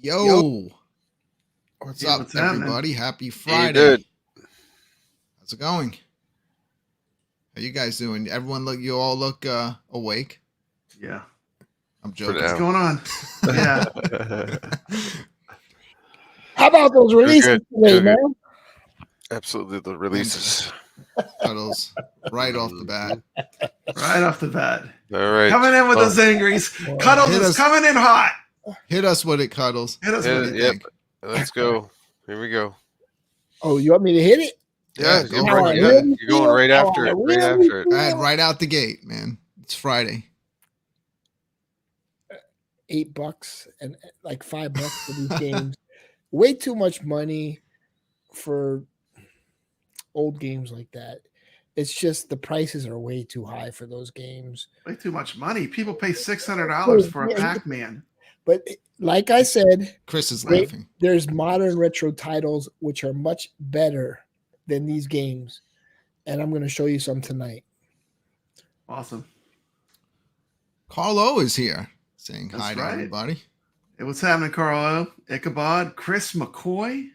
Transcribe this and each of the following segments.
Yo, what's up, everybody? Happy Friday. Hey, dude. How's it going? How you guys doing? Everyone you all look awake. Yeah. I'm joking. What's going on? Yeah. How about those releases today, man? Absolutely, the releases. Cuddles right off the bat. Right off the bat. All right. Coming in with the zingries. Cuddles is coming in hot. Hit us with it, Cuddles. Hit us with it. Yep. Let's go. Here we go. Oh, you want me to hit it? Yeah, you're going right after it. Right after it. Right out the gate, man. It's Friday. $8 and like $5 for these games. Way too much money for old games like that. It's just the prices are way too high for those games. Way too much money. People pay $600 for a Pac-Man. But like I said, Chris is laughing. There's modern retro titles which are much better than these games. And I'm going to show you some tonight. Awesome. Carlo is here saying That's hi to everybody. Hey, what's happening, Carlo? Ichabod, Chris McCoy.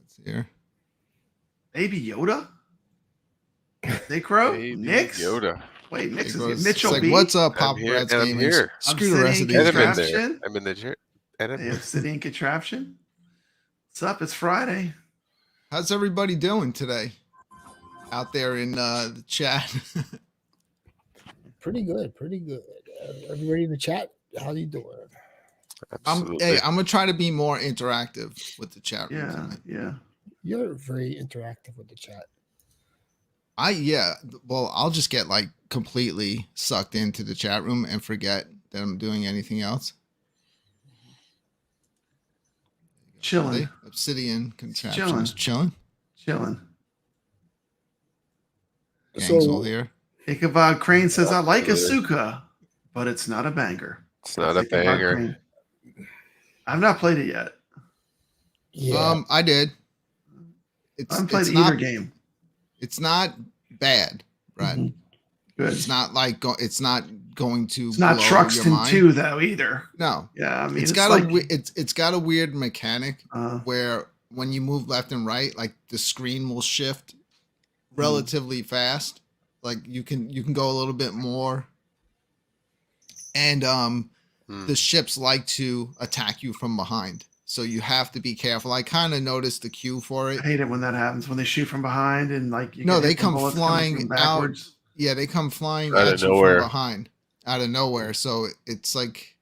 That's here. Baby Yoda. Crow. Nix. Yoda. Wait, Nix is here. Mitchell like, B. What's up, Papabrad's I'm here. Screw the rest of these guys. I'm in the chair. Obsidian Contraption. What's up? It's Friday. How's everybody doing today? Out there in the chat. Pretty good. Everybody in the chat, how you doing? I'm gonna try to be more interactive with the chat room tonight. Yeah. You're very interactive with the chat. Well, I'll just get like completely sucked into the chat room and forget that I'm doing anything else. Chilling. Obsidian Contraptions. Chilling. Gang's all here. Ichabod Crane says, I like Asuka, but it's not a banger. It's not a banger. Crane. I've not played it yet. Yeah. I did. I haven't played either game. It's not bad, right? Mm-hmm. Good. It's not like it's not going to. It's not Truxton 2 though either. No. Yeah, I mean it's got a weird mechanic where when you move left and right, like the screen will shift relatively fast. Like you can go a little bit more, and the ships like to attack you from behind. So you have to be careful. I kind of noticed the cue for it. I hate it when that happens, when they shoot from behind and like they come flying out. Yeah, they come flying out of nowhere from behind, out of nowhere. So it's like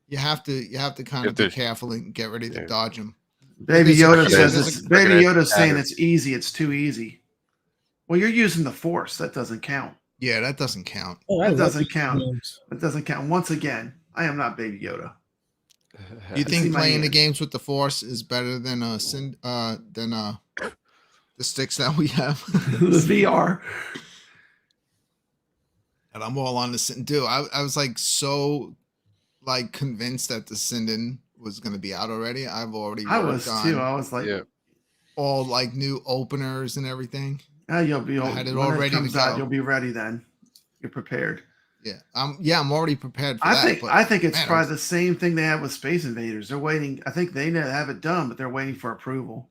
you have to kind of be careful and get ready to dodge them. Baby Yoda says Baby Yoda's saying it's easy. It's too easy. Well, you're using the Force. That doesn't count. Yeah, that doesn't count. That doesn't count. It doesn't count. Once again, I am not Baby Yoda. You think playing the games with the Force is better than the sticks that we have? The VR. And I'm all on the Sin. Dude, I was like so like convinced that the Sinden was gonna be out already. I was too. I was like, all like new openers and everything. Yeah, you'll be. I had it all ready to go. You'll be ready then. You're prepared. Yeah, I'm already prepared for that. I think it's probably the same thing they have with Space Invaders. They're waiting. I think they have it done, but they're waiting for approval,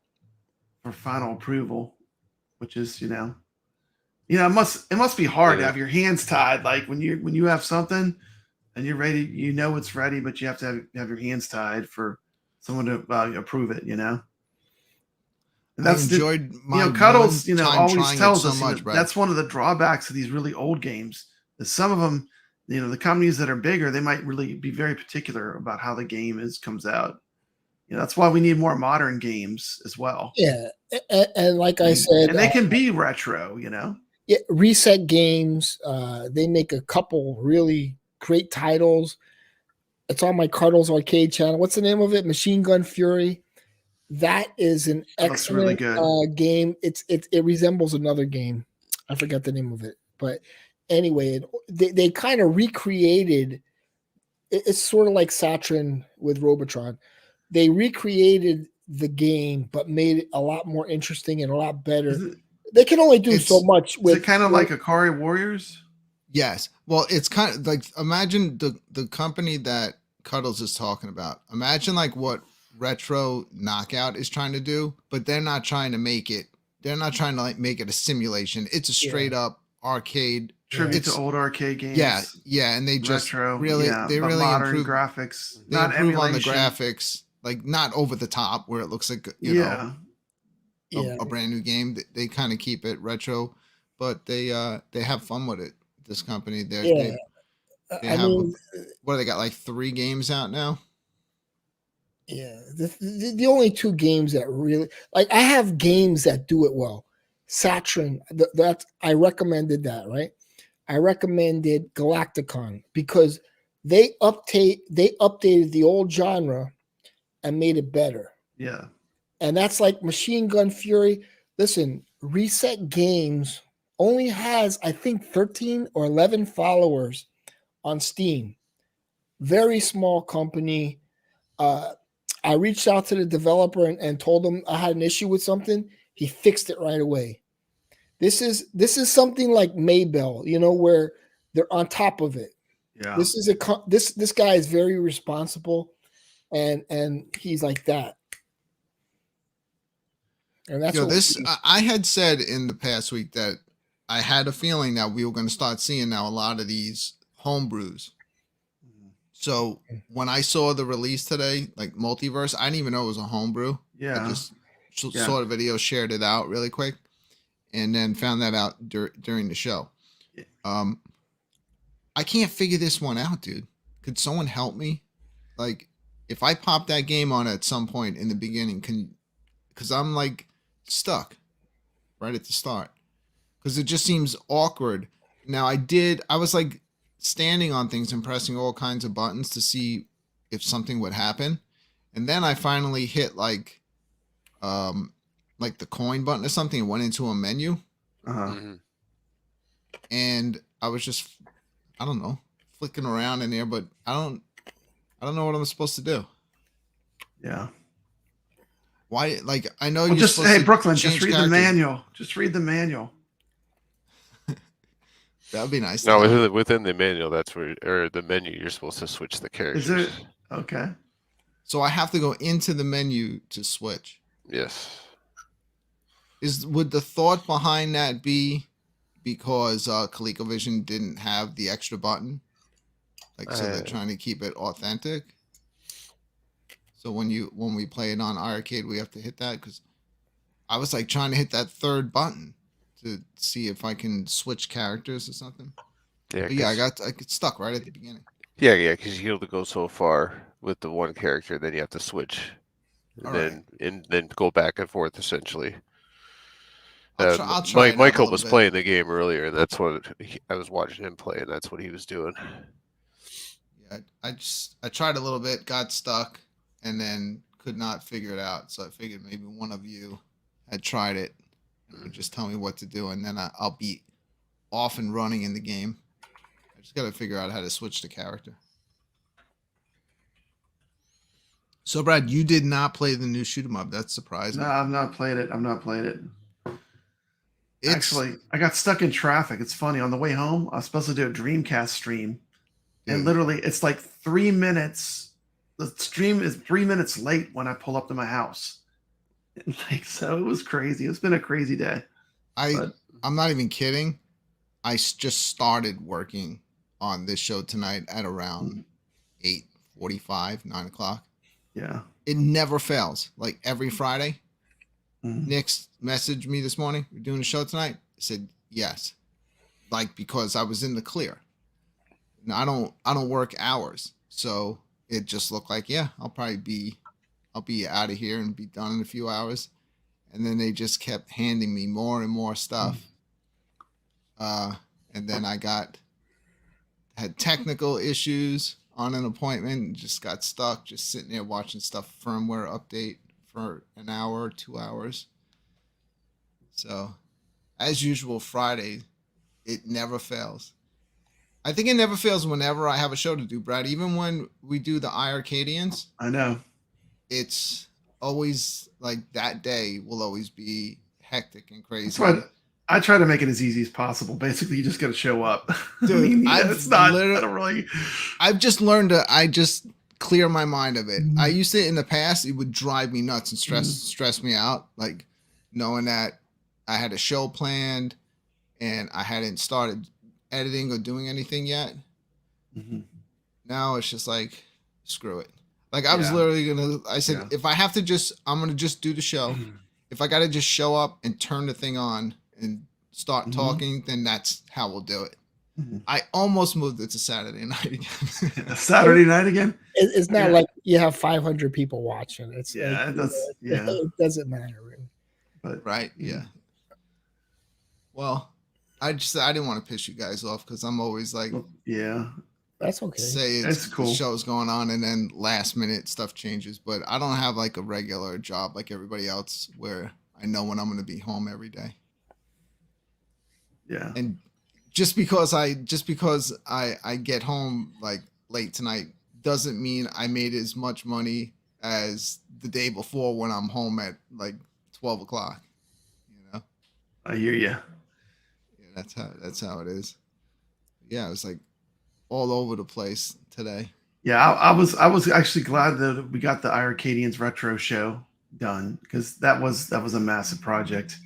for final approval, which is it must be hard to have your hands tied. Like when you have something and you're ready, it's ready, but you have to have your hands tied for someone to approve it. And that's Cuddles. Always tells us that's one of the drawbacks of these really old games. Some of them, the companies that are bigger, they might really be very particular about how the game comes out. That's why we need more modern games as well. Yeah, and like I said, and they can be retro. Yeah, Reset Games. They make a couple really great titles. It's on my Cuddles Arcade channel. What's the name of it? Machine Gun Fury. That is an That looks really excellent game. It resembles another game. I forgot the name of it, but anyway, they kind of recreated. It's sort of like Saturn with Robotron. They recreated the game, but made it a lot more interesting and a lot better. They can only do so much with. Is it kind of like Akari Warriors? Yes. Well, it's kind of like, imagine the company that Cuddles is talking about. Imagine like what Retro Knockout is trying to do, but they're not trying to make it. They're not trying to like make it a simulation. It's a straight up arcade tribute to old arcade games. Yeah, and they just retro, really they really modern improve graphics. They not improve on the emulation. graphics, like not over the top where it looks like a brand new game. They kind of keep it retro, but they have fun with it. This company, they have what do they got, like 3 games out now? Yeah, the only 2 games that really, like, I have games that do it well. Saturn, that I recommended that, right? I recommended Galacticon because they updated the old genre and made it better. Yeah. And that's like Machine Gun Fury. Listen, Reset Games only has, I think, 13 or 11 followers on Steam. Very small company. I reached out to the developer and told him I had an issue with something. He fixed it right away. This is something like Maybell, where they're on top of it. Yeah. This guy is very responsible, and he's like that. And that's I had said in the past week that I had a feeling that we were going to start seeing now a lot of these homebrews. So when I saw the release today, like Multiverse, I didn't even know it was a homebrew. Yeah. I just saw the video, shared it out really quick, and then found that out during the show. I can't figure this one out, dude. Could someone help me? Like, if I pop that game on at some point in the beginning, because I'm like stuck right at the start, because it just seems awkward. Now I was like standing on things and pressing all kinds of buttons to see if something would happen, and then I finally hit like the coin button or something and went into a menu. And I was just, I don't know, flicking around in there, but I don't know what I'm supposed to do. Yeah. Why? Like, I know you're supposed to Brooklyn, just read characters. the manual. Just read the manual. That would be nice. No, within the manual, that's where, or the menu, you're supposed to switch the characters. Is it? Okay. So I have to go into the menu to switch. Yes. Would the thought behind that be because ColecoVision didn't have the extra button? Like, so they're trying to keep it authentic? So when we play it on iircade, we have to hit that? Because I was like trying to hit that third button to see if I can switch characters or something. Yeah, I got stuck right at the beginning. Yeah, because you have to go so far with the one character, then you have to switch, and then go back and forth essentially. I'll try Michael was playing the game earlier, and that's what I was watching him play, and that's what he was doing. Yeah, I tried a little bit, got stuck, and then could not figure it out. So I figured maybe one of you had tried it and would just tell me what to do, and then I'll be off and running in the game. I just got to figure out how to switch the character. So, Brad, you did not play the new shoot 'em up. That's surprising. No, I've not played it. Actually, I got stuck in traffic. It's funny. On the way home, I was supposed to do a Dreamcast stream. And literally, it's like 3 minutes. The stream is 3 minutes late when I pull up to my house. And so it was crazy. It's been a crazy day. I'm not even kidding. I just started working on this show tonight at around 8:45, 9 o'clock. Yeah. It never fails. Like every Friday. Nick's messaged me this morning. We're doing a show tonight. I said yes. Like, because I was in the clear. Now, I don't work hours. So it just looked like, yeah, I'll be out of here and be done in a few hours. And then they just kept handing me more and more stuff. And then I had technical issues on an appointment and just got stuck, just sitting there watching stuff, firmware update, for an hour or 2 hours. So, as usual, Friday, it never fails. I think it never fails whenever I have a show to do, Brad. Even when we do the iircadians, I know. It's always like that day will always be hectic and crazy. That's why I try to make it as easy as possible. Basically, you just got to show up. Dude, I mean, it's not. I don't really. I've just learned to. I just clear my mind of it. I used to in the past. It would drive me nuts and stress me out. Like knowing that I had a show planned and I hadn't started editing or doing anything yet. Now it's just like screw it. Like I was literally gonna. I said if I have to I'm gonna just do the show. If I gotta just show up and turn the thing on and start talking, then that's how we'll do it. I almost moved it to Saturday night again. Saturday night again? It's not like you have 500 people watching. It's it does. It doesn't matter really. But right, yeah. Well, I didn't want to piss you guys off because I'm always like, that's okay. Say it's cool. The show's going on and then last minute stuff changes, but I don't have like a regular job like everybody else where I know when I'm going to be home every day. Yeah. And just because I get home like late tonight doesn't mean I made as much money as the day before when I'm home at like 12 o'clock. You know? I hear you. Yeah, that's how it is. Yeah, it was like all over the place today. Yeah, I was actually glad that we got the iircadians retro show done because that was a massive project.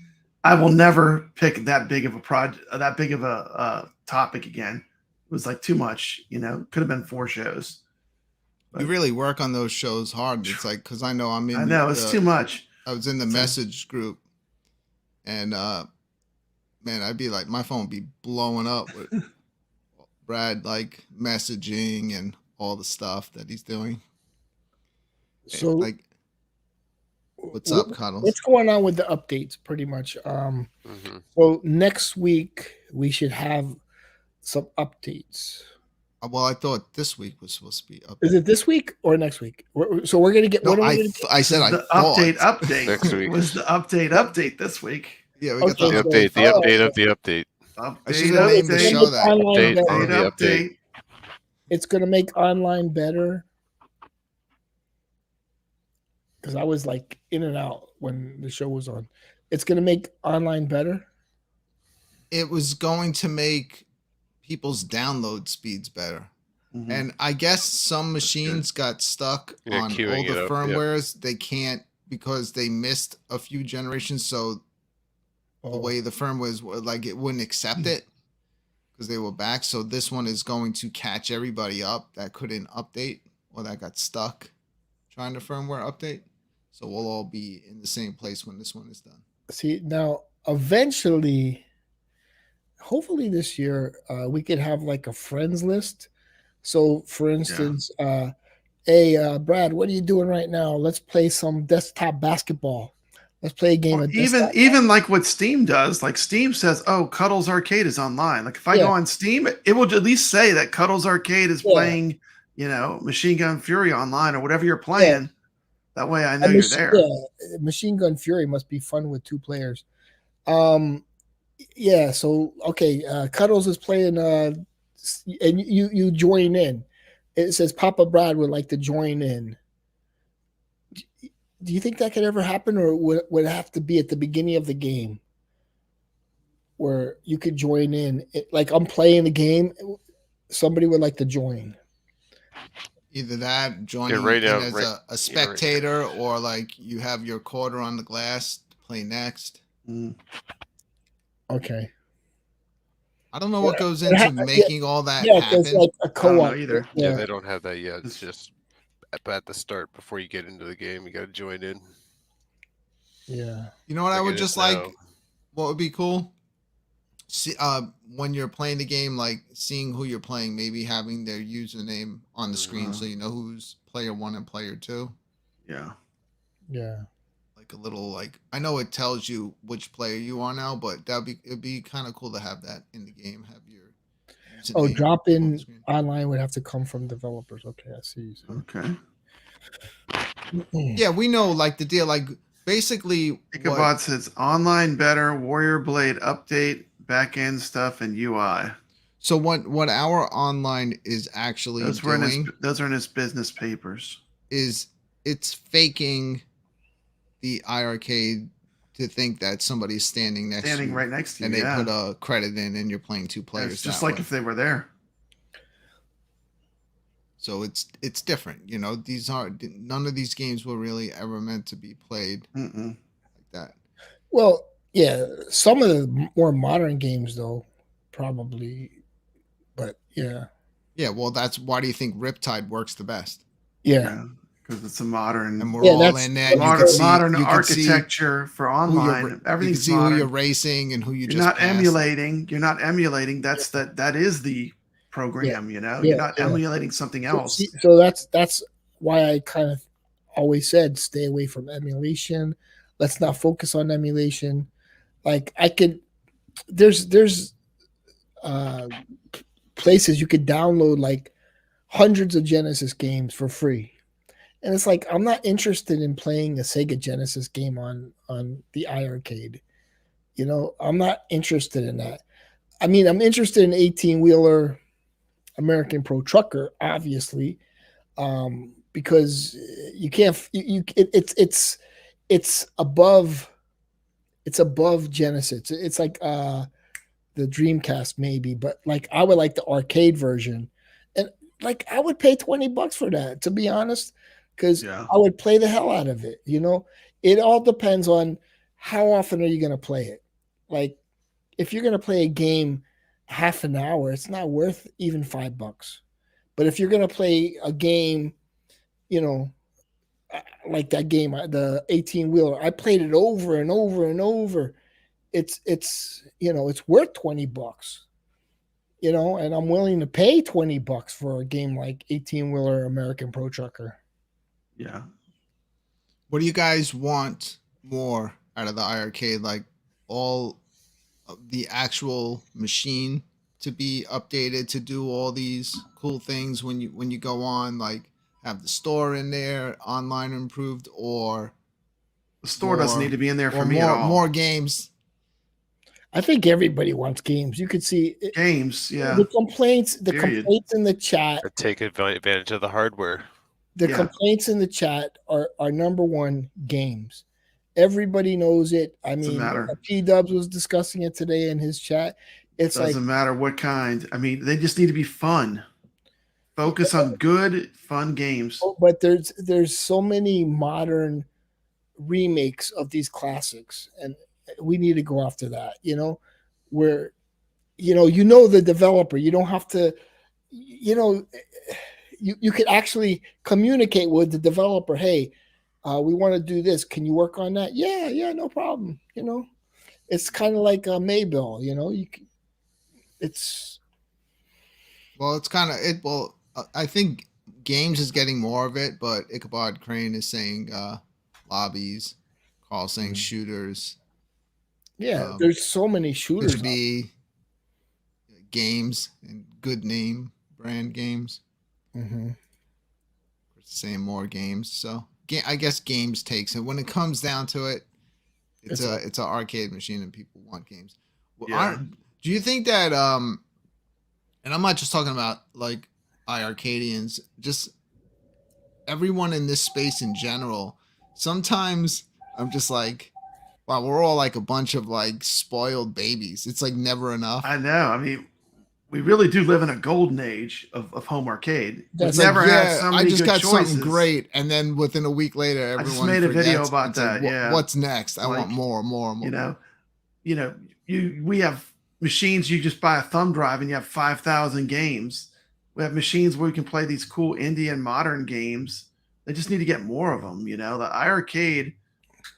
I will never pick that big of a topic again. It was like too much, you know. Could have been 4 shows. But you really work on those shows hard. It's like because I know I'm in. I know it's too much. I was in the message group, and man, I'd be like, my phone would be blowing up with Brad like messaging and all the stuff that he's doing. So, like, what's up, Cuddles? What's going on with the updates? Pretty much. Well, next week we should have some updates. Well, I thought this week was supposed to be updated. Is it this week or next week? So we're gonna get. No, I said I thought update next week was the update this week. Yeah, we got the update. The update of the update. I should have named the show that. Update. It's gonna make online better. Because I was like in and out when the show was on. It's going to make online better. It was going to make people's download speeds better. And I guess some machines got stuck on older firmwares. They can't because they missed a few generations. So the way the firmwares were, like, it wouldn't accept it because they were back. So this one is going to catch everybody up that couldn't update or that got stuck trying to firmware update. So we'll all be in the same place when this one is done. See, now, eventually, hopefully this year, we could have like a friends list. So, for instance, hey, Brad, what are you doing right now? Let's play some desktop basketball. Let's play a game of desktop even like what Steam does. Like Steam says, "Oh, Cuddles Arcade is online." Like if I go on Steam, it will at least say that Cuddles Arcade is playing, you know, Machine Gun Fury online or whatever you're playing. That way I know you're there. Yeah, Machine Gun Fury must be fun with 2 players. Yeah, so okay, Cuddles is playing and you join in. It says papabrad would like to join in. Do you think that could ever happen, or would it have to be at the beginning of the game where you could join in? Like I'm playing the game, somebody would like to join. Either that, joining in as a spectator, or like you have your quarter on the glass to play next. Okay. I don't know what goes into making all that happen. It's like a co-op either. Yeah, they don't have that yet. It's just at the start before you get into the game, you got to join in. Yeah. You know what I would just like? What would be cool? See, when you're playing the game, like seeing who you're playing, maybe having their username on the screen so you know who's player 1 and player 2. Yeah. Yeah. Like a little, like, I know it tells you which player you are now, but it'd be kind of cool to have that in the game. Have your username drop in online would have to come from developers. Okay, I see. Okay. Yeah, we know like the deal. Like basically, Ichabod says online better, Warrior Blade update, back end stuff, and UI. So what our online is actually doing those are in his business papers. Is it's faking the iircade to think that somebody's standing right next to you, and they put a credit in, and you're playing two players. It's just like if they were there. So it's different, you know. None of these games were really ever meant to be played like that. Well, yeah, some of the more modern games though, probably, but yeah. Yeah, well, that's why do you think Riptide works the best? Yeah. Because it's a modern, and we're all in there. Modern architecture for online. Everything's modern. who you're racing and who you're just not emulating. You're not emulating. That is the program. You know, you're not emulating something else. So that's why I kind of always said stay away from emulation. Let's not focus on emulation. Like there's places you could download like hundreds of Genesis games for free. And it's like, I'm not interested in playing a Sega Genesis game on the iircade. You know, I'm not interested in that. I mean, I'm interested in 18-wheeler American Pro Trucker, obviously, because you can't. It's above Genesis. It's like the Dreamcast maybe, but like I would like the arcade version, and like I would pay $20 for that, to be honest. Because I would play the hell out of it. You know, it all depends on how often are you going to play it. Like, if you're going to play a game half an hour, it's not worth even $5. But if you're going to play a game, you know, like that game, the 18-wheeler, I played it over and over and over. It's you know, it's worth $20. You know, and I'm willing to pay $20 for a game like 18-wheeler American Pro Trucker. Yeah. What do you guys want more out of the iircade? Like all of the actual machine to be updated to do all these cool things when you go on, like have the store in there, online improved, or the store doesn't need to be in there for me at all. More games. I think everybody wants games. You could see games, yeah. The complaints in the chat. Take advantage of the hardware. The complaints in the chat are number one, games. Everybody knows it. I mean, P-Dubs was discussing it today in his chat. It doesn't matter what kind. I mean, they just need to be fun. Focus on good, fun games. But there's so many modern remakes of these classics, and we need to go after that. You know, where you know the developer. You don't have to. You know. You could actually communicate with the developer. Hey, we want to do this. Can you work on that? Yeah, no problem. You know, it's kind of like Maybill. You know, it's kind of it. Well, I think games is getting more of it, but Ichabod Crane is saying lobbies. Carl saying shooters. Yeah, there's so many shooters. Could be games and good name brand games. Mm-hmm. Saying more games, so I guess games takes it. When it comes down to it, it's an arcade machine, and people want games. Do you think that and I'm not just talking about like iircadians, just everyone in this space in general? Sometimes I'm just like, wow, we're all like a bunch of like spoiled babies. It's like never enough. I know. I mean, we really do live in a golden age of home arcade. We've never had so many good choices. Something great, and then within a week later, everyone I just made a video about that. Like, what's next? I want more. We have machines. You just buy a thumb drive, and you have 5,000 games. We have machines where we can play these cool indie and modern games. They just need to get more of them. You know, the iircade.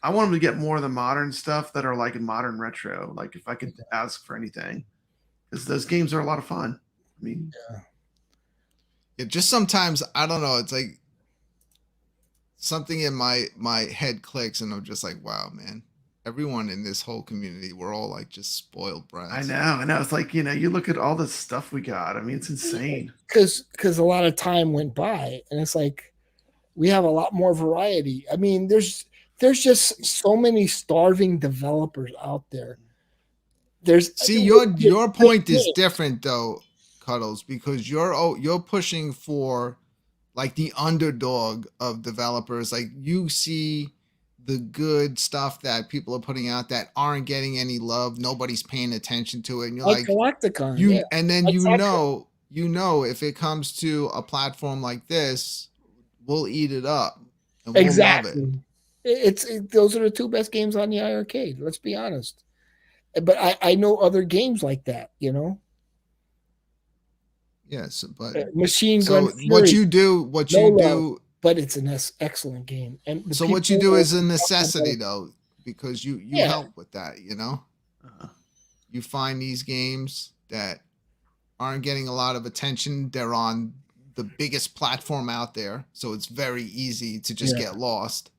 I want them to get more of the modern stuff that are like a modern retro. Like if I could ask for anything. Because those games are a lot of fun. I mean, yeah, just sometimes I don't know. It's like something in my head clicks, and I'm just like, wow, man. Everyone in this whole community, we're all like just spoiled brats. I know. It's like, you look at all the stuff we got. I mean, it's insane. Because a lot of time went by, and it's like, We have a lot more variety. I mean, there's just so many starving developers out there. See, your point is different though, Cuddles, because you're pushing for like the underdog of developers. Like you see the good stuff that people are putting out that aren't getting any love. Nobody's paying attention to it, and you're like Galacticon, and then like you know if it comes to a platform like this, we'll eat it up and we'll love it. Those are the two best games on the iircade. Let's be honest. But I know other games like that, you know. Yes, but Machine so Gun Fury, what you do, but it's an excellent game. And so what you do is a necessity though, because you help with that, you know. You find these games that aren't getting a lot of attention. They're on the biggest platform out there, so it's very easy to just get lost.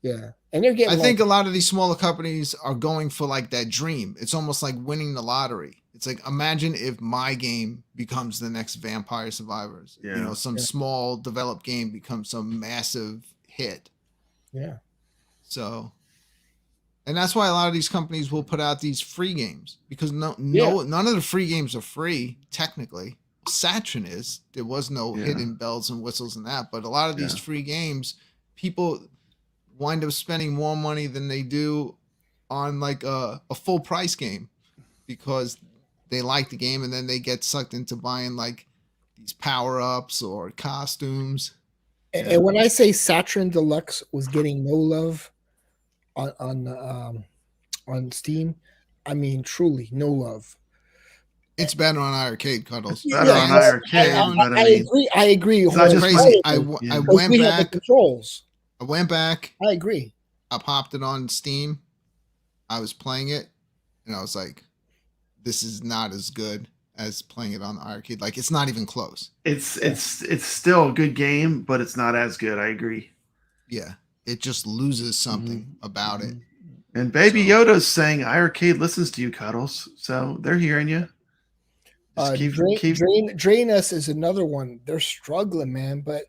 Yeah, and they're getting. I think a lot of these smaller companies are going for like that dream. It's almost like winning the lottery. It's like, imagine if my game becomes the next Vampire Survivors. You know, some small developed game becomes some massive hit. Yeah. So, and that's why a lot of these companies will put out these free games, because none of the free games are free technically. Saturn is. There was no hidden bells and whistles in that, but a lot of these free games, people wind up spending more money than they do on like a full price game, because they like the game and then they get sucked into buying like these power-ups or costumes. And when I say Saturn Deluxe was getting no love on Steam, I mean truly no love. It's better on iircade, Cuddles. Better on iircade. I agree. It's not just crazy. I went we back. Have the controls. I went back. I agree. I popped it on Steam. I was playing it, and I was like, "This is not as good as playing it on the iircade. Like, it's not even close." It's still a good game, but it's not as good. I agree. Yeah, it just loses something about it. And Baby Yoda's saying iircade listens to you, Cuddles. So they're hearing you. Drain Us is another one. They're struggling, man, but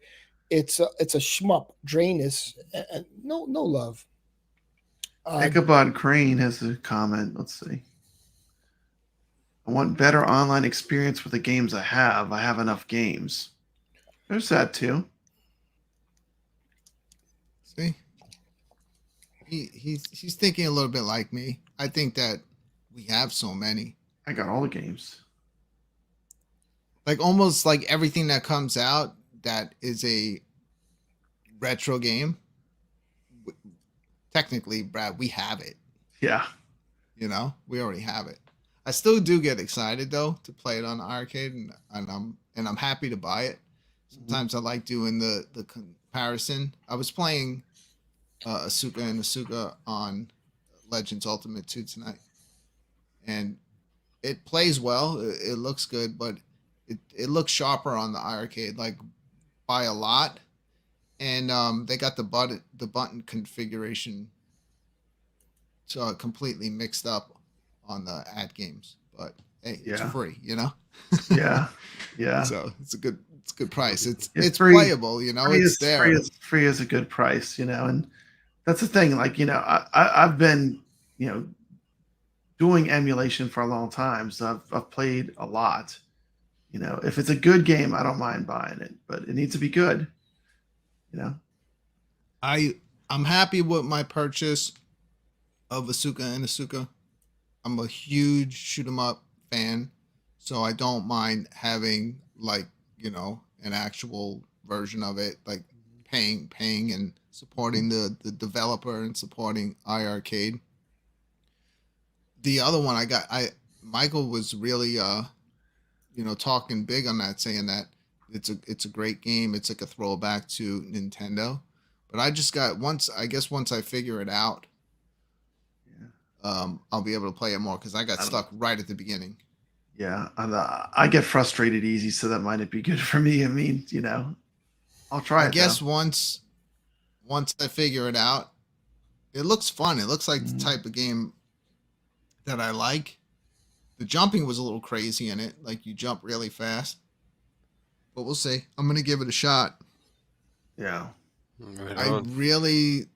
it's a shmup. Drain Us, no love. Ichabod Crane has a comment. Let's see. I want better online experience with the games I have. I have enough games. There's that too. See, he's thinking a little bit like me. I think that we have so many. I got all the games. Like almost like everything that comes out that is a retro game. Technically, Brad, we have it. Yeah. You know, we already have it. I still do get excited though to play it on iircade, and I'm happy to buy it. Sometimes I like doing the comparison. I was playing Asuka on Legends Ultimate 2 tonight, and it plays well. It looks good, but it looks sharper on the iircade, like by a lot. And they got the button configuration completely mixed up on the ad games, but hey, it's free, you know. Yeah. So it's a good price. It's free, playable, you know. It's there. Free is a good price, you know, and that's the thing. Like, you know, I've been, you know, doing emulation for a long time, so I've played a lot. You know, if it's a good game, I don't mind buying it, but it needs to be good. You know, I'm happy with my purchase of Asuka. I'm a huge shoot 'em up fan, so I don't mind having, like, you know, an actual version of it, like paying and supporting the developer and supporting iircade. The other one Michael was really you know, talking big on that, saying that it's a great game. It's like a throwback to Nintendo. But I just got once I figure it out, I'll be able to play it more, because I got stuck right at the beginning. Yeah, I get frustrated easy, so that might be good for me. I mean, you know, I'll try it. I guess once I figure it out, it looks fun. It looks like the type of game that I like. The jumping was a little crazy in it, like you jump really fast. But we'll see. I'm gonna give it a shot. Yeah. Right I on. really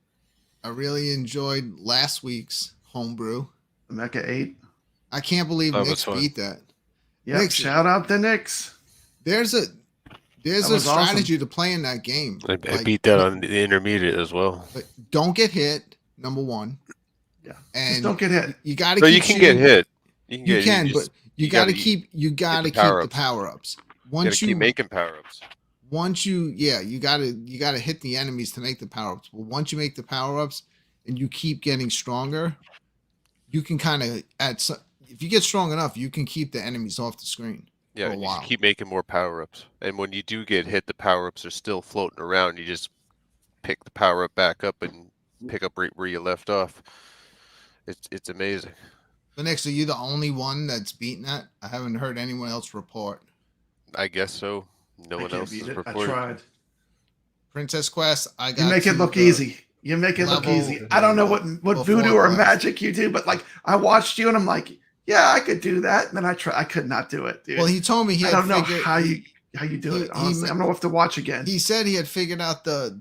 enjoyed last week's homebrew. The Mecha 8. I can't believe That was Nick's fun. beat that. Yep. Knicks- Shout out the Knicks. There's a was strategy to playing that game. I Like, beat that on the intermediate as well. But don't get hit. Number one. Yeah. And Just don't get hit. You got to No, keep you can shooting. get hit. You can, but you got to keep the power-ups. power ups. You Once gotta keep making power ups. once you gotta hit the enemies to make the power ups. But once you make the power ups and you keep getting stronger, you can kind of if you get strong enough, you can keep the enemies off the screen. Yeah, for a and you while. just keep making more power ups. And when you do get hit, the power ups are still floating around. You just pick the power up back up and pick up right where you left off. It's amazing. But next, are you the only one that's beaten that? I haven't heard anyone else report. I guess so. No I one can't else beat has it. I reported. tried. Princess Quest, I got You make it to look the easy. You make it look level easy. I don't know what before voodoo or class. magic you do, but like I watched you and I'm like, yeah, I could do that. And then I could not do it, dude. Well, he told me he I had don't know figured, how you do he- it. Honestly, he- I'm gonna have to watch again. He said he had figured out the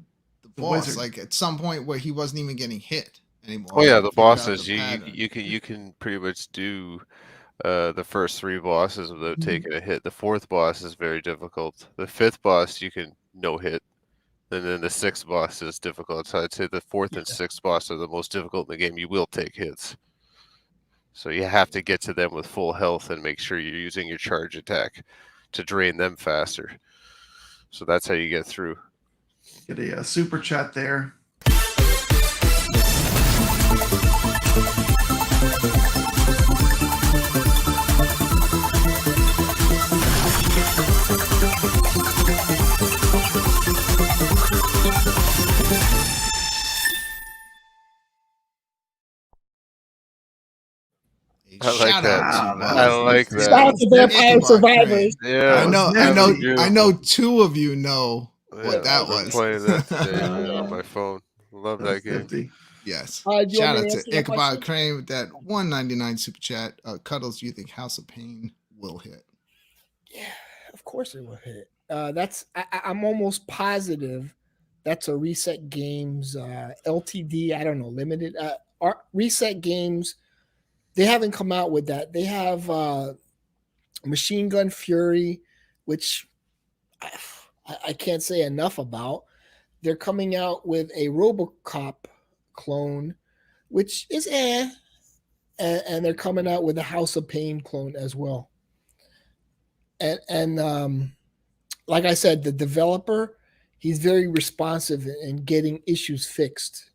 boss, wizard. like at some point where he wasn't even getting hit anymore. Oh yeah, He the figured out bosses. the pattern. You can pretty much do the first 3 bosses without Mm-hmm. taking a hit. The 4th boss is very difficult. The 5th boss you can no hit. And then the 6th boss is difficult. So I'd say the 4th and 6th boss are the most difficult in the game. You will take hits. So you have to get to them with full health and make sure you're using your charge attack to drain them faster. So that's how you get through. Get a super chat there. I like Shout that. out to I like that. Shout out to Vampire Ichabod Survivors. Yeah, I know 2 of you know what that I've been was. playing that today on my phone. Love that game. 50. Yes. Do you Shout want me out to to answer the Ichabod question? Crane with that 199 super chat. Cuddles, do you think House of Pain will hit? Yeah, of course it will hit. I'm almost positive that's a Reset Games LTD. I don't know, limited. Reset Games, they haven't come out with that. They have Machine Gun Fury, which I can't say enough about. They're coming out with a RoboCop clone, which is and they're coming out with a House of Pain clone as well. And like I said, the developer, he's very responsive in getting issues fixed.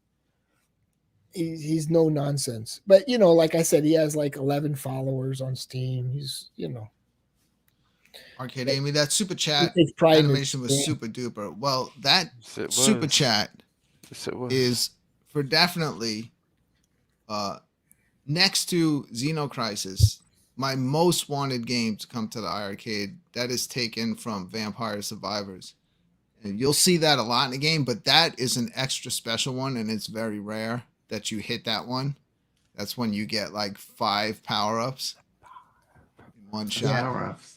He's no nonsense. But, like I said, he has like 11 followers on Steam. He's, Arcade Amy, that super chat he takes pride in animation was his game. super duper. Well, that Yes, it super was. chat Yes, it was. is for definitely next to Xenocrisis, my most wanted game to come to the iArcade. That is taken from Vampire Survivors. And you'll see that a lot in the game, but that is an extra special one, and it's very rare that you hit that one. That's when you get like 5 power-ups in one shot. Power-ups.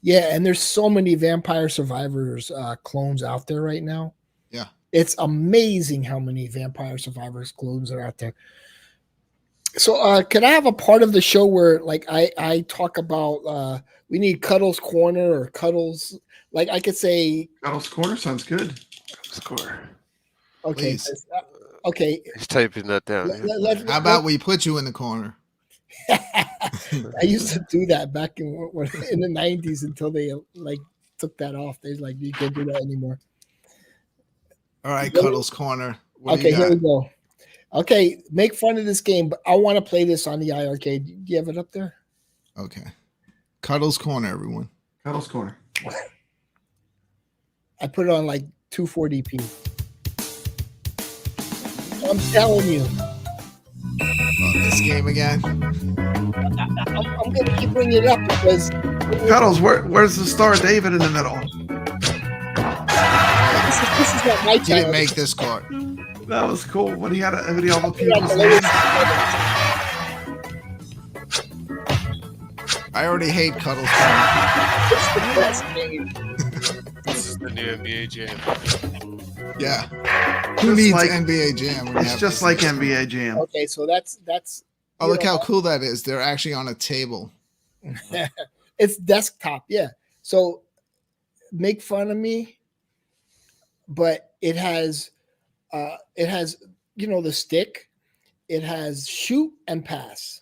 Yeah, and there's so many Vampire Survivors clones out there right now. Yeah. It's amazing how many Vampire Survivors clones are out there. So can I have a part of the show where like I talk about we need Cuddles Corner or Cuddles, like I could say Cuddles Corner sounds good. Score. okay, Please. okay. He's typing that down. How about we put you in the corner? I used to do that back in the 90s until they like took that off. They're like, you can't do that anymore. All right, Cuddles Corner. What do Okay, you here we got? go. Okay, make fun of this game, but I want to play this on the iArcade. Do you have it up there? Okay. Cuddles Corner, everyone. Cuddles Corner. I put it on like 240p. I'm telling you, This game again. I'm going to keep bringing it up because Cuddles, where's the Star of David in the middle? this is not my You didn't channel. make this court. That was cool. When he had a video of the Put it on people's the latest- names. I already hate Cuddles Corner. It's the best game. This is the new NBA jam. Yeah. Who Just needs like- NBA Jam? when you It's have just this like extra? NBA Jam. Okay, so that's Oh, you look know, how cool that is. They're actually on a table. it's desktop, yeah. So make fun of me, but it has the stick, it has shoot and pass,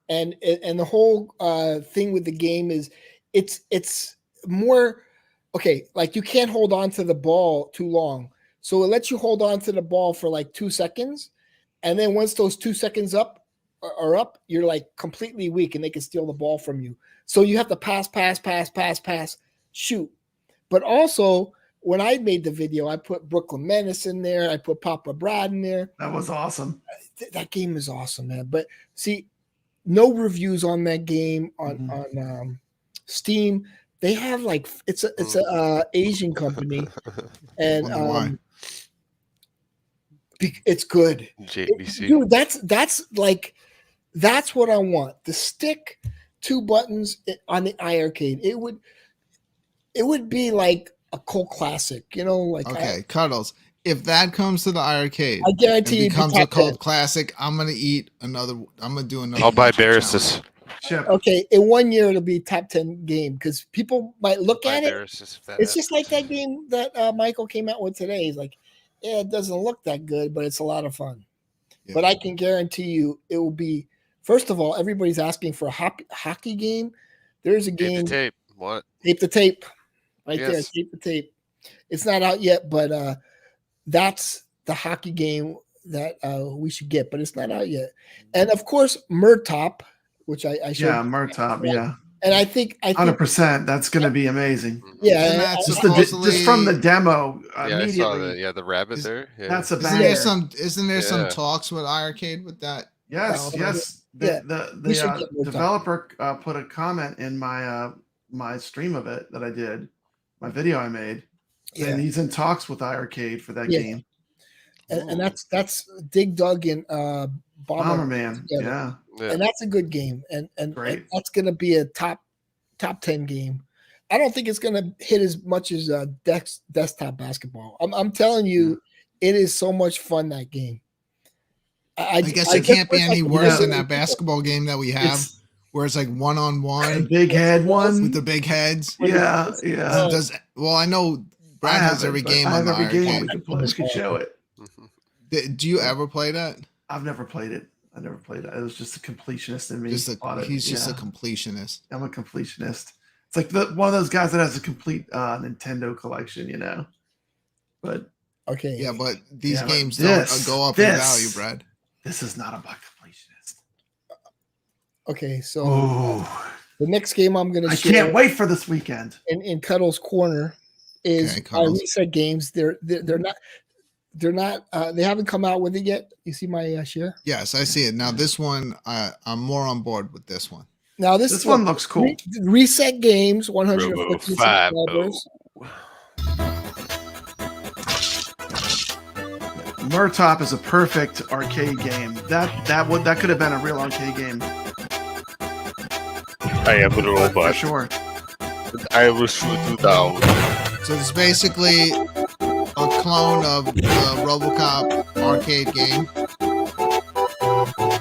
and the whole thing with the game is it's more okay. Like you can't hold on to the ball too long, so it lets you hold on to the ball for like 2 seconds, and then once those 2 seconds are up, you're like completely weak, and they can steal the ball from you. So you have to pass, shoot. But also, when I made the video, I put Brooklyn Menace in there. I put papabrad in there. That was awesome. That game is awesome, man. But see, no reviews on that game on Steam. They have like it's a Asian company, and Wonder why. it's good. JBC. Dude, that's what I want. The stick, 2 buttons on the iArcade. It would be like a cult classic, like Okay, Cuddles. If that comes to the iArcade, I guarantee and you becomes a cult 10. classic, I'm gonna do another. I'll buy YouTube Barris's. Chip. Okay, in 1 year it'll be top 10 game because people might look Buy at it. Barris's if that It's just like happens. that game that Michael came out with today. He's like, yeah, it doesn't look that good, but it's a lot of fun. Yeah. But I can guarantee you it will be. First of all, everybody's asking for a hockey game. There's a Tape game. to tape. What? Tape the tape. Right there. Yes. Tape the tape. It's not out yet, but that's the hockey game that we should get, but it's not out yet. And of course, Murtop, which I showed. Yeah, Murtop. Yeah, And I think 100%. That's going to be amazing. yeah, And and that's Just, supposaly, just from the demo Yeah, I saw immediately. the rabbit Is- there. Yeah. That's a isn't banger. there some Yeah. talks with iArcade with that? Yes, Yeah. yes. Yeah, we should The get Murtop. developer put a comment in my stream of it that I did, my video I made, yeah. and he's in talks with iArcade for that Yeah. game. And that's Dig Dug and Bomberman. together. Yeah, Yeah. And that's a good game, and Great. that's going to be a top 10 game. I don't think it's going to hit as much as desktop basketball. I'm telling you, it is so much fun, that game. I guess I it can't be wish I any could worse play than it that with people. basketball game that we have, It's where it's like the 1-on-1 big head one. with the big heads. Yeah, yeah. Well, I know Brad has every game I on have the every game. iArcade. We could show it. Mhm. Do you ever play that? I've never played it. It was just a completionist in me. He's Bought just it. a completionist. I'm a completionist. It's like one of those guys that has a complete Nintendo collection, But Okay. Yeah, but these Yeah, but games this- don't go up in this- value, Brad. this is not about completionist. Okay. So Oh, the next game I'm going to I share can't wait for this weekend. in Cuddles Corner is Okay, Cuddles. Reset Games. They're not. They haven't come out with it yet. You see my share. Yes, I see it. Now this one, I'm more on board with this one. Now This one looks cool. Reset Games, 150 Robo 5-0. subscribers. Murtop is a perfect arcade game. That could have been a real arcade game I am a for robot. sure. I will shoot you down. So it's basically a clone of the RoboCop arcade game.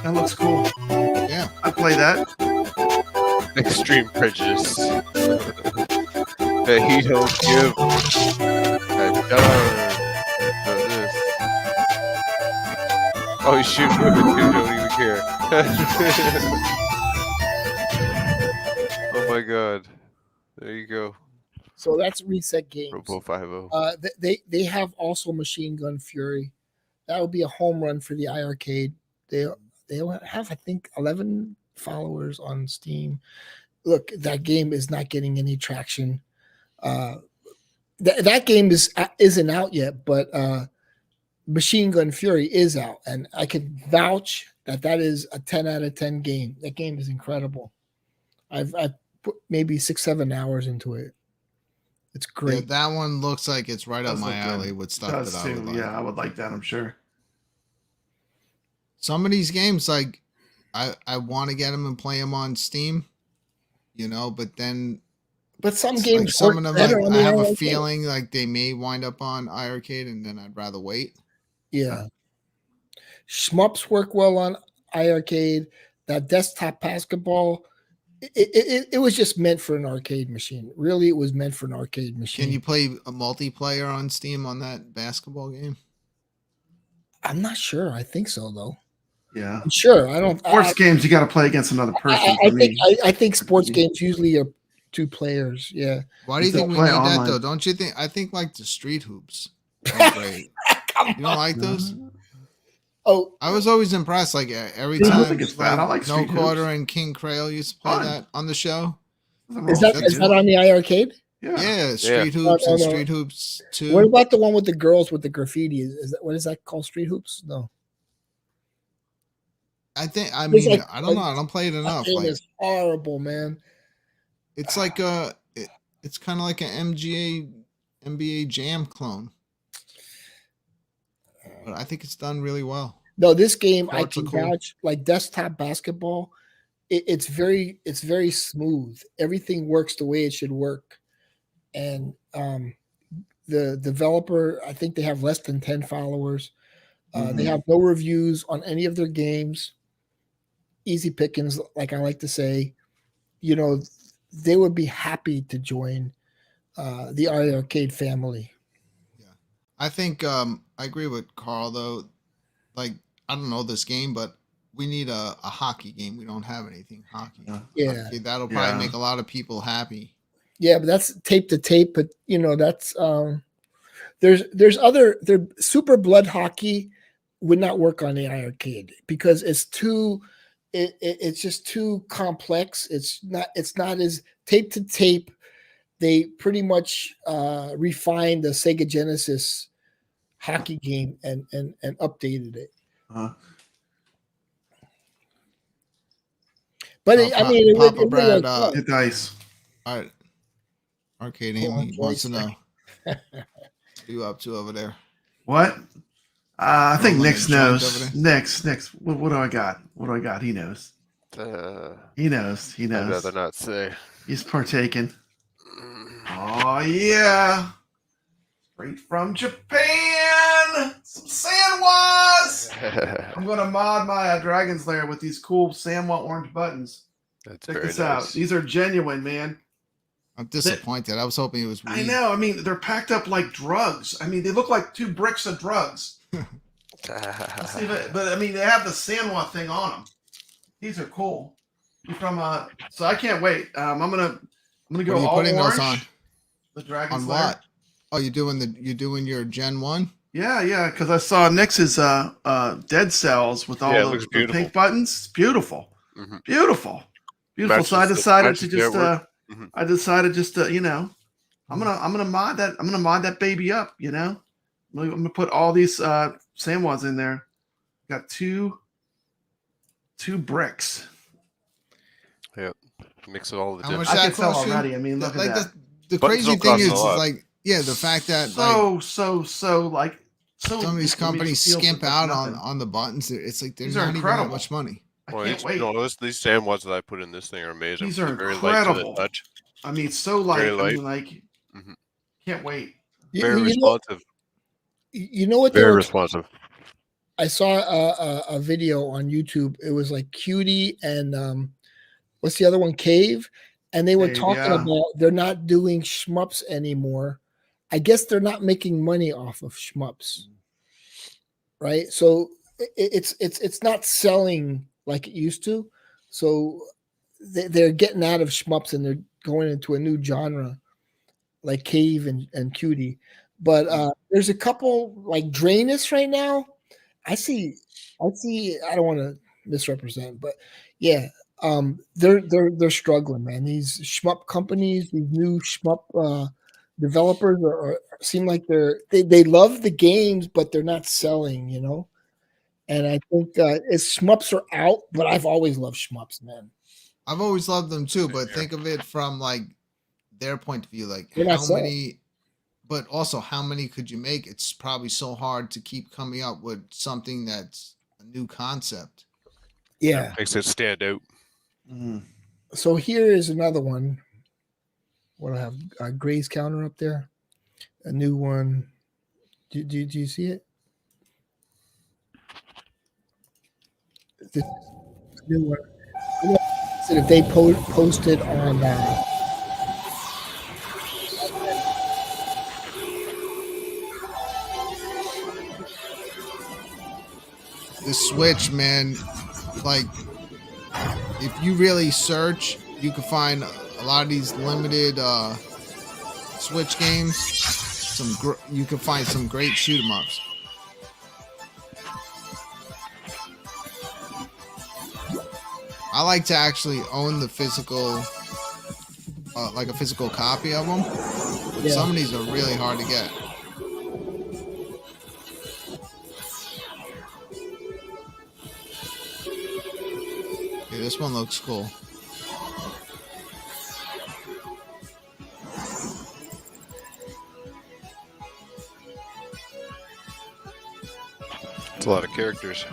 That looks cool. Yeah. I play that. Extreme prejudice. That he don't give a darn for this. Oh shoot, you don't even care. Oh my god. There you go. So that's Reset Games. Robo 5-0. They have also Machine Gun Fury. That would be a home run for the iArcade. They have, I think, 11 followers on Steam. Look, that game is not getting any traction. That game isn't out yet, but Machine Gun Fury is out, and I can vouch that is a 10 out of 10 game. That game is incredible. I've put maybe 6-7 hours into it. It's Yeah, great. that one looks like it's right up Does my look good. alley with stuff Does that I would too. like. Yeah, I would like that. I'm sure. Some of these games, like I want to get them and play them on Steam, but then But some It's games like some work of them, better like on I the have a iRcade. feeling like they may wind up on iRcade, and then I'd rather wait. Yeah. Shmups work well on iRcade. That desktop basketball, it was just meant for an arcade machine. Really, it was meant for an arcade machine. Can you play a multiplayer on Steam on that basketball game? I'm not sure. I think so, though. Yeah. I'm sure. I don't. Sports games, you got to play against another person. For me, I think sports games usually are 2 players. Yeah. Why do you think we play need that online. though? Don't you think? I think like the street hoops are great. You don't like those? Oh, I was always impressed. Like every I don't time, think it's bad. I like No Street Quarter Hoops. and King Crail used to play Fun. that on the show. is that on the iRcade? Yeah, Street Hoops and Street Hoops 2. What about the one with the girls with the graffiti? Is that what is that called? Street Hoops? No. I think. I It's mean, like- I don't know. I don't play it enough. That game Like is horrible, man. it's like it's kind of like an NBA Jam clone. But I think it's done really well. No, this game I Parts are can cool. vouch. Like desktop basketball, it's very smooth. Everything works the way it should work, and the developer, I think they have less than 10 followers. They have no reviews on any of their games. Easy pickings, like I like to say. You know, they would be happy to join the iRcade family. Yeah, I think I agree with Carl though. Like I don't know this game, but we need a hockey game. We don't have anything hockey. Yeah. Hockey, that'll probably make a lot of people happy. Yeah, but that's tape to tape. But you know, that's there's other Super Blood Hockey would not work on the iRcade because it's too it's just too complex. It's not as tape to tape. They pretty much refined the Sega Genesis hockey game and updated it. But I mean, it would Brad, hit dice. All right, Arcade Amy wants to know. What are you up to over there? What? I think Rolling Nick's a joint knows. over there? Nick's. What do I got? What do I got? He knows. He knows. I'd rather not say. He's partaking. Oh yeah. Straight from Japan. Some Sanwas. I'm gonna mod my Dragon's Lair with these cool Sanwa orange buttons. That's Check very this nice. out. These are genuine, man. I'm disappointed. I was hoping it was weed. I know. I mean, they're packed up like drugs. I mean, they look like 2 bricks of drugs. But I mean, they have the Sanwa thing on them. These are cool. From so I can't wait. I'm gonna go What are you all putting orange. those on? The Dragon's On Lair. what? Oh, you're doing your Gen 1? Yeah, because I saw Nix's Dead Cells with all Yeah, it the looks beautiful. pink buttons. It's beautiful. Mhm. Beautiful. Matches So I the- decided matches to the just artwork. I'm gonna mod that. I'm gonna mod that baby up, you know. I'm gonna put all these Samwas in there. Got two bricks. Mix it all the How much different. I that can tell cost you? already. I mean, look at that. The Buttons crazy don't thing cost is a lot. like, yeah, the fact that So some of these companies skimp out on the buttons. It's like they're These are not even that incredible. much money. I Well, can't wait. these Sanwas that I put in this thing are amazing. These are They're very light to incredible. the touch. I mean, so light. Very I light. mean, like, Mhm. can't wait. Very responsive. You know what? Very responsive. I saw a video on YouTube. It was like Cutie and what's the other one? Cave. And they were Cave, talking yeah. about they're not doing shmups anymore. I guess they're not making money off of shmups, right? So it's not selling like it used to. So they're getting out of shmups and they're going into a new genre like Cave and Cutie. But there's a couple like Drainus right now. I see. I don't want to misrepresent, but yeah, they're struggling, man. These shmup companies, these new shmup developers seem like they love the games, but they're not selling, you know. And I think shmups are out, but I've always loved shmups, man. I've always loved them too, but think of it from like their point of view, like They're not how many, but also how many could you make? It's probably so hard to keep coming up with something that's a new concept. Yeah. Makes it stand out. Mm. So here is another one. What do I have? Gray's counter up there. A new one. Do you see it? This new one. So if they posted on the Switch, man, like if you really search, you can find a lot of these limited Switch games. You can find some great shoot 'em ups. I like to actually own the physical, like a physical copy of them. Yeah. Some of these are really hard to get. Okay, this one looks cool. It's a lot of characters.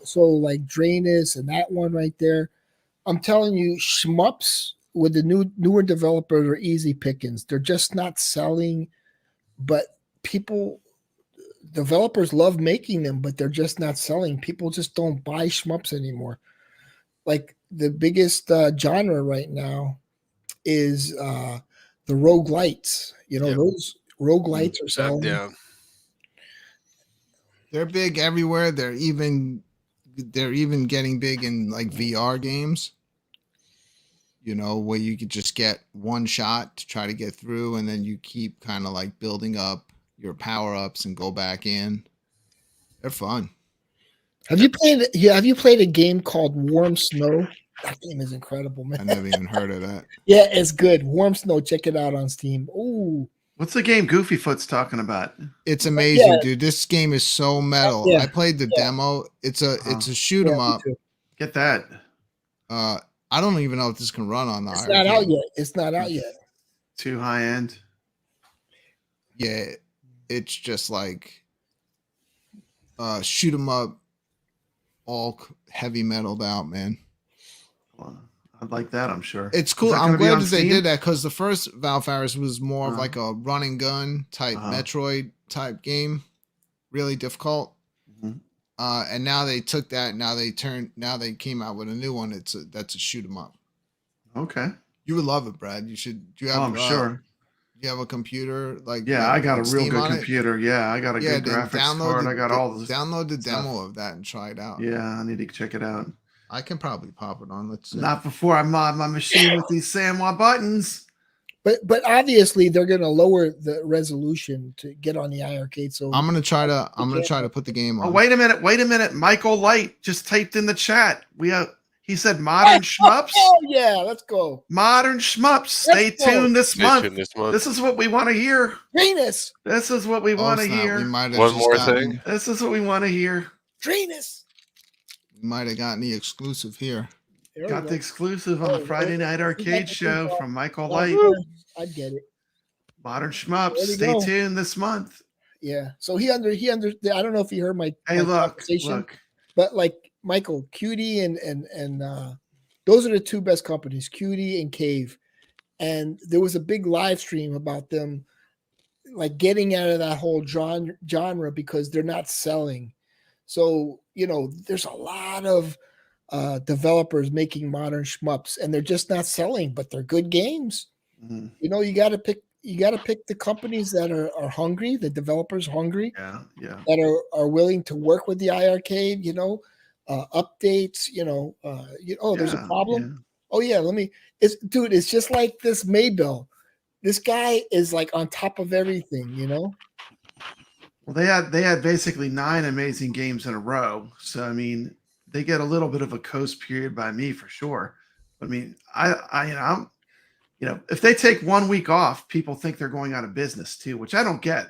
So like Drainus and that one right there. I'm telling you, shmups with the newer developers are easy pickings. They're just not selling, but developers love making them, but they're just not selling. People just don't buy shmups anymore. Like the biggest genre right now is the roguelites. You know, those roguelites are selling. Down. They're big everywhere. They're even getting big in like VR games. You know, where you could just get one shot to try to get through, and then you keep kind of like building up your power ups and go back in. They're fun. Have you played? Yeah, have you played a game called Warm Snow? That game is incredible, man. I never even heard of that. Yeah, it's good. Warm Snow. Check it out on Steam. Ooh. What's the game Goofyfoot's talking about? It's amazing, dude. This game is so metal. Yeah. I played the demo. It's a shoot 'em up. Get that. I don't even know if this can run on the It's iRcade. not out yet. It's not out yet. Too high end. Yeah, it's just like shoot 'em up, all heavy metaled out, man. Well, I'd like that, I'm sure. It's cool. Is that I'm gonna be glad on that they Steam? did that, because the first Valfaris was more of like a run and gun type Metroid type game, really difficult. And now they took that. Now they came out with a new one. That's a shoot 'em up. Okay. You would love it, Brad. You should. Do you have? I'm sure. You have a computer like? Yeah, I got a real Steam good on it? computer. Yeah, I got a good then graphics card. I got all this. Download the stuff. demo of that and try it out. Yeah, I need to check it out. I can probably pop it on. Let's see. Not before I mod my machine with these Samwa buttons. But obviously they're going to lower the resolution to get on the iArcade. So I'm gonna try to put the game on. Oh, wait a minute. Michael Light just typed in the chat. He said modern shmups. Oh yeah, let's go. Modern shmups. Stay tuned this month. This is what we want to hear. Drainus. This is what we want to hear. One more thing. This is what we want to hear. Drainus. We might have gotten the exclusive here. Got the exclusive on the Friday Night Arcade show from Michael Light. I get it. Modern shmups. Stay tuned this month. Yeah. So he under. I don't know if he heard my. Hey, look. But like Michael, Cutie and those are the two best companies, Cutie and Cave. And there was a big live stream about them, like getting out of that whole genre because they're not selling. So there's a lot of developers making modern shmups, and they're just not selling, but they're good games. Mm-hmm. You got to pick the companies that are hungry, the developers hungry, that are willing to work with the iArcade, updates, there's a problem. Yeah. Oh yeah, it's just like this Maybell. This guy is like on top of everything, Well, they had basically 9 amazing games in a row. So I mean, they get a little bit of a coast period by me for sure. I mean, I'm if they take 1 week off, people think they're going out of business too, which I don't get.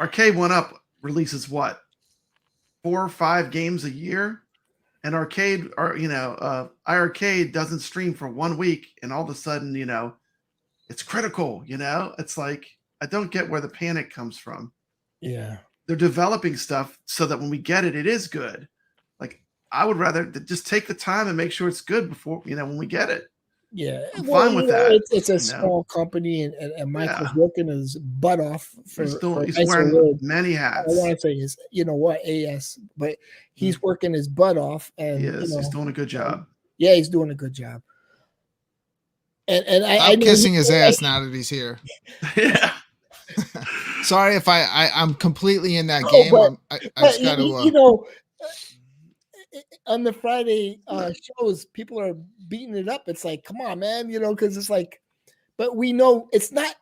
Arcade 1UP releases what, 4 or 5 games a year, and iArcade doesn't stream for 1 week, and all of a sudden, it's critical, you know? It's like, I don't get where the panic comes from. Yeah. They're developing stuff so that when we get it, it is good. Like, I would rather just take the time and make sure it's good before, you know, when we get it. Yeah, I'm fine with that. It's a you know? small company, and Michael's Yeah. working his butt off for. He's for he's nicer wearing word. many I hats. want to say is, you know what, AS, but he's working his butt off, and He you is. know, He's doing a good job. yeah, he's doing a good job. And I I'm know kissing his ass now that he's here. Yeah. Sorry if I'm completely in that Oh, game. but- I just got to. you know, on the Friday shows, people are beating it up. It's like, come on, man, you know, because it's like, but we know it's not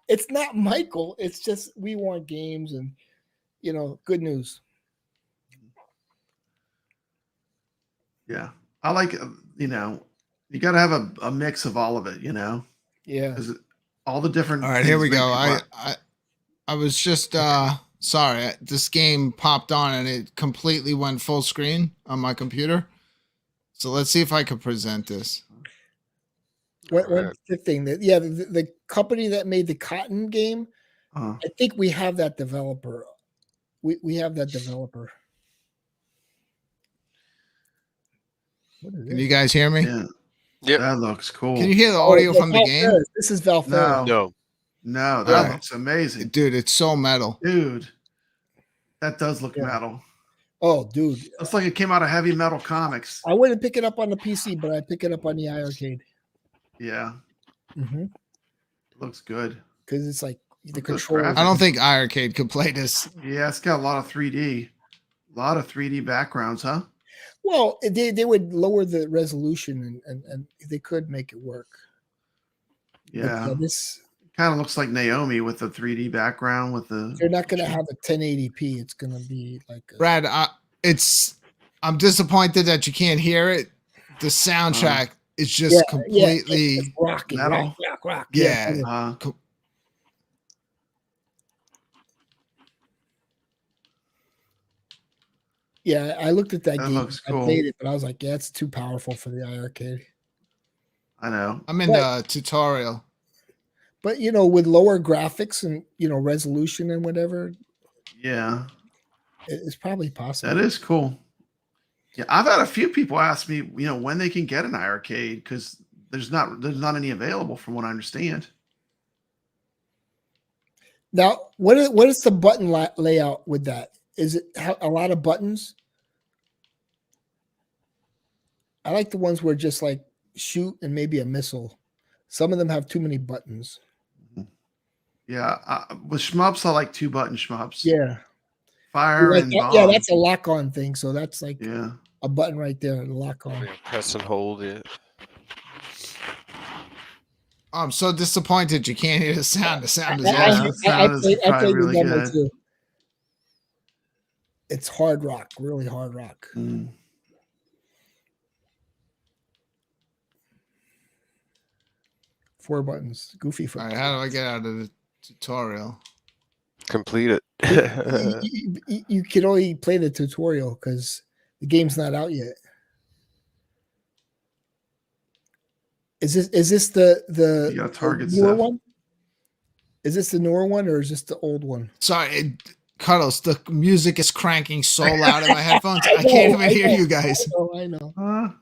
Michael. It's just we want games, and you know, good news. Yeah. I like, you know, you got to have a mix of all of it, you know? Yeah. Because all the different. All right, here things we make go. people I was just sorry. This game popped on and it completely went full screen on my computer. So let's see if I can present this. What's the thing that the company that made the Cotton game? I think we have that developer. We have that developer. What is Can it? you guys hear me? Yeah. Yep. That looks cool. Can you hear the audio from the Val game? Ferris. This is Val Ferris. No. No. No, that Alright. looks amazing. Dude, it's so metal. Dude. That does look Yeah. metal. Oh, dude. Looks like it came out of Heavy Metal Comics. I wouldn't pick it up on the PC, but I pick it up on the iArcade. Yeah. Mm-hmm. Looks good. Because it's like the Good controller. graphics. I don't think iArcade could play this. Yeah, it's got a lot of 3D. A lot of 3D backgrounds, huh? Well, they would lower the resolution and they could make it work. Yeah. But, this Kind of looks like Naomi with the 3D background with the. they're not going to have a 1080p. It's going to be like Brad, I'm disappointed that you can't hear it. The soundtrack is just completely it's rocking, metal. rock. yeah. Yeah, I looked at that That game. looks cool. I played it, but I was like, yeah, it's too powerful for the iArcade. I know. I'm in the tutorial. But you know, with lower graphics and you know resolution and whatever, Yeah. it's probably possible. That is cool. Yeah, I've had a few people ask me, you know, when they can get an iArcade because there's not any available from what I understand. Now, what is the button layout with that? Is it a lot of buttons? I like the ones where just like shoot and maybe a missile. Some of them have too many buttons. Yeah, with shmups, I like 2-button shmups. Yeah, Fire like and that, bomb. yeah, that's a lock-on thing. So that's like Yeah. a button right there, the lock-on. Press and hold it. I'm so disappointed you can't hear the sound. The sound is Yeah, awesome. that sound is I probably played really the demo good. too. It's hard rock, really hard rock. Mm. 4 buttons, goofy for. All right, how do I get out of the tutorial? Complete it. You can only play the tutorial because the game's not out yet. Is this the You gotta target newer stuff. one? Is this the newer one or is this the old one? Sorry, Carlos, the music is cranking so loud in my headphones. I can't even hear you guys. I know.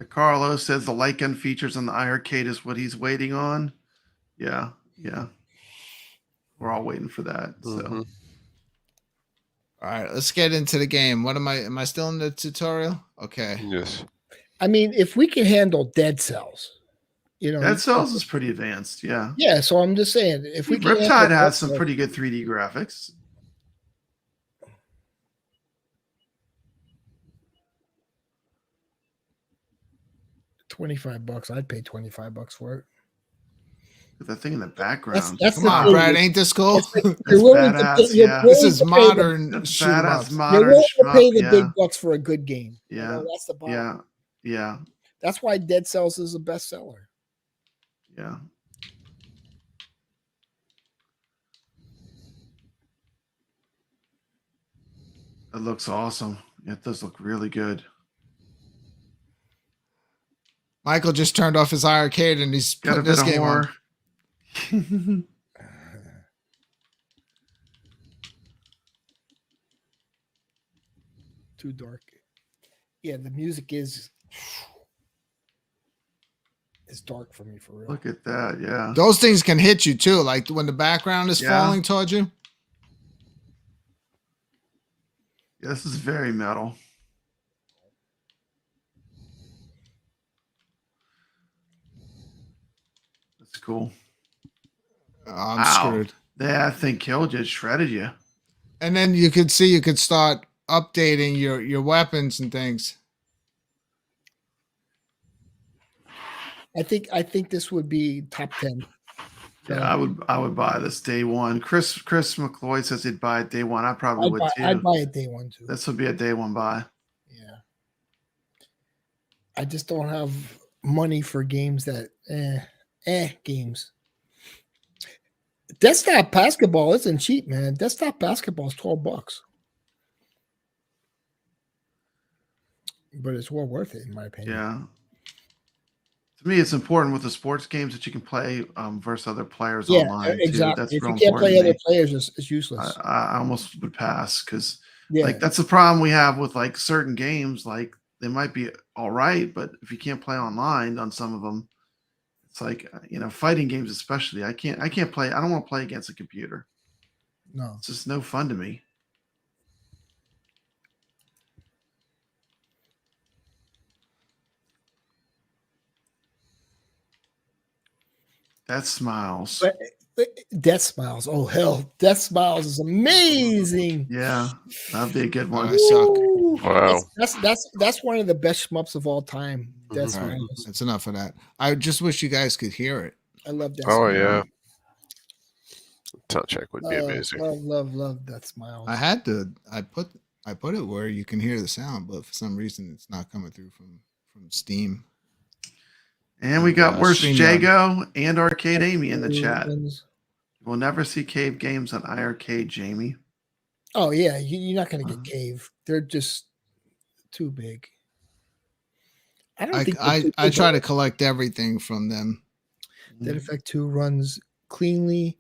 Carlos says the light gun features on the iArcade is what he's waiting on. Yeah. We're all waiting for that. So Mhm. All right, let's get into the game. What am I still in the tutorial? Okay. Yes. I mean, if we can handle Dead Cells, you know, Dead Cells is pretty advanced. Yeah. yeah. So I'm just saying, if we can Riptide handle Dead has some Cells- pretty good 3D graphics. $25, I'd pay $25 for it. With that thing in the background. That's Come the on, thing. Brad. Ain't this cool? It's like That's you're willing to badass, pay- you're yeah. This willing is to pay the- modern That's shoot 'em badass ups. You're modern willing to pay shmup, the yeah. big bucks for a good game. Yeah. That's the bottom. Yeah. That's why Dead Cells is a bestseller. Yeah. That looks awesome. It does look really good. Michael just turned off his iircade and he's Got a putting bit this of game on. horror. Too dark. Yeah, the music is dark for me, for real. Look at that. Yeah. Those things can hit you too, like when the background is falling towards you. Yeah, this is very metal. That's cool. I'm screwed. That thing killed you, shredded you. And then you could see you could start updating your weapons and things. I think this would be top 10. Yeah, I would buy this day one. Chris McLeod says he'd buy it day one. I probably would too. I'd buy it day one too. This would be a day one buy. Yeah. I just don't have money for games that games. Desktop basketball isn't cheap, man. Desktop basketball is $12. But it's well worth it, in my opinion. Yeah. To me, it's important with the sports games that you can play versus other players online. Exactly. Too. That's if real you can't play important other players, it's useless. I almost would pass because like that's the problem we have with like certain games. Like they might be all right, but if you can't play online on some of them, it's like fighting games especially. I can't play. I don't want to play against a computer. No, it's just no fun to me. Death Smiles. Death Smiles. Oh hell, Death Smiles is amazing. Yeah, that'd be a good one. I suck. Wow. That's one of the best shmups of all time. Death Smiles. That's enough of that. I just wish you guys could hear it. I love Death Oh Smiles. yeah. Soundtrack would be amazing. Love Death Smiles. I put it where you can hear the sound, but for some reason it's not coming through from Steam. And we got Worst Jago and Arcade Amy in the chat. We'll never see cave games on iircade, Jamie. Oh yeah, you're not going to get cave. They're just too big. I try to collect everything from them. Dead Effect 2 runs cleanly.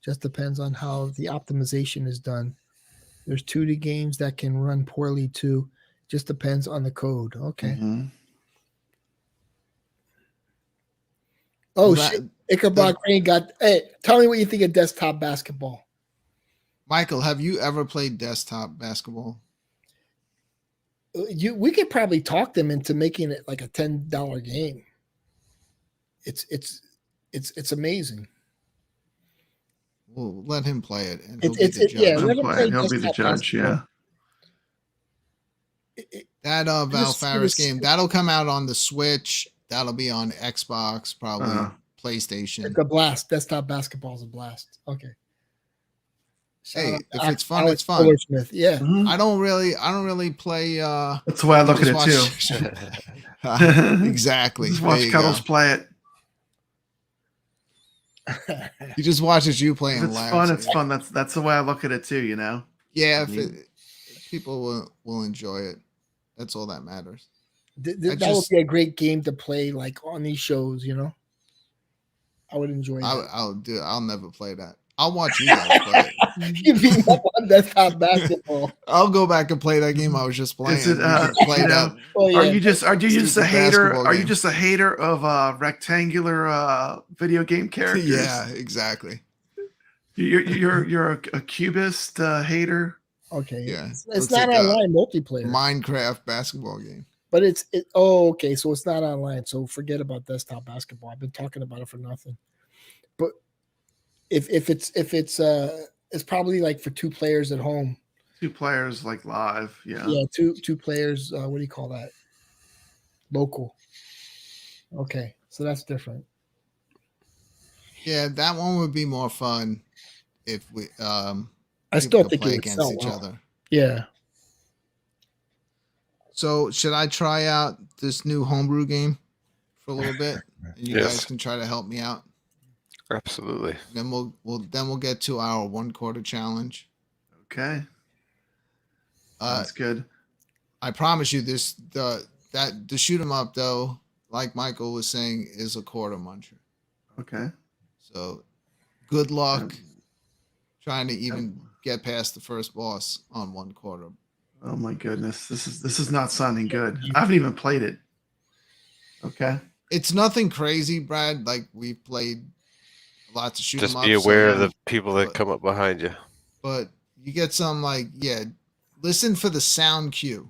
Just depends on how the optimization is done. There's 2D games that can run poorly too. Just depends on the code. Okay. Mm-hmm. Oh shit! Ichabod Crane got. Hey, tell me what you think of desktop basketball. Michael, have you ever played desktop basketball? We could probably talk them into making it like a $10 game. It's amazing. We'll let him play it, and He'll be the judge. Yeah. That Val Faris game that'll come out on the Switch. That'll be on Xbox, probably PlayStation. It's a blast. Desktop basketball is a blast. Okay. Hey, if it's fun, it's fun. Smith. Yeah. Mm-hmm. I don't really play. That's the way I look at it too. Exactly. Just watch Cuddles play it. He just watches you play and laughs. Fun. It's fun. That's the way I look at it too. Yeah. If people will enjoy it. That's all that matters. That would be a great game to play like on these shows. I would enjoy that. I'll never play that. I'll watch you guys play it. You beat up on desktop basketball. I'll go back and play that game I was just playing. Is it, Are you just a hater? Are you just a hater of rectangular video game characters? Yeah, exactly. You're a cubist hater. Okay. Yeah. It's not like online multiplayer. Minecraft basketball game. But okay, so it's not online. So forget about desktop basketball. I've been talking about it for nothing. But if it's probably like for 2 players at home. 2 players like live, yeah. Yeah, two players. What do you call that? Local. Okay, so that's different. Yeah, that one would be more fun if we. I still think play against each other. Yeah. So should I try out this new homebrew game for a little bit, and you Yes. guys can try to help me out. Absolutely. Then we'll get to our 1/4 challenge. Okay. That's good. I promise you, the shoot 'em up though, like Michael was saying, is a quarter muncher. Okay. So good luck trying to even get past the first boss on 1/4. Oh my goodness, this is not sounding good. I haven't even played it. Okay. It's nothing crazy, Brad. Like we've played lots of shoot 'em Just ups. be aware so, of the people that but- come up behind you. But you get some listen for the sound cue.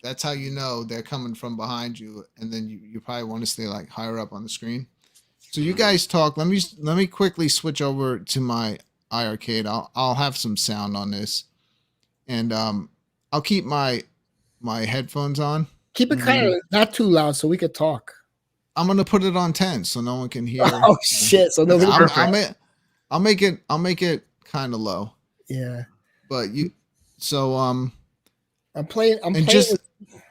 That's how you know they're coming from behind you, and then you probably want to stay like higher up on the screen. So you guys talk. Let me quickly switch over to my iArcade. I'll have some sound on this, and I'll keep my headphones on. Keep it kind of not too loud so we could talk. I'm gonna put it on 10 so no one can hear. Oh shit! So nobody. I'll make it kind of low. Yeah. But you, so I'm playing.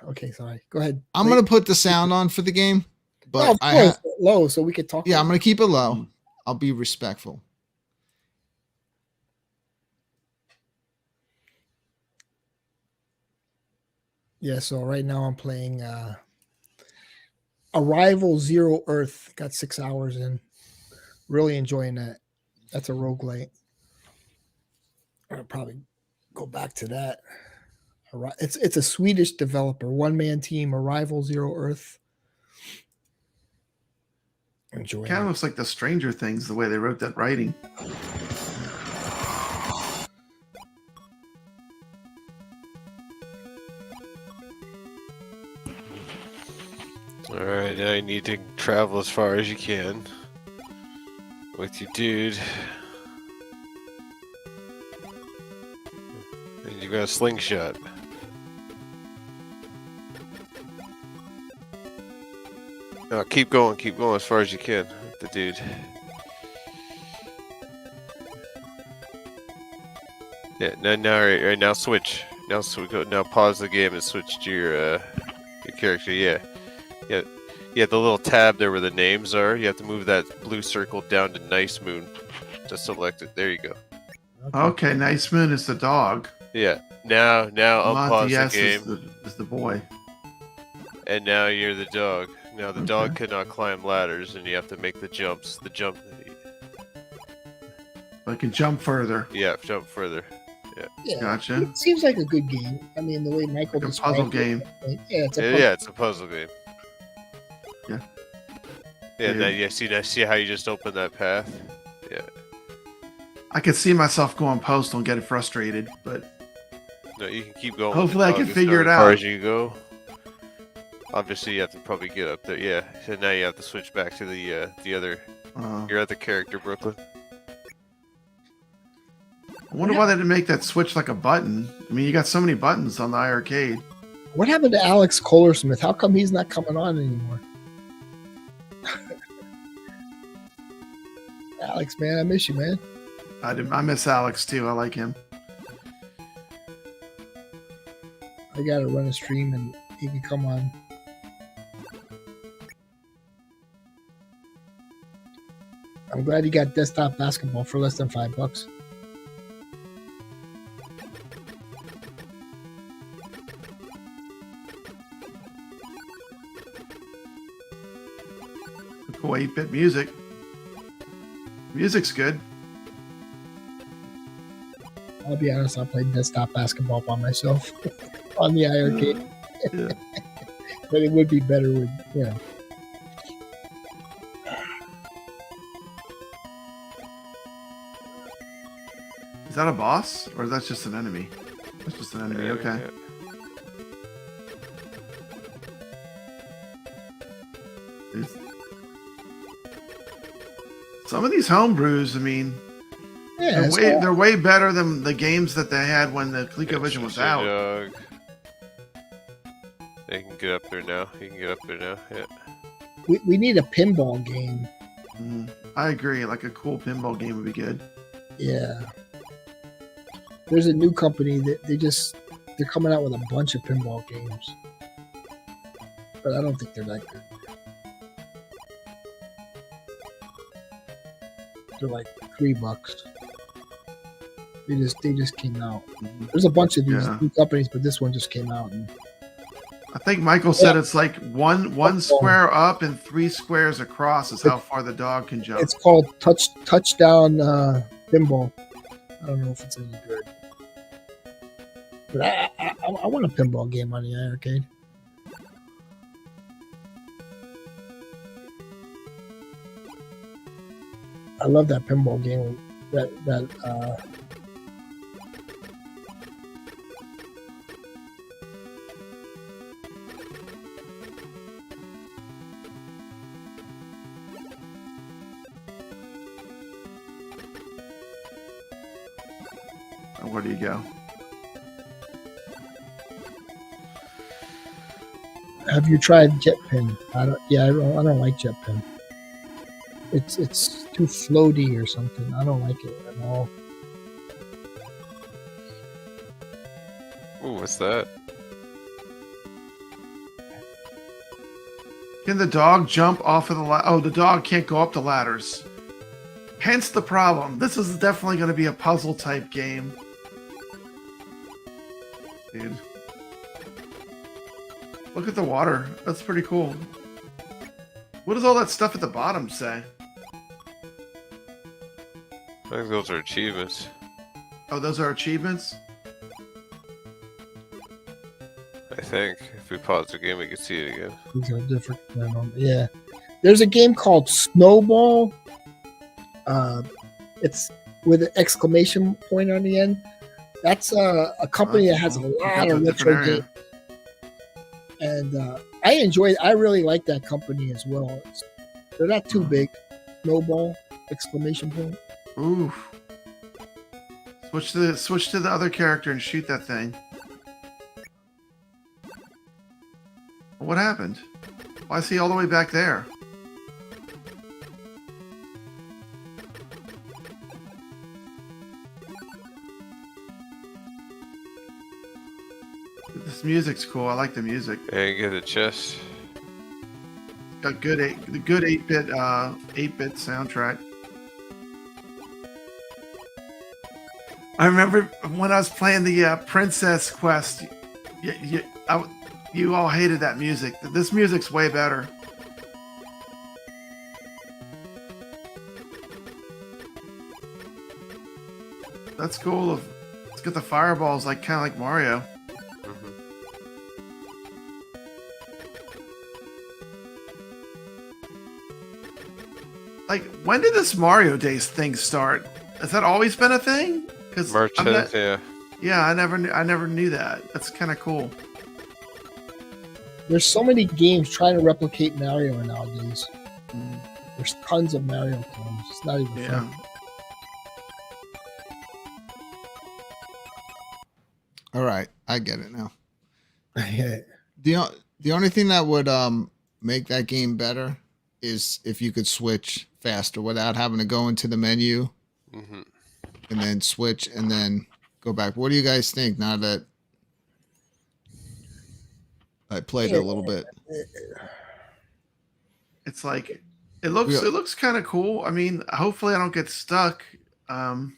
Okay, sorry. Go ahead. I'm gonna put the sound on for the game, but No, of course, low so we could talk. I'm gonna keep it low. I'll be respectful. Yeah. So right now I'm playing Arrival Zero Earth. Got 6 hours in. Really enjoying that. That's a roguelite. I'll probably go back to that. It's a Swedish developer, 1-man team, Arrival Zero Earth. Enjoying Kind of it. looks like the Stranger Things the way they wrote that writing. All right, now you need to travel as far as you can with your dude. And you got a slingshot. No, keep going as far as you can with the dude. Yeah, right now switch. Now now pause the game and switch to your character. Yeah, the little tab there where the names are. You have to move that blue circle down to Nice Moon to select it. There you go. Okay, Nice Moon is the dog. Yeah. Now unpause the Monty game. is the boy. And now you're the dog. Now the dog cannot climb ladders, and you have to make the jumps. The jump. I can jump further. Yeah, jump further. Yeah, Gotcha. it seems like a good game. I mean, the way Michael Like a described puzzle it, game. Yeah, it's a puzzle. Yeah, it's a puzzle game. Yeah. Yeah. Yeah. See how you just opened that path. Yeah. I could see myself going postal and getting frustrated, but No, you can keep going. Hopefully I can As figure it far out. as you go. Obviously, you have to probably get up there. Yeah. So now you have to switch back to the other your other character, Brooklyn. I wonder why they didn't make that switch like a button. I mean, you got so many buttons on the iArcade. What happened to Alex Kohlersmith? How come he's not coming on anymore? Alex, man, I miss you, man. I miss Alex too. I like him. I gotta run a stream and he can come on. I'm glad you got desktop basketball for less than $5. Cool 8-bit music. Music's good. I'll be honest, I played desktop basketball by myself on the iArcade. Yeah. But it would be better with, you know. Is that a boss or is that just an enemy? That's just an enemy. Okay. It's- Some of these homebrews, I mean, Yeah, they're way better than the games that they had when the ColecoVision was out. Dog. They can get up there now. You can get up there now. Yeah. we need a pinball game. I agree. Like a cool pinball game would be good. Yeah. There's a new company that they're coming out with a bunch of pinball games. But I don't think they're that good. They're like $3. They just came out. There's a bunch of these new companies, but this one just came out. And I think Michael said it's like one square up and 3 squares across is how far the dog can jump. It's called touchdown pinball. I don't know if it's any good, but I want a pinball game on the iircade. I love that pinball game. Where do you go? Have you tried JetPin? I don't like JetPin. It's too floaty or something. I don't like it at all. Ooh, what's that? Can the dog jump off of the ladder? Oh, the dog can't go up the ladders. Hence the problem. This is definitely going to be a puzzle type game. Dude. Look at the water. That's pretty cool. What does all that stuff at the bottom say? I think those are achievements. Oh, those are achievements? I think. If we pause the game, we can see it again. These are different. Yeah. There's a game called Snowball. It's with an exclamation point on the end. That's a company that has a lot of retro games. And I really like that company as well. They're not too big. Snowball, exclamation point. Ooh. Switch to the other character and shoot that thing. What happened? Why is he all the way back there? This music's cool. I like the music. And get a chest. Got good 8-bit soundtrack. I remember when I was playing the Princess Quest. You all hated that music. This music's way better. That's cool. It's got the fireballs, like kind of like Mario. Like, when did this Mario Days thing start? Has that always been a thing? Because March 10th, yeah. Yeah, I never knew that. That's kind of cool. There's so many games trying to replicate Mario nowadays. There's tons of Mario clones. It's not even fun. All right, I get it now. Yeah. The only thing that would make that game better is if you could switch faster without having to go into the menu and then switch and then go back. What do you guys think now that I played it a little bit? It's like it looks kind of cool. I mean, hopefully I don't get stuck. I'm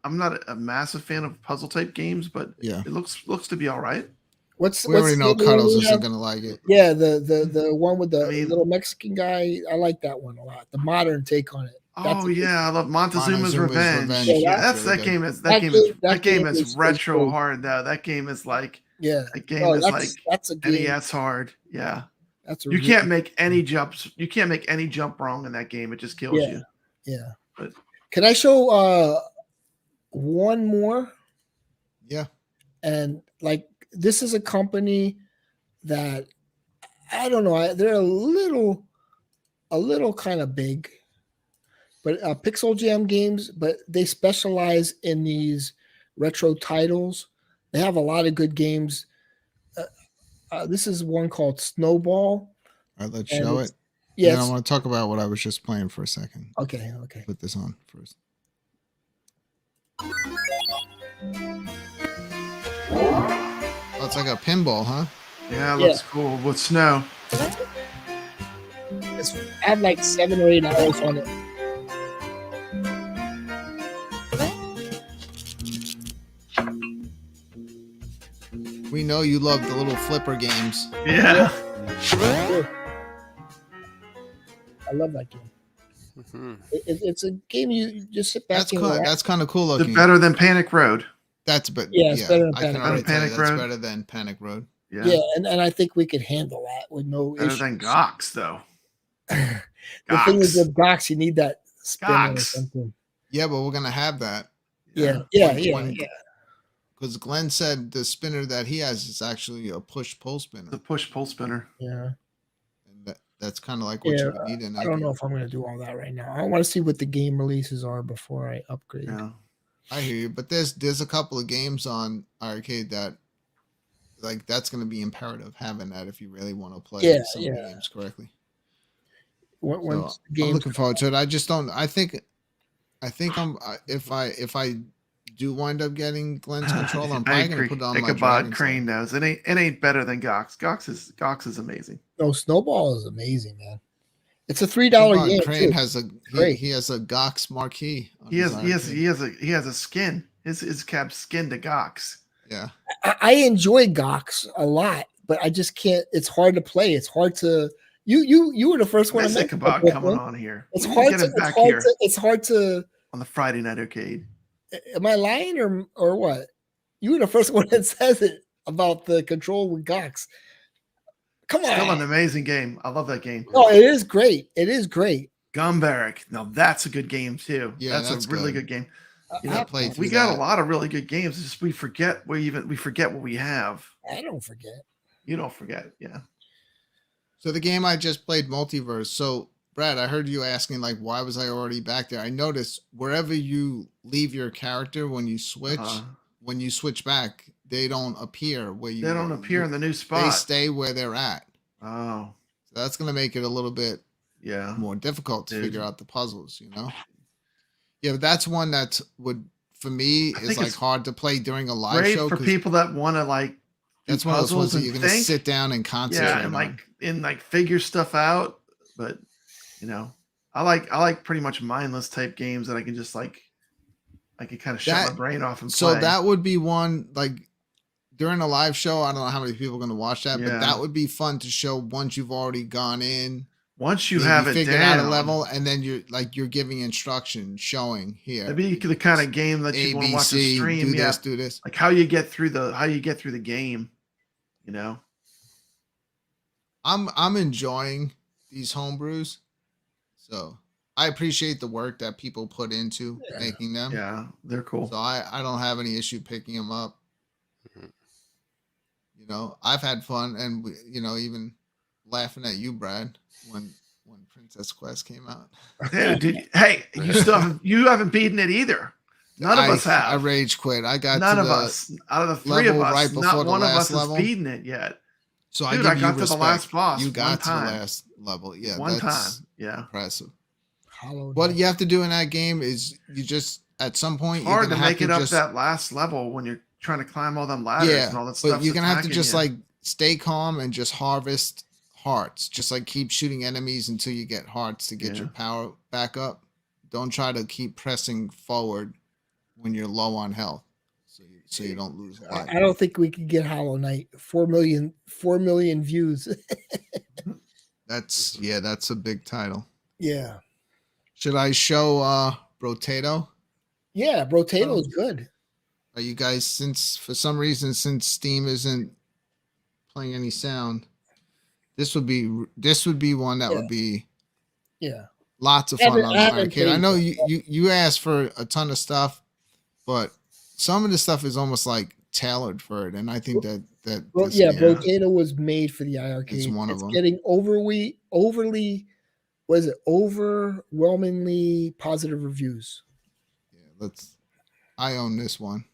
not a massive fan of puzzle type games, but yeah, it looks to be all right. We already know Cuddles isn't gonna like it. Yeah, the one with the little Mexican guy. I like that one a lot. The modern take on it. Oh yeah, I love Montezuma's Revenge. Yeah, that game is retro hard though. That game is like that game is like that's a game. NES hard. Yeah, you can't make any jumps. You can't make any jump wrong in that game. It just kills you. Yeah. But can I show one more? Yeah. And like this is a company that I don't know. They're a little kind of big. But Pixel Jam Games, but they specialize in these retro titles. They have a lot of good games. This is one called Snowball. All right, let's show it. Yes. I want to talk about what I was just playing for a second. Okay. Put this on first. Oh, it's like a pinball, huh? Yeah, it looks cool with snow. I have like 7 or 8 hours on it. know you love the little flipper games. Yeah. I love that game. Mhm. It's a game you just sit back and relax. That's kind of cool Is looking. it better than Panic Road? That's but Yeah, it's better than I can Panic already Road. tell you Panic that's Road? better than Panic Road. Yeah, and I think we could handle that with no Better issues. than Gox, though. The thing is Gox. with Gox, you need that spinner or Gox. something. Yeah, but we're gonna have that. Yeah. Because Glenn said the spinner that he has is actually a push-pull The spinner, push-pull spinner. Yeah. and that's kind of like what you would need in that I don't game. know if I'm going to do all that right now. I want to see what the game releases are before I upgrade. Yeah. I hear you, but there's a couple of games on iiRcade that like that's going to be imperative having that if you really want to play some of the games correctly. Once So the games I'm looking forward to it. I just don't. I think I'm if I do wind up getting Glenn's controller, I'm probably going to put it on my Ichabod Dragon Crane knows it ain't better than Gox. Gox is amazing. No, Snowball is amazing, man. It's a $3 Ichabod game. Crane Too. has he has a Gox marquee. On He has his a skin. His cap skin to Gox. Yeah. I enjoy Gox a lot, but I just can't. It's hard to play. It's hard to. You were the first one to Miss mention Ichabod that, coming man. on here. It's We hard get to. him back It's hard here to. It's hard to. on the Friday Night Arcade. Am I lying or what? You were the first one that says it about the control with Gox. Come on. Still an amazing game. I love that game. No, it is great. It is great. Gumbarrack. Now that's a good game too. Yeah, that's a really good game. You know, played we through got that. a lot of really good games. It's just we forget what we have. I don't forget. You don't forget. Yeah. So the game I just played, Multiverse. So Brad, I heard you asking like, why was I already back there? I noticed wherever you leave your character when you switch back, they don't appear where you. They don't appear in the new spot. They stay where they're at. Oh, so that's gonna make it a little bit more difficult to Dude. figure out the puzzles. You know. Yeah, but that's one that would for me is like hard to play during a live great show for people that want to like. That's one of those ones that you're gonna sit down and concentrate. Yeah, and like figure stuff out. But you know, I like pretty much mindless type games that I can just like I can kind of shut my brain off and play. So that would be one like during a live show. I don't know how many people are going to watch that, but that would be fun to show once you've already gone in. Once you have it figured down, out a level, and then you're giving instructions, showing here. That'd be the kind of game that you want to watch a stream. Do this. Like how you get through the game. You know, I'm enjoying these homebrews, so I appreciate the work that people put into making them. Yeah, they're cool. So I don't have any issue picking them up. You know, I've had fun, and even laughing at you, Brad, when Princess Quest came out. Dude, hey, you haven't beaten it either. None of us have. I rage quit. I got none of us out of the three of us. Right not one of us has beaten it yet. So dude, I got to the last boss. You got to the last level. Yeah, one time. Yeah, impressive. What you have to do in that game is you just at some point hard to make it up that last level when you're trying to climb all them ladders and all that stuff. But you're gonna have to just like stay calm and just harvest hearts. Just like keep shooting enemies until you get hearts to get your power back up. Don't try to keep pressing forward when you're low on health, so you don't lose life. I don't think we could get Hollow Knight 4 million views. That's a big title. Yeah. Should I show Brotato? Yeah, Brotato is good. Are you guys since Steam isn't playing any sound? This would be one that would be lots of fun on iiRcade. I know you asked for a ton of stuff, but some of the stuff is almost like tailored for it, and I think that Brotato was made for the iiRcade. It's one of them. Getting overwhelmingly positive reviews. Yeah, I own this one.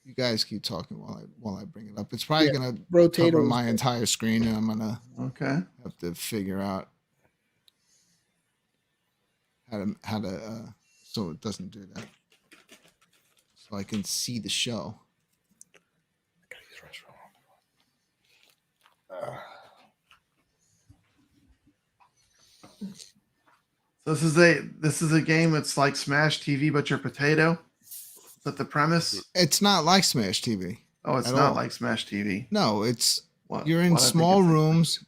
You guys keep talking while I bring it up. It's probably gonna cover my entire screen, and I'm gonna have to figure out how to so it doesn't do that, so I can see the show. So this is a game. It's like Smash TV, but you're potato. that the premise? It's not like Smash TV. Oh, it's At not all. like Smash TV. No, it's What, you're in what I think small it's like. rooms.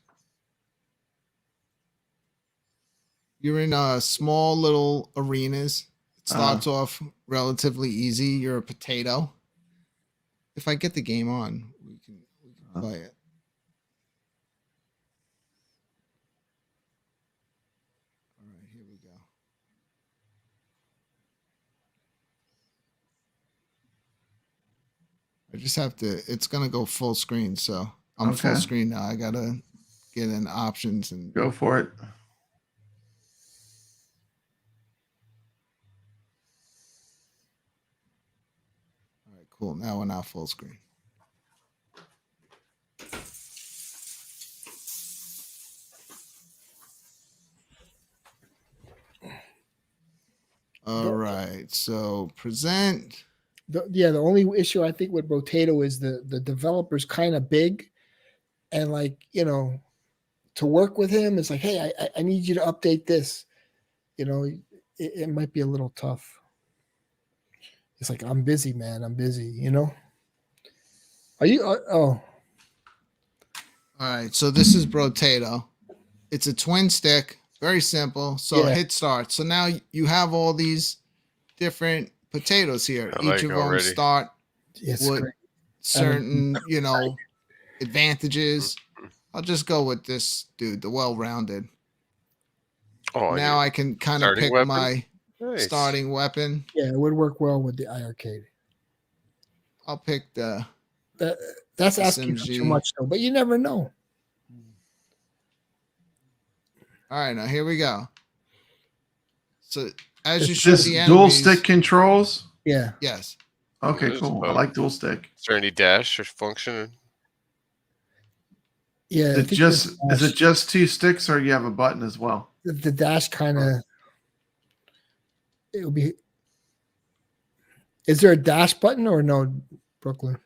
You're in small little arenas. It starts off relatively easy. You're a potato. If I get the game on, we can play it. All right, here we go. I just have to. It's gonna go full screen, so I'm full Okay. screen now. I gotta get in options and Go for it. All right, cool. Now we're not full screen. All right, so present. The only issue I think with Rotato is the developer's kind of big, and like, you know, to work with him, it's like, hey, I need you to update this. You know, it might be a little tough. It's like, I'm busy, man. I'm busy. You know. Are you? All right, so this is Rotato. It's a twin stick, very simple. So Yeah. hit start. So now you have all these different potatoes here. I Each like of them already. start It's with great. certain, you know, advantages. I'll just go with this dude, the well-rounded. Oh, Now I can kind of starting pick weapon? my Nice. starting weapon. Yeah, it would work well with the iArcade. I'll pick the That's asking for too SMG. much, though. But you never know. All right, now here we go. So as you Is shoot this the dual enemies, stick controls? Yeah. yes. Okay, Yes, cool. I but- like dual stick. Is there any dash or function? Yeah. Is I it think just the is it just two sticks or you have a button as well? the dash kind of? It would be. Is there a dash button or no, Brooklyn?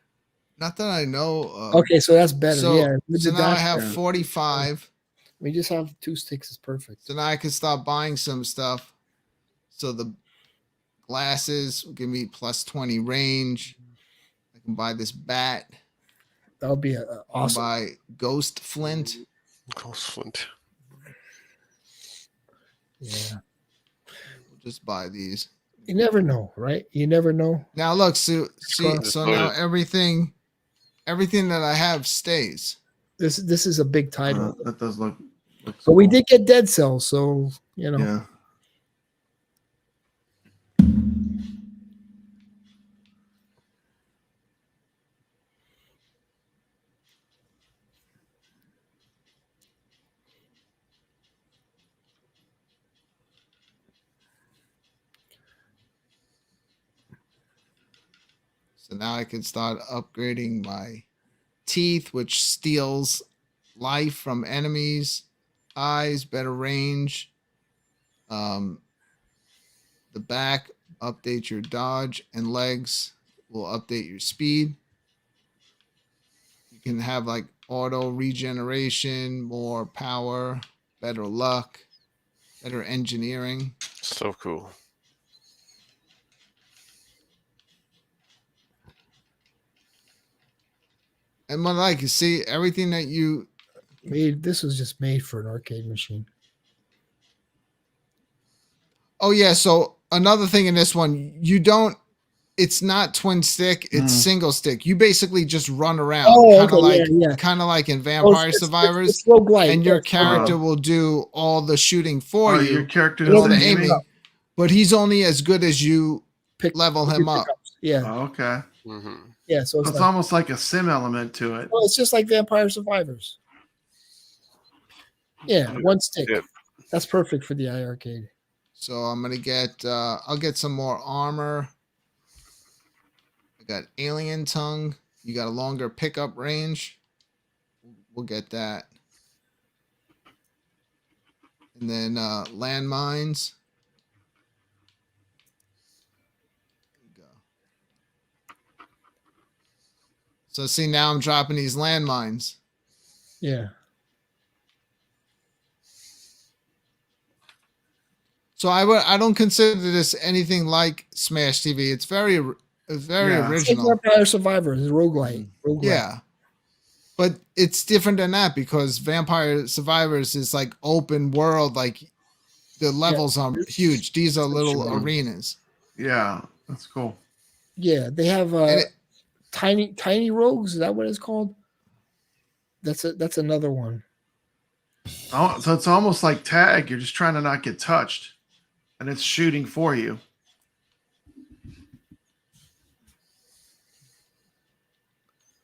Not that I know of. Okay, so that's better. So, yeah. With so the now I dash have button, 45. we just have two sticks is perfect. So now I can start buying some stuff. So the glasses will give me plus 20 range. I can buy this bat. That would be I can awesome. buy ghost flint. Ghost flint. Yeah. We'll just buy these. You never know, right? You never know. Now look, see, cool. so now everything that I have stays. This is a big title. That does look But we cool. did get Dead Cells, so you know. Yeah. So now I can start upgrading my teeth, which steals life from enemies, eyes, better range. The back update your dodge, and legs will update your speed. You can have like auto regeneration, more power, better luck, better engineering. So cool. And what I like, you see everything that you This was just made for an arcade machine. Oh yeah, so another thing in this one, it's not twin stick, it's single stick. You basically just run around, kind of like in Vampire Survivors, it's roguelike, and your character will do all the shooting for you, Your character and all does the aiming, but he's only as good as you level him up. Yeah. Oh, okay. Mm-hmm. Yeah, so It's almost like a sim element to it. Well, it's just like Vampire Survivors. Yeah, one stick. Yep. That's perfect for the iArcade. So I'm gonna get I'll get some more armor. I got alien tongue. You got a longer pickup range. We'll get that. And then landmines. There you go. So see, now I'm dropping these landmines. Yeah. So I don't consider this anything like Smash TV. It's very was very Yeah. It's like original. Vampire Survivors, roguelite. Yeah. But it's different than that because Vampire Survivors is like open world, like the levels are huge. These are little Sure. arenas. Yeah, that's cool. Yeah, they have tiny rogues. Is that what it's called? That's another one. Oh, so it's almost like tag. You're just trying to not get touched, and it's shooting for you.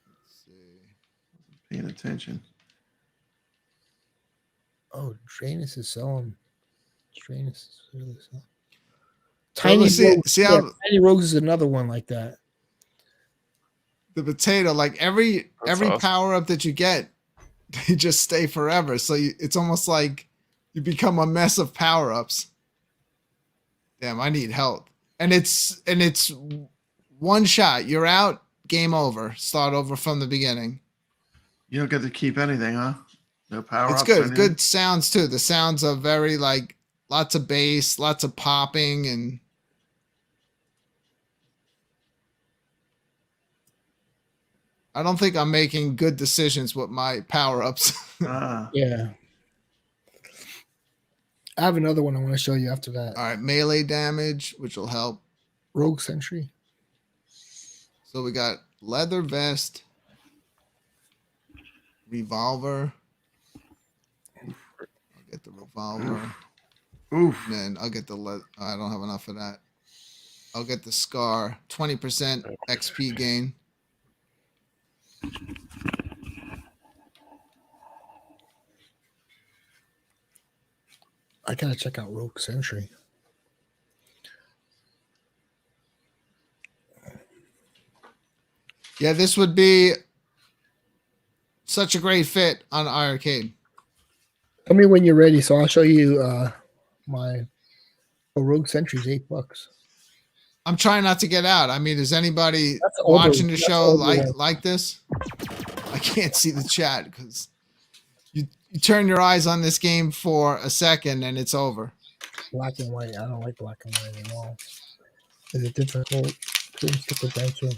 Let's see. Paying attention. Oh, Drainus is selling. Drainus is really selling. Tiny Rogues is another one like that. The potato, like every awesome. power up that you get, they just stay forever. So it's almost like you become a mess of power ups. Damn, I need help. And it's one shot. You're out. Game over. Start over from the beginning. You don't get to keep anything, huh? No power. It's good. Good sounds too. The sounds are very like lots of bass, lots of popping, and I don't think I'm making good decisions with my power ups. Yeah. I have another one I want to show you after that. All right, melee damage, which will help. Rogue Sentry. So we got leather vest, revolver. I'll get the revolver. Oof. And then I'll get the I don't have enough of that. I'll get the scar. 20% XP gain. I gotta check out Rogue Sentry. Yeah, this would be such a great fit on iircade. Tell me when you're ready, so I'll show you my Rogue Sentry's $8. I'm trying not to get out. I mean, is anybody watching the show like this? I can't see the chat because you turn your eyes on this game for a second and it's over. Black and white. I don't like black and white anymore. Is it difficult? Couldn't stick adventure.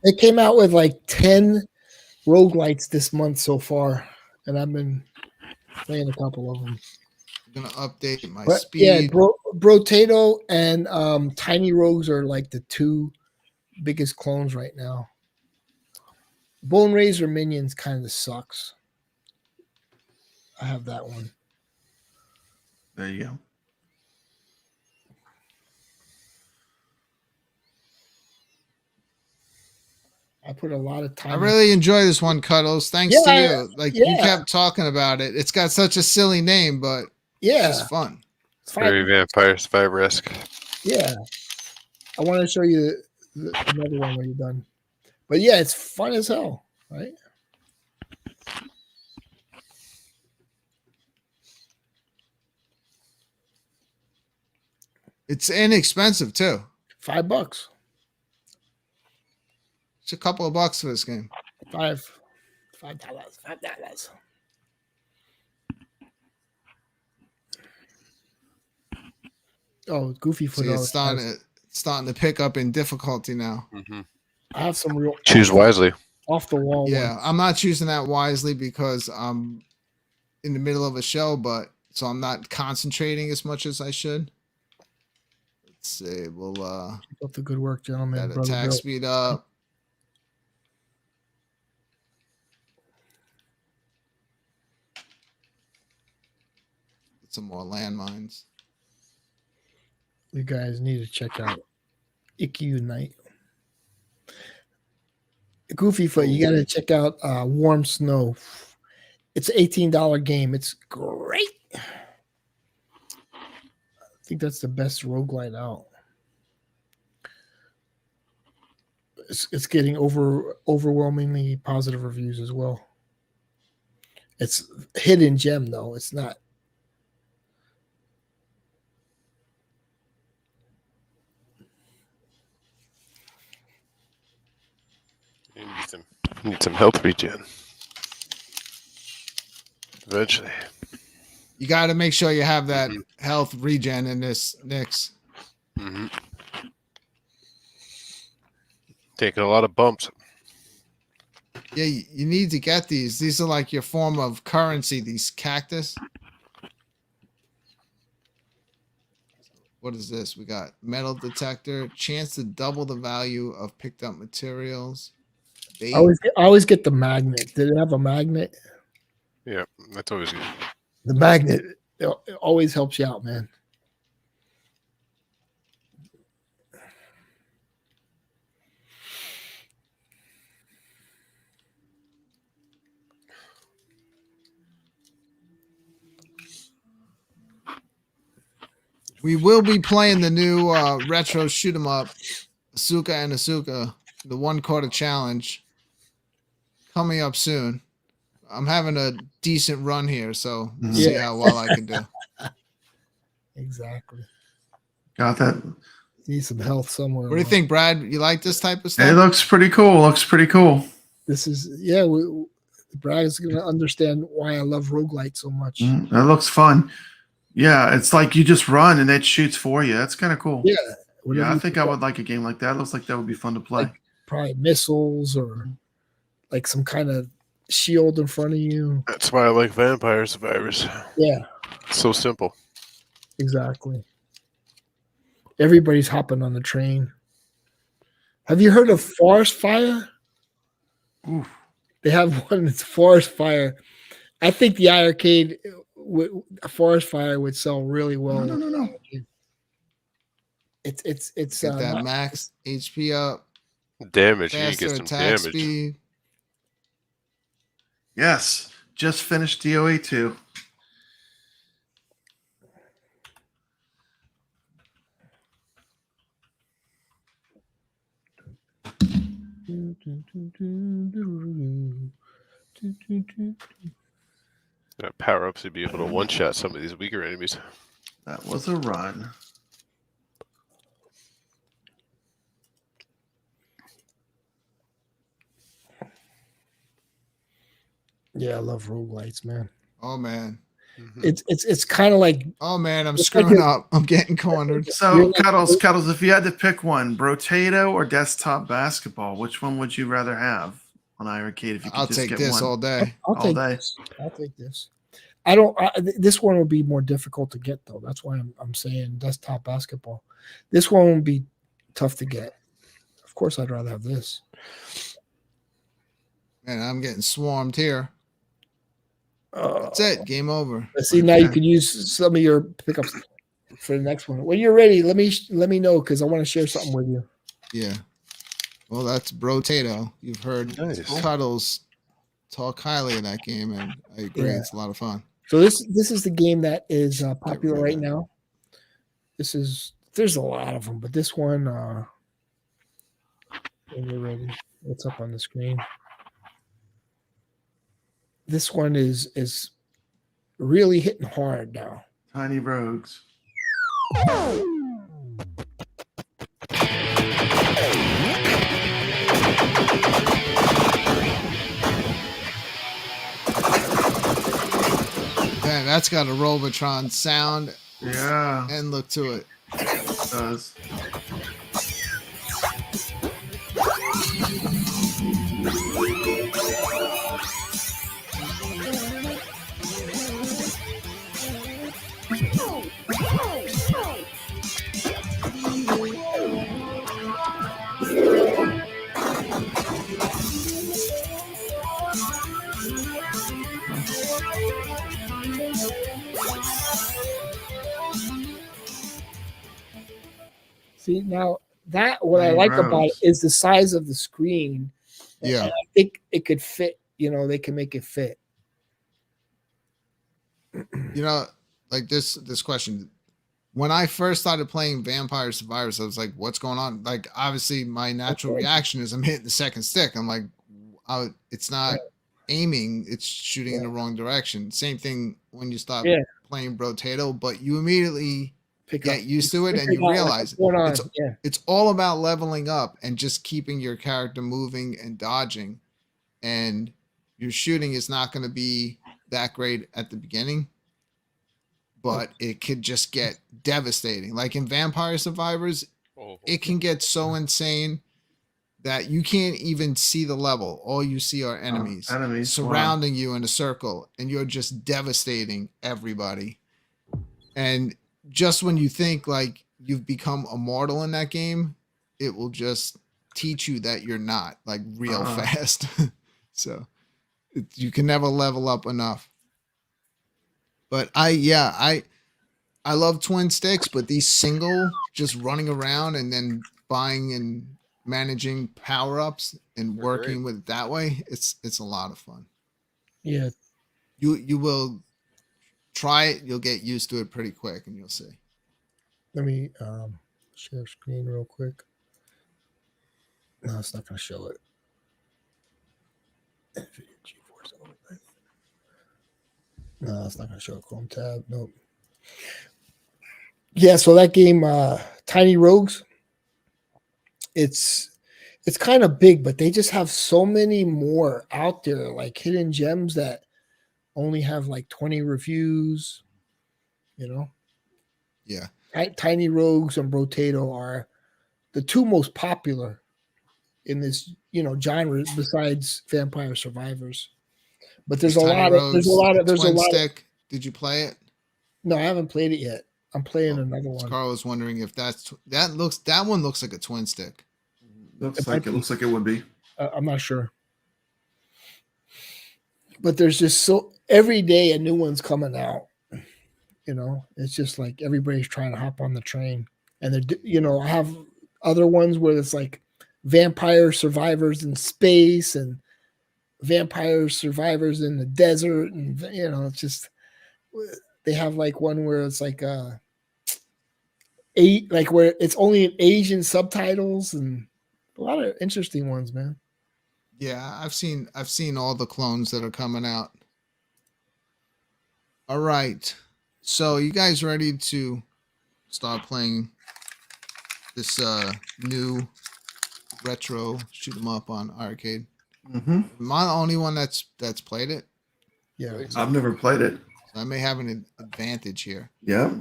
They came out with like 10 roguelites this month so far, and I've been playing a couple of them. I'm gonna update my speed. Yeah, Brotato and Tiny Rogues are like the two biggest clones right now. Bone Razor Minions kind of sucks. I have that one. There you go. I put a lot of time. I really enjoy this one, Cuddles. Thanks to you. Like you kept talking about it. It's got such a silly name, but it's just fun. Very Vampire Survivor-esque. Yeah. I want to show you another one when you're done. But yeah, it's fun as hell, right? It's inexpensive too. $5. It's a couple of bucks for this game. $5. Oh, Goofy Foot. See, it's starting to pick up in difficulty now. Mm-hmm. I have some real choose wisely. Off the wall. Yeah, I'm not choosing that wisely because I'm in the middle of a show, but so I'm not concentrating as much as I should. Let's see. We'll keep up the good work, gentlemen. Got attack speed up. Get some more landmines. You guys need to check out Icky Unite. Goofy Foot, you got to check out Warm Snow. It's an $18 game. It's great. I think that's the best roguelite out. It's getting overwhelmingly positive reviews as well. It's hidden gem though. It's not. You need some health regen. Eventually. You got to make sure you have that health regen in this Nyx. Mm-hmm. Taking a lot of bumps. Yeah, you need to get these. These are like your form of currency, these cactus. What is this? We got metal detector, chance to double the value of picked up materials. Bait. I always get the magnet. Did it have a magnet? Yeah, that's always good. The magnet it always helps you out, man. We will be playing the new retro shoot 'em up, Asuka and Asuka, the 1/4 challenge, coming up soon. I'm having a decent run here, so we'll see how well I can do. Exactly. Got that. Need some health somewhere. What do you think, Brad? You like this type of stuff? It looks pretty cool. This is Brad is going to understand why I love roguelite so much. That looks fun. Yeah, it's like you just run and it shoots for you. That's kind of cool. Yeah. Yeah, I think I would like a game like that. It looks like that would be fun to play. Like probably missiles or like some kind of shield in front of you. That's why I like Vampire Survivors. Yeah. So simple. Exactly. Everybody's hopping on the train. Have you heard of Forest Fire? Oof. They have one that's Forest Fire. I think the iircade Forest Fire would sell really well. No. It's Get that max HP up. Damage. You Faster get some attack damage. speed. Yes. Just finished DOA 2. Power ups to be able to one shot some of these weaker enemies. That was a run. Yeah, I love roguelites, man. Oh man. It's kind of like, oh man, I'm screwing up. I'm getting cornered. So Cuddles, if you had to pick one, Brotato or desktop basketball, which one would you rather have on iircade if you could I'll just take get this one? all day. I'll take this. I'll take this. I don't. This one would be more difficult to get though. That's why I'm saying desktop basketball. This one would be tough to get. Of course, I'd rather have this. Man, I'm getting swarmed here. That's it. Game over. See, now you can use some of your pickups for the next one. When you're ready, let me know because I want to share something with you. Yeah. Well, that's Brotato. You've heard Cuddles talk highly of that game, and I agree. Yeah. It's a lot of fun. So this is the game that is popular right now. There's a lot of them, but this one, when you're ready, it's up on the screen. This one is really hitting hard now. Tiny Rogues. Man, that's got a Robotron sound. Yeah. And look to it. It does. See, now that what I like about it is the size of the screen. Yeah. And I think it could fit, they can make it fit. Like this question. When I first started playing Vampire Survivors, I was like, what's going on? Like, obviously my natural reaction is I'm hitting the second stick. I'm like, it's not aiming, it's shooting in the wrong direction. Same thing when you start playing Brotato, but you immediately get used to it and you realize it's all about leveling up and just keeping your character moving and dodging. And your shooting is not going to be that great at the beginning, but it could just get devastating. Like in Vampire Survivors, Oh, it can get so insane that you can't even see the level. All you see are enemies, enemies, surrounding you in a circle, and you're just devastating everybody. And just when you think like you've become immortal in that game, it will just teach you that you're not, like real fast. So you can never level up enough. But I love twin sticks, but these single, just running around and then buying and managing power-ups and They're working great. with it that way, it's a lot of fun. Yeah. You will try it, you'll get used to it pretty quick, and you'll see. Let me share screen real quick. No, it's not going to show it. NVIDIA GeForce overlay. No, it's not going to show a Chrome tab. Nope. Yeah, so that game, Tiny Rogues, it's kind of big, but they just have so many more out there, like hidden gems that only have like 20 reviews, you know? Yeah. Tiny Rogues and Brotato are the two most popular in this, genre besides Vampire Survivors. But there's a lot of Twin Stick. Did you play it? No, I haven't played it yet. I'm playing another one. Carl was wondering if that one looks like a twin stick. Looks like it would be. I'm not sure. But there's just every day a new one's coming out. It's just like everybody's trying to hop on the train. And I have other ones where it's like Vampire Survivors in space and Vampire Survivors in the desert, and it's just they have like one where it's like where it's only in Asian subtitles, and a lot of interesting ones, man. Yeah, I've seen all the clones that are coming out. All right. So you guys ready to start playing this new retro shoot 'em up on iircade? Mm-hmm. Am I the only one that's played it? Yeah. I've never played it. So I may have an advantage here. Yeah.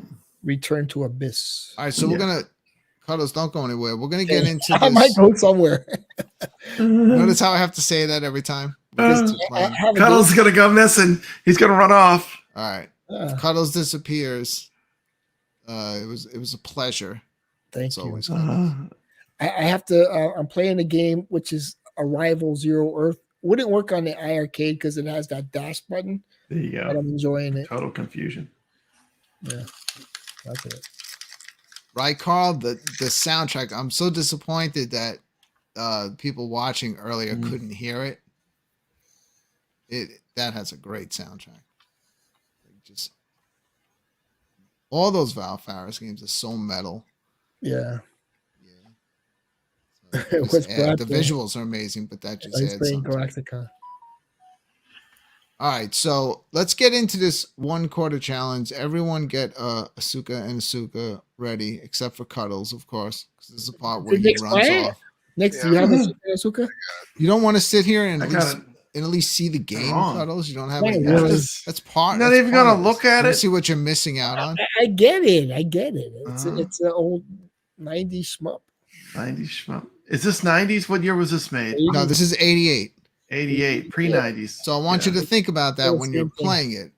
Return to Abyss. All right, so we're gonna Cuddles, don't go anywhere. We're gonna get into I might this. go somewhere. Notice how I have to say that every time? Cuddles gonna go missing. He's gonna run off. All right. Cuddles disappears. It was a pleasure. Thank you. Always I have to. I'm playing a game which is Arrival Zero Earth. Wouldn't work on the iircade because it has that dash button. There you go. But I'm enjoying it. Total confusion. Yeah, that's it. Right, Carl. The soundtrack. I'm so disappointed that people watching earlier couldn't hear it. That has a great soundtrack. Just all those Val Faris games are so metal. Yeah. So the visuals are amazing, but that just adds something. Galactica. All right, so let's get into this 1 quarter challenge. Everyone get Asuka and Asuka ready, except for Cuddles, of course, because this is the part where he runs off. Next, you have Asuka? You don't want to sit here and at least see the game, Cuddles? You don't have any. That's part. Not even gonna look at it. See what you're missing out on. I get it. It's an old 90s shmup. 90s shmup. Is this 90s? What year was this made? No, this is 88. 88, pre-90s. So I want you to think about that when you're playing it.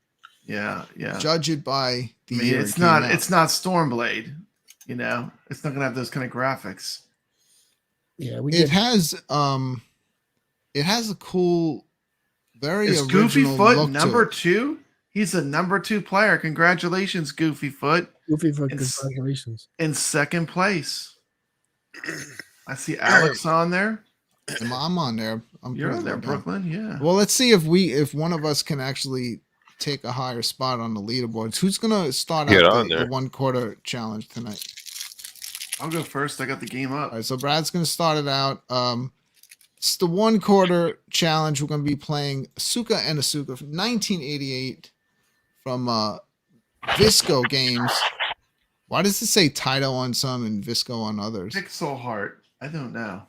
Yeah. Judge it by the year. It's not Stormblade. It's not gonna have those kind of graphics. Yeah, it has a cool, very Is original Goofy Foot look number to it. 2? He's a number 2 player. Congratulations, Goofy Foot. Goofy Foot, congratulations. In second place. I see Alex on there. I'm on there. You're on there, Brooklyn. Yeah. Well, let's see if one of us can actually take a higher spot on the leaderboards. Who's gonna start out the 1 quarter challenge tonight? I'll go first. I got the game up. All right, so Brad's gonna start it out. It's the 1 quarter challenge. We're gonna be playing Asuka and Asuka from 1988 from Visco Games. Why does it say Taito on some and Visco on others? Pixel Heart. I don't know.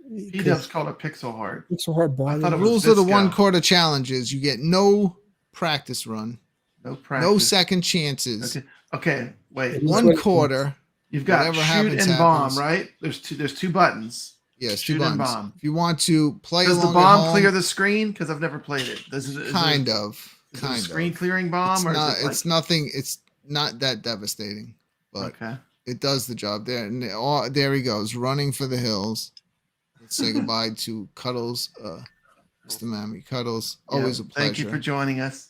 P-Dub's called it Pixel Heart. Pixel Heart. I thought it The was rules of the Visco. 1 quarter challenges: you get no practice run. No practice. No second chances. Okay. Okay. Wait. He's One winning. quarter. You've got Whatever shoot happens, and bomb, happens. right? There's two buttons. Yes, Shoot two and buttons. bomb. If you want to play Does along the bomb at home, clear the screen? Because I've never played it. kind of. Is it a screen of. clearing bomb, It's or not. is it like, It's nothing. It's not that devastating, but okay? it does the job. There he goes, running for the hills. Let's say goodbye to Cuddles, Mr. Mammy. Cuddles, always a pleasure. Thank you for joining us.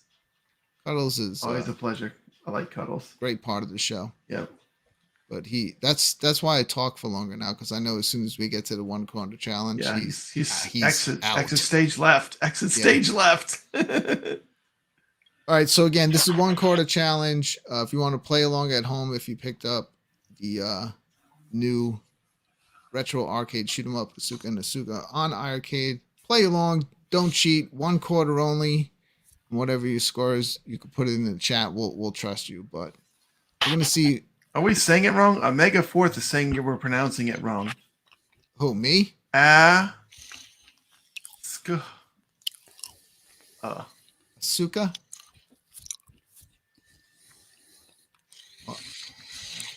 Cuddles is Always a pleasure. I like Cuddles. great part of the show. Yep. But that's why I talk for longer now, because I know as soon as we get to the 1 corner challenge, Yeah, he's out. exit stage left. Exit stage left. All right, so again, this is 1 quarter challenge. If you want to play along at home, if you picked up the new retro arcade shoot 'em up Asuka and Asuka on iircade, play along. Don't cheat. 1 quarter only. Whatever your score is, you can put it in the chat. We'll trust you. But we're gonna see. Are we saying it wrong? Omega Fourth is saying you were pronouncing it wrong. Who, me? Asuka. Asuka?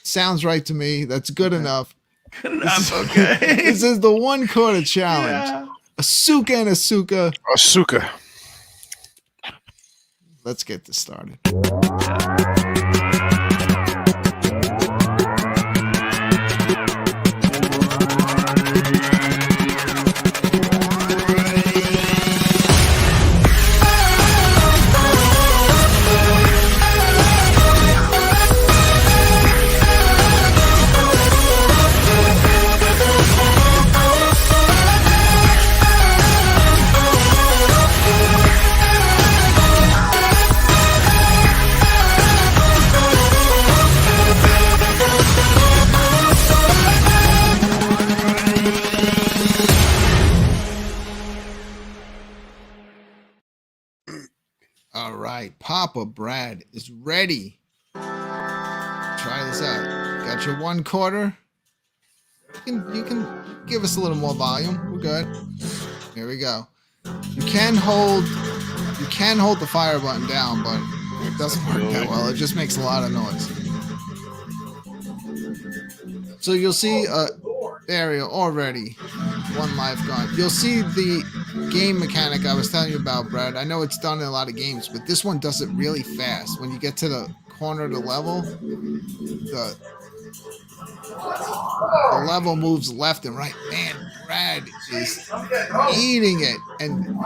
Sounds right to me. That's good enough. Good enough. Okay. This is the 1 quarter challenge. Yeah. Asuka and Asuka. Asuka. Let's get this started. All right, Papa Brad is ready. Try this out. Got your 1 quarter. You can give us a little more volume. We're good. Here we go. You can hold the fire button down, but it doesn't work that well. It just makes a lot of noise. So you'll see there you go, already 1 life gone. You'll see the game mechanic I was telling you about, Brad. I know it's done in a lot of games, but this one does it really fast. When you get to the corner of the level, the level moves left and right. Man, Brad is eating it, and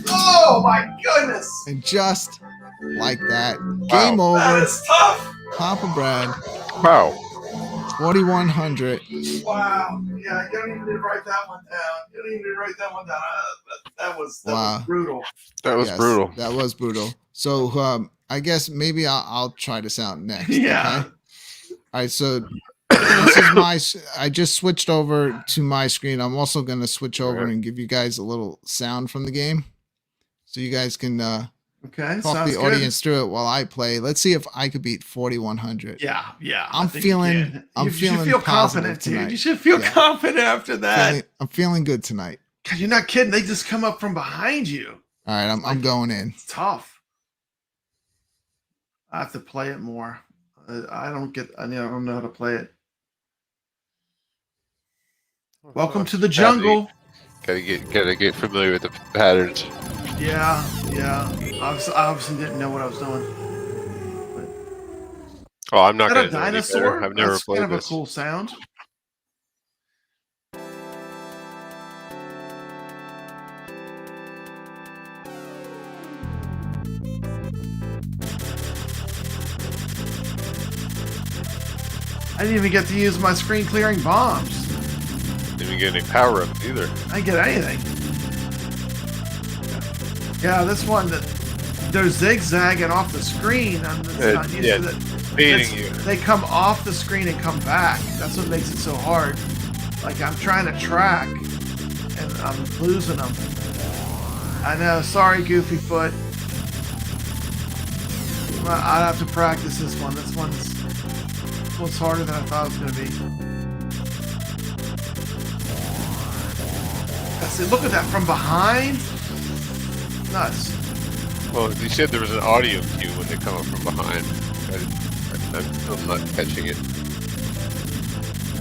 Oh my goodness! and just like that, game over. That is tough. Papa Brad, Wow. 4,100. Wow. Yeah, you don't even need to write that one down. That was brutal. That was brutal. That was brutal. So I guess maybe I'll try this out next. Yeah. Okay? All right. So this is my. I just switched over to my screen. I'm also going to switch over and give you guys a little sound from the game, so you guys can Okay. talk Sounds the audience through it while I play. Let's see if I could beat 4,100. Yeah. I'm I think feeling. you can. I'm You feeling should feel positive confident, tonight. dude. You should feel Yeah. confident after that. I'm feeling good tonight. God, you're not kidding. They just come up from behind you. All right. I'm going in. It's tough. I have to play it more. I don't know how to play it. Welcome to the jungle. Gotta get familiar with the patterns. Yeah. I obviously didn't know what I was doing. Oh, I'm not Is that a gonna know any dinosaur? better. I've never That's played kind of this. a cool sound. I didn't even get to use my screen clearing bombs. Didn't get any power ups either. I didn't get anything. Yeah, this one they're zigzagging off the screen. I'm just not used to that. Beating you. They come off the screen and come back. That's what makes it so hard. Like I'm trying to track and I'm losing them. I know. Sorry, Goofy Foot. I'd have to practice this one. This one's harder than I thought it was going to be. See, look at that from behind. Nuts. Well, you said there was an audio cue when they come up from behind. I'm still not catching it.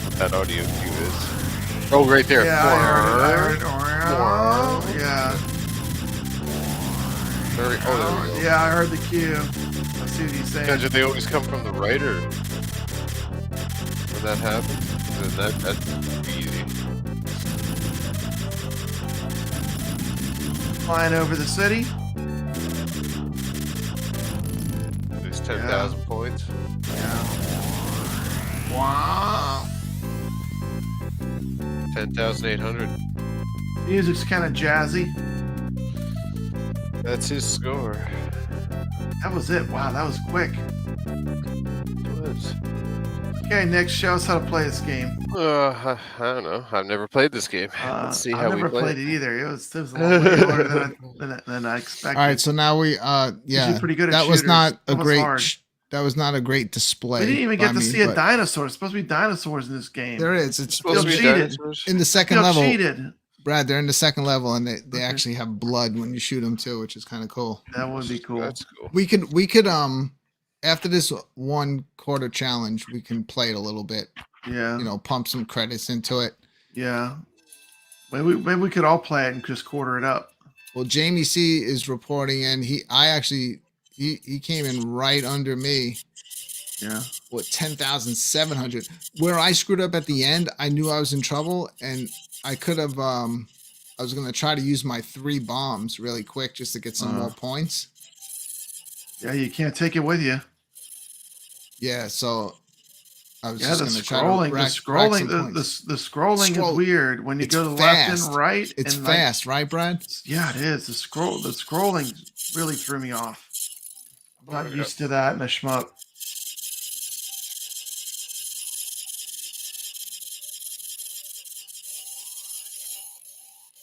What that audio cue is. Oh, right there. Yeah, I heard it. Yeah. There we go. Yeah, I heard the cue. Let's see what he's saying. Imagine they always come from the right, or when that happens, then that's easy. Flying over the city. There's 10,000 points. Yeah. Wow. 10,800. Music's kind of jazzy. That's his score. That was it. Wow, that was quick. It was. Okay, Nick, show us how to play this game. I don't know. I've never played this game. Let's see how I've we never play played it. it either. It was a lot way harder than I expected. All right, so now we Usually pretty good at that was shooters. not a That was great hard. that was not a great display. We didn't even by get to me, see a but dinosaur. It's supposed to be dinosaurs in this game. There is. It's Supposed to be cheated. dinosaurs? in the second Feel level. cheated. Brad, they're in the second level, and they Okay. actually have blood when you shoot them too, which is kind of cool. That would be cool. That's cool. We could after this 1 quarter challenge, we can play it a little bit. Yeah. You know, pump some credits into it. Yeah. Maybe we could all play it and just quarter it up. Well, Jamie C is reporting, and he came in right under me Yeah. with 10,700. Where I screwed up at the end, I knew I was in trouble, and I could have. I was gonna try to use my 3 bombs really quick just to get some more points. Yeah, you can't take it with you. Yeah, so I was Yeah, just the gonna try scrolling, to rack the some points. scrolling is weird when you It's go to the fast. left and right. It's and fast, right, Brad? Yeah, it is. The scrolling really threw me off. I'm not used to that in a shmup.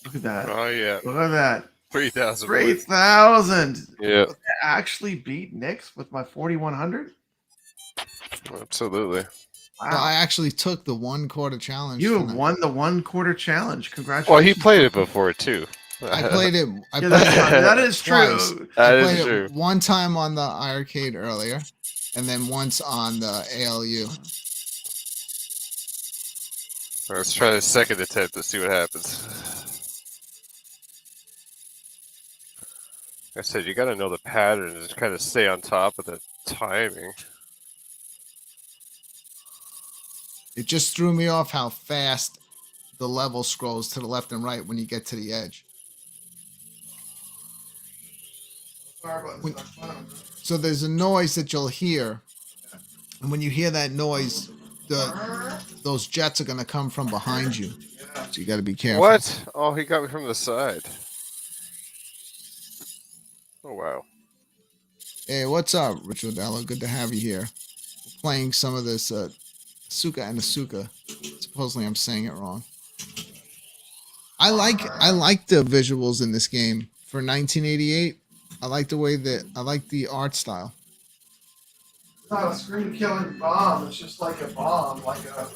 Look at that. Oh, yeah. Look at that. 3,000. 3,000. Yeah, Did I actually beat Nick's with my 4,100? absolutely. Wow. Well, I actually took the 1 quarter challenge. You have tonight. won the 1 quarter challenge. Congratulations. Well, he played it before, too. I played it. I Yeah, played that's it fine. That is twice. true. I That played is it true. 1 time on the iircade earlier, and then once on the ALU. Let's try the second attempt to see what happens. Like I said, you got to know the pattern and just kind of stay on top of the timing. It just threw me off how fast the level scrolls to the left and right when you get to the edge. So there's a noise that you'll hear, and when you hear that noise, those jets are going to come from behind you. So you got to be careful. What? Oh, he got me from the side. Oh, wow. Hey, what's up, Richard Della? Good to have you here. We're playing some of this Asuka and Asuka. Supposedly I'm saying it wrong. I like the visuals in this game for 1988. I like the art style. It's not a screen killing bomb. It's just like a bomb, like a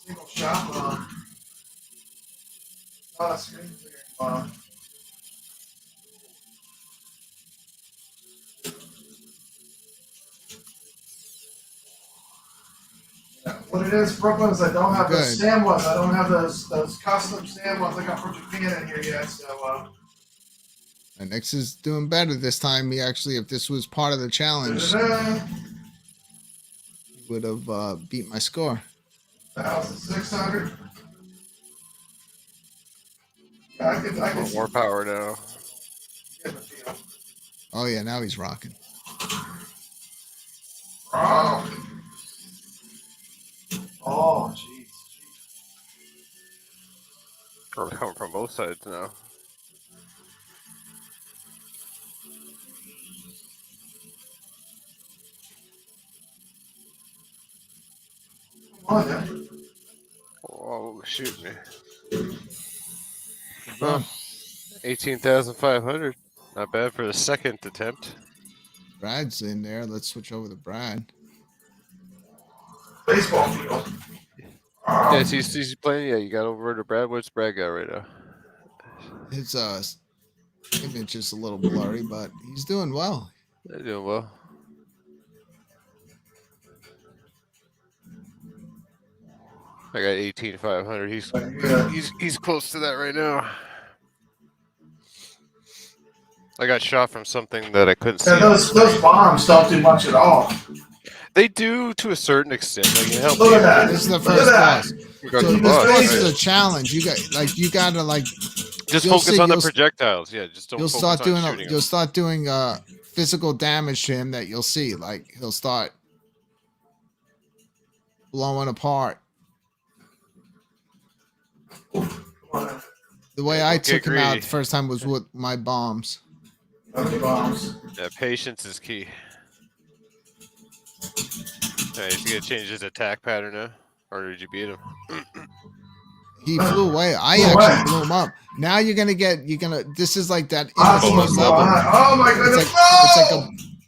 single shot bomb. It's not a screen clearing bomb. What it is, Brooklyn, is I don't have those Good. stand ones. I don't have those custom stand ones I got from Japan in here yet. So And X is doing better this time. He actually, if this was part of the challenge, da-da-da. he would have beat my score. 1,600. I can More power now. get the feel. Oh yeah, now he's rocking. Oh, jeez. We're coming from both sides now. Come on, then. Oh, shoot me. Oh, 18,500. Not bad for the second attempt. Brad's in there. Let's switch over to Brad. Baseball field. Yes, he's playing. Yeah, you got over to Brad. What's Brad got right now? His Image is a little blurry, but he's doing well. They're doing well. I got 18,500. He's close to that right now. I got shot from something that I couldn't see. Yeah, those bombs don't do much at all. They do to a certain extent. Like it helps. Look at that. This is the Look at first that. boss. Got So the this boss, boss right. is a challenge. You gotta like Just you'll focus see- on the you'll- projectiles. Yeah, just don't. you'll focus start on doing shooting you'll start doing physical damage to him that you'll see. Like he'll start blowing apart. The way I Don't get took him out greedy. the first time was with my bombs. Bombs. Yeah, patience is key. Alright, is he gonna change his attack pattern now, or did you beat him? He flew away. I Flew actually away. blew him up. Now this is like that Oh, in-between level. oh my goodness!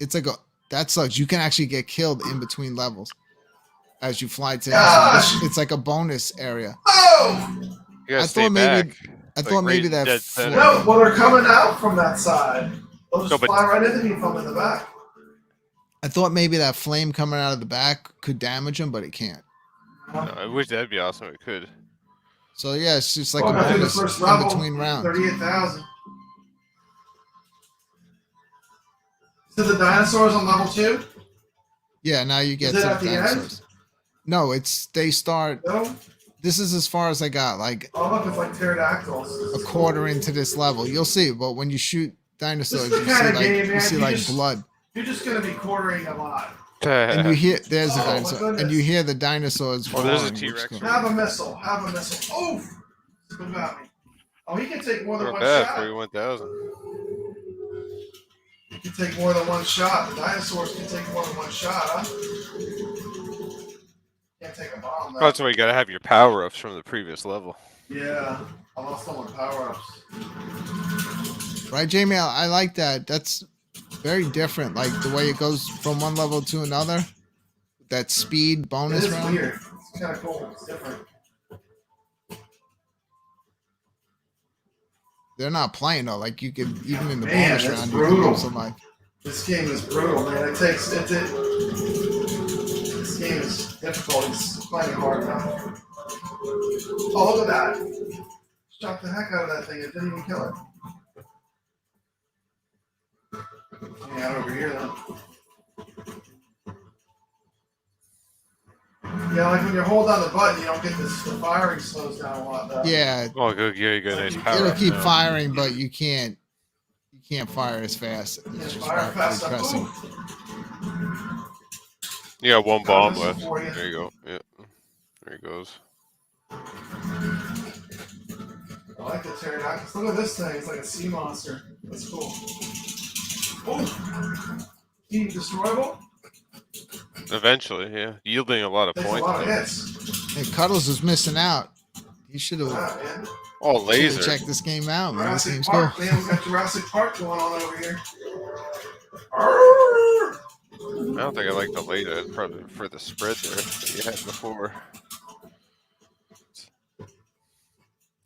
It's like a that sucks. You can actually get killed in between levels as you fly to. Gosh. It's like a bonus area. Oh! You gotta I stay thought maybe- back. I Like thought maybe right that dead fl- center. No, well, they're coming out from that side. They'll just No, but- fly right into me from in the back. I thought maybe that flame coming out of the back could damage him, but it can't. No, I wish that'd be awesome. It could. So yeah, it's just like Oh, a I think the bonus first in level, between rounds. 38,000. So the dinosaurs on level 2? Yeah, now you get Is to it at the the end? dinosaurs. No, they start. No? This is as far as I got, like Oh, look, it's like pterodactyls. a quarter into this level. You'll see, but when you shoot dinosaurs, This is the kinda game, you man, see you like just- blood, You're just going to be quartering a lot. and you hear there's a Oh, my dinosaur, and goodness. you hear the dinosaurs. Oh, there's a roaring, which T-Rex. is cool. Have a missile. Have a missile. Oof! Who got me? Oh, he can take more than Not one bad. shot. 41,000. He can take more than one shot. The dinosaurs can take more than one shot, huh? Can't take a bomb, though. That's why you gotta have your power ups from the previous level. Yeah, I lost all my power-ups. Right, Jamie? I like that. That's very different. Like the way it goes from one level to another. That speed It bonus is round. weird. It's kind of cool. It's different. They're not playing though. Like you could even in the Man, bonus that's round, brutal. you can lose somebody. This game is brutal, man. This game is difficult. It's playing hard now. Oh, look at that. Shot the heck out of that thing. It didn't even kill it. Yeah, over here, though. Yeah, like when you hold down the button, you don't get this. The firing slows down a lot, though. Yeah, Oh, good. Yeah, you got a nice power. it'll up keep now. firing, but you can't fire as fast. Yeah, It's just fire fast enough. pressing. Ooh. You got one bomb this is left. for you. There you go. Yeah. There he goes. I like the pterodactyls. Look at this thing. It's like a sea monster. That's cool. Oh, he destroyable? Eventually, yeah. Yielding a lot of Takes a points. lot of though. hits. Hey, Cuddles was missing out. He should have Wow, man. Oh, laser. checked this game out. Man, this Jurassic game's cool. Park, man. We got Jurassic Park going on over here. Arrgh. I don't think I like the laser. It's probably for the spread there that you had before.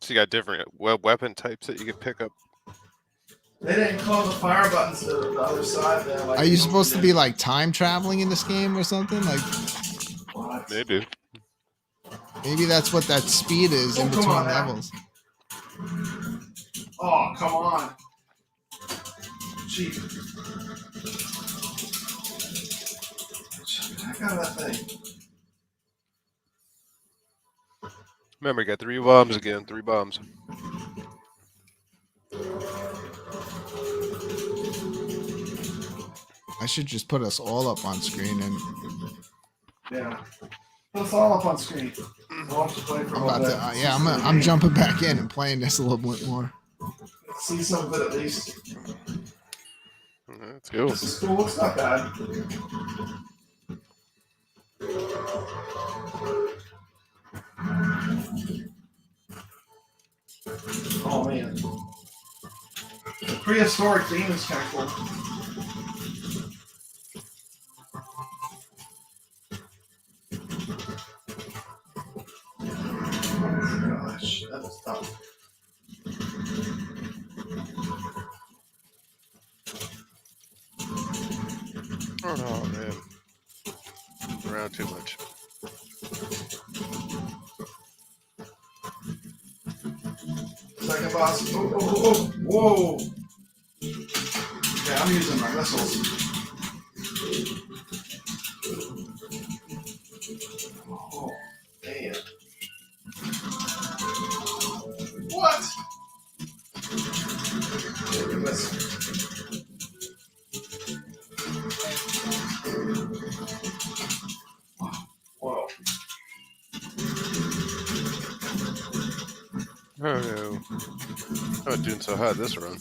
So you got different weapon types that you can pick up. They didn't close the fire buttons to the other side there. Like Are you supposed to be like time traveling in this game or something? Like What? Maybe. maybe that's what that speed is in Oh, come between on now. levels. Oh, come on. Cheap. Heck out of that thing. Remember, you got 3 bombs again. 3 bombs. I should just put us all up on screen and Yeah. Put us all up on screen. We'll have to play for a I'm little about bit. to I'm jumping back in and playing this a little bit more. See some of it at least. Let's go. This is cool. It's not bad. Oh man. The prehistoric theme is kind of cool. Oh gosh, that was tough. Oh man, around too much. Second boss. Oh, whoa. Okay, I'm using my missiles. Oh, damn. What? Look at this. Whoa. Oh no. Not doing so hot this run.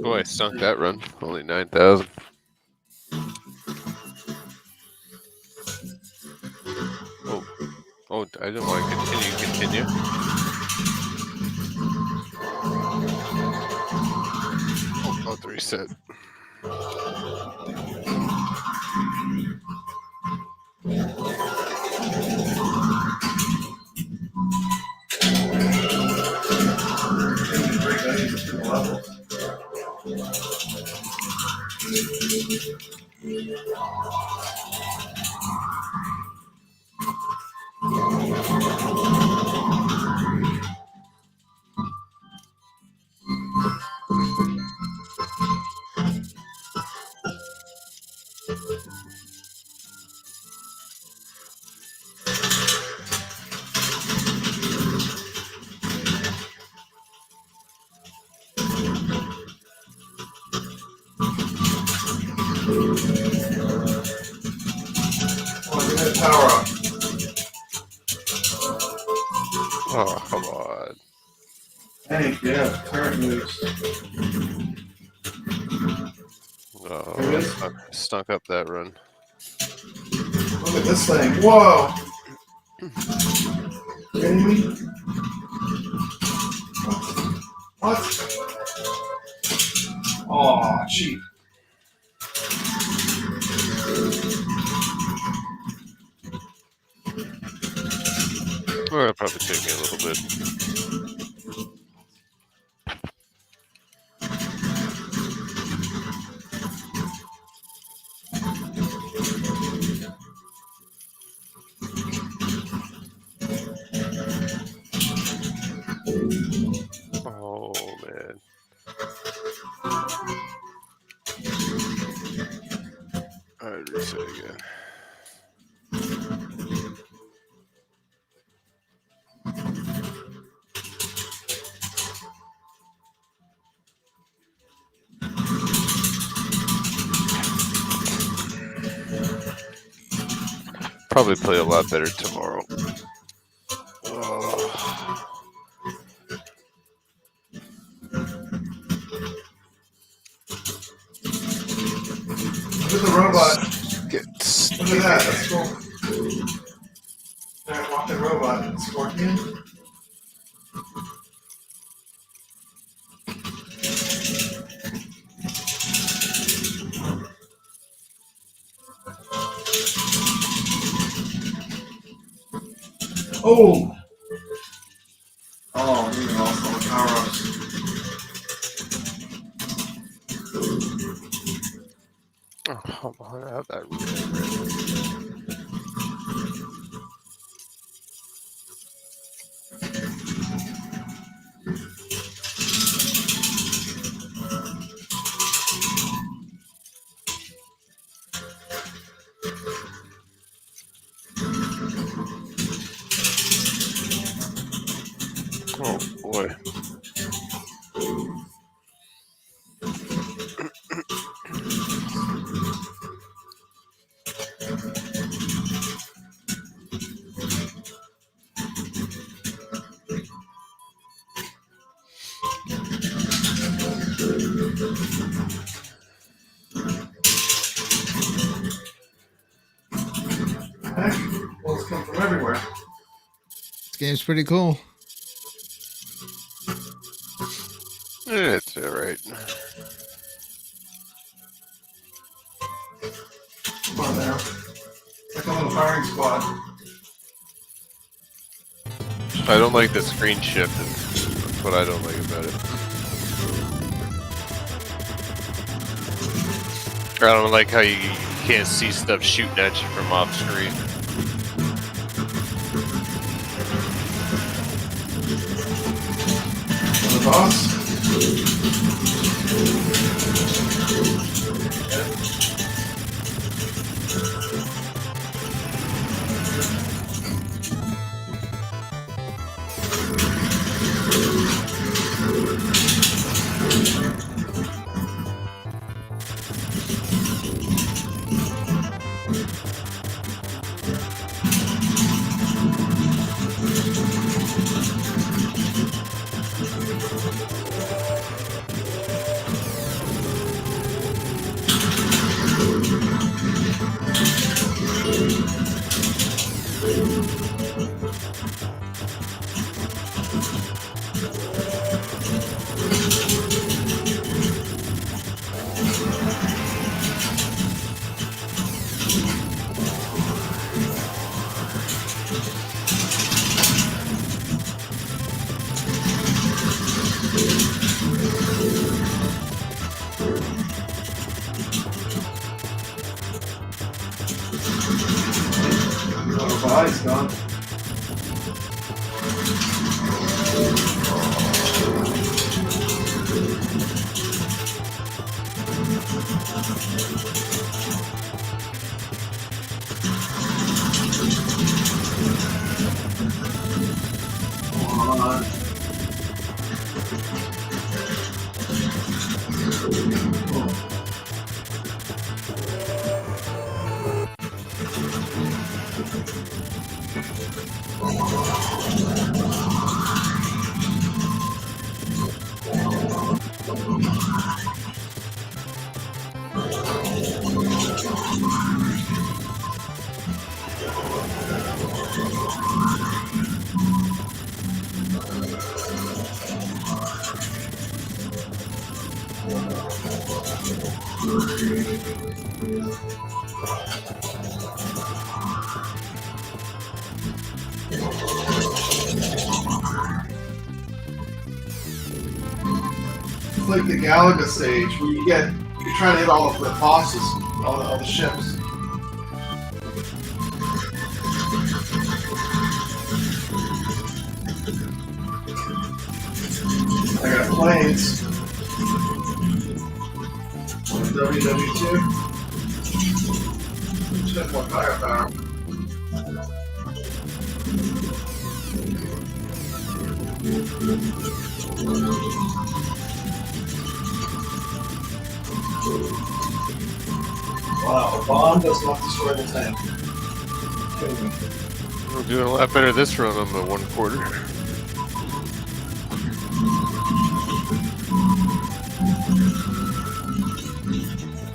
Boy, I stunk that run. Only 9,000. Oh, I didn't want to continue. Oh, the reset. Power up. Oh, come on. Thank you. Turret moves. Oh, stunk up that run. Look at this thing. Whoa. Kidding me? What? Oh, cheap. Well, it'll probably take me a little bit. Oh, man. Alright, reset again. Probably play a lot better tomorrow. Oh. Look at the robot. Get Look at that. That's cool. That walking robot. Scorpion. Oh! Oh, you know, all the power-ups. Oh, come on, I have that red. Oh boy. Heck, bullets come from everywhere. This game's pretty cool. It's alright. Come on now. Like a little firing squad. I don't like the screen shift. That's what I don't like about it. I don't like how you can't see stuff shooting at you from off screen. The boss. Body's gone. Come on. Like the Galaga stage where you're trying to hit all the bosses, all the ships. I got planes. WW2. Just more firepower. Wow, a bomb does not destroy the tank. We're doing a lot better this run on the 1/4.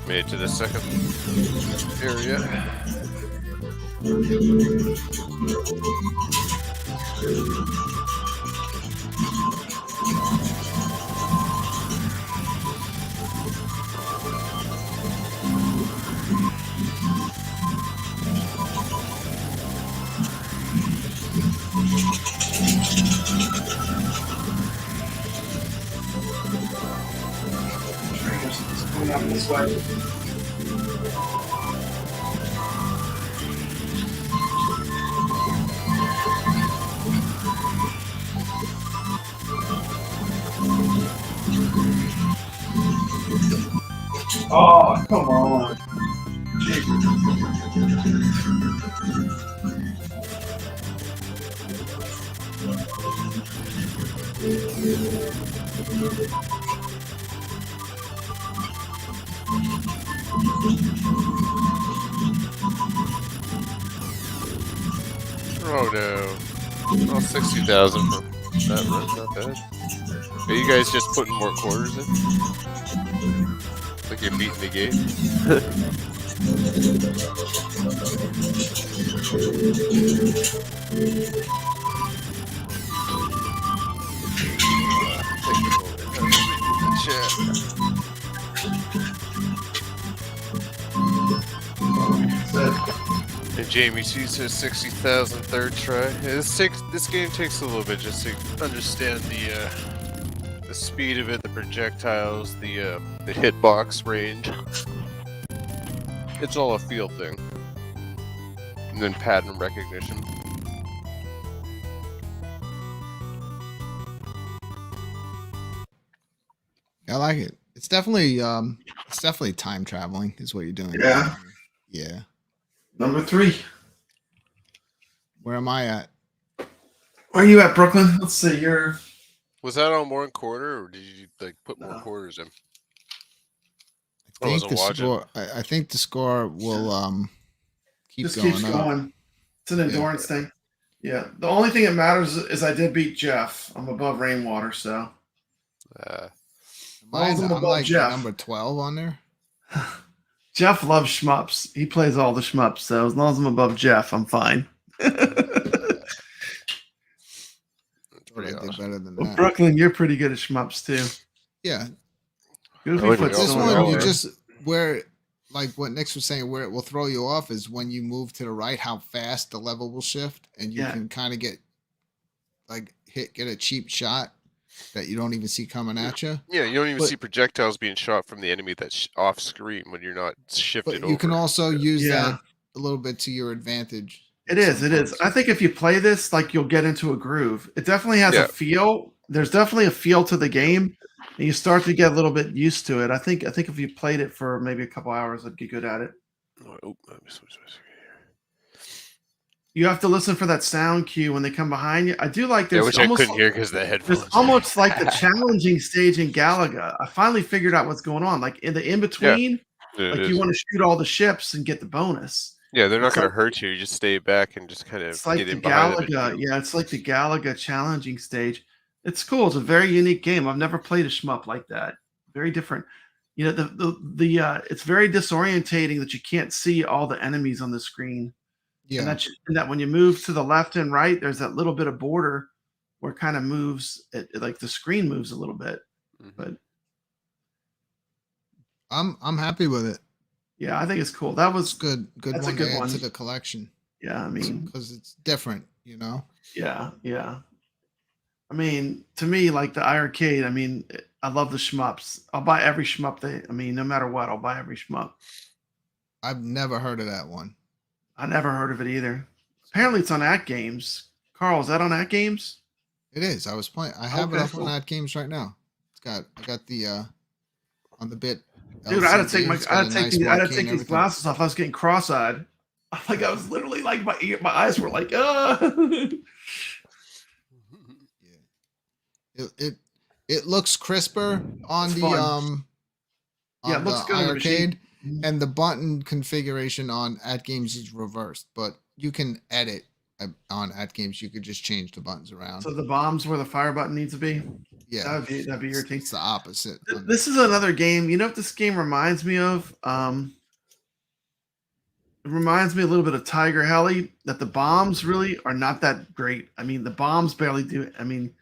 Made it to the second area. Coming up this way. Oh, come on. Oh no. Oh, 60,000 from that run, not bad. Are you guys just putting more quarters in? Like you're beating the game? In Jamie C says 60,000 third try. Yeah, this game takes a little bit just to understand the speed of it, the projectiles, the hitbox range. It's all a feel thing, and then pattern recognition. I like it. It's definitely time traveling is what you're doing. Yeah. Yeah. Number 3. Where am I at? Where are you at, Brooklyn? Let's see. You're. Was that on one quarter, or did you like put more quarters in? I wasn't watching. Score. I think the score will keep Just going keeps up. going. It's an endurance thing. Yeah. The only thing that matters is I did beat Jeff. I'm above Rainwater, so. I'm above like Jeff. number 12 on there. Jeff loves shmups. He plays all the shmups, so as long as I'm above Jeff, I'm fine. I did better than Well, that. Brooklyn, you're pretty good at shmups too. Yeah. Goofy Foot's This still one, lower. you just where, like what Nick was saying, where it will throw you off is when you move to the right, how fast the level will shift, and you can kind of get a cheap shot that you don't even see coming at you. Yeah, you don't even see projectiles being shot from the enemy that's off screen when you're not shifted But you can over. also use that a little bit to your advantage. It is. I think if you play this, like you'll get into a groove. It definitely has a feel. There's definitely a feel to the game, and you start to get a little bit used to it. I think if you played it for maybe a couple hours, I'd get good at it. Oh, You have to listen for that sound cue when they come behind you. I do like this. which I couldn't hear because the headphones. It's almost like the challenging stage in Galaga. I finally figured out what's going on. Like in the in-between, you want to shoot all the ships and get the bonus. Yeah, they're not going to hurt you. You just stay back and just kind of it's like get the in behind Galaga. Yeah, it's like the Galaga challenging stage. It's cool. It's a very unique game. I've never played a shmup like that. Very different. You know, it's very disorientating that you can't see all the enemies on the screen. Yeah. And that when you move to the left and right, there's that little bit of border where it kind of moves, like the screen moves a little bit. But I'm happy with it. Yeah, I think it's cool. That was good. That's one a good to add one to the collection. Yeah, I mean, because it's different, you know. Yeah. I mean, to me, like the iircade, I mean, I love the shmups. I'll buy every shmup. No matter what, I'll buy every shmup. I've never heard of that one. I never heard of it either. Apparently, it's on At Games. Carl, is that on At Games? It is. I was playing. I have it up on At Games right now. I got the on the bit. Dude, I had to take these glasses off. I was getting cross-eyed. Like I was literally like my eyes were like, It looks crisper on it's the fun. on it looks the good on the iircade, machine. and the button configuration on At Games is reversed, but you can edit on At Games. You could just change the buttons around. So the bombs where the fire button needs to be. Yeah, that'd be irritating. It's the opposite. This is another game. You know what this game reminds me of? It reminds me a little bit of Tiger Heli. That the bombs really are not that great. I mean, the bombs barely do. I mean,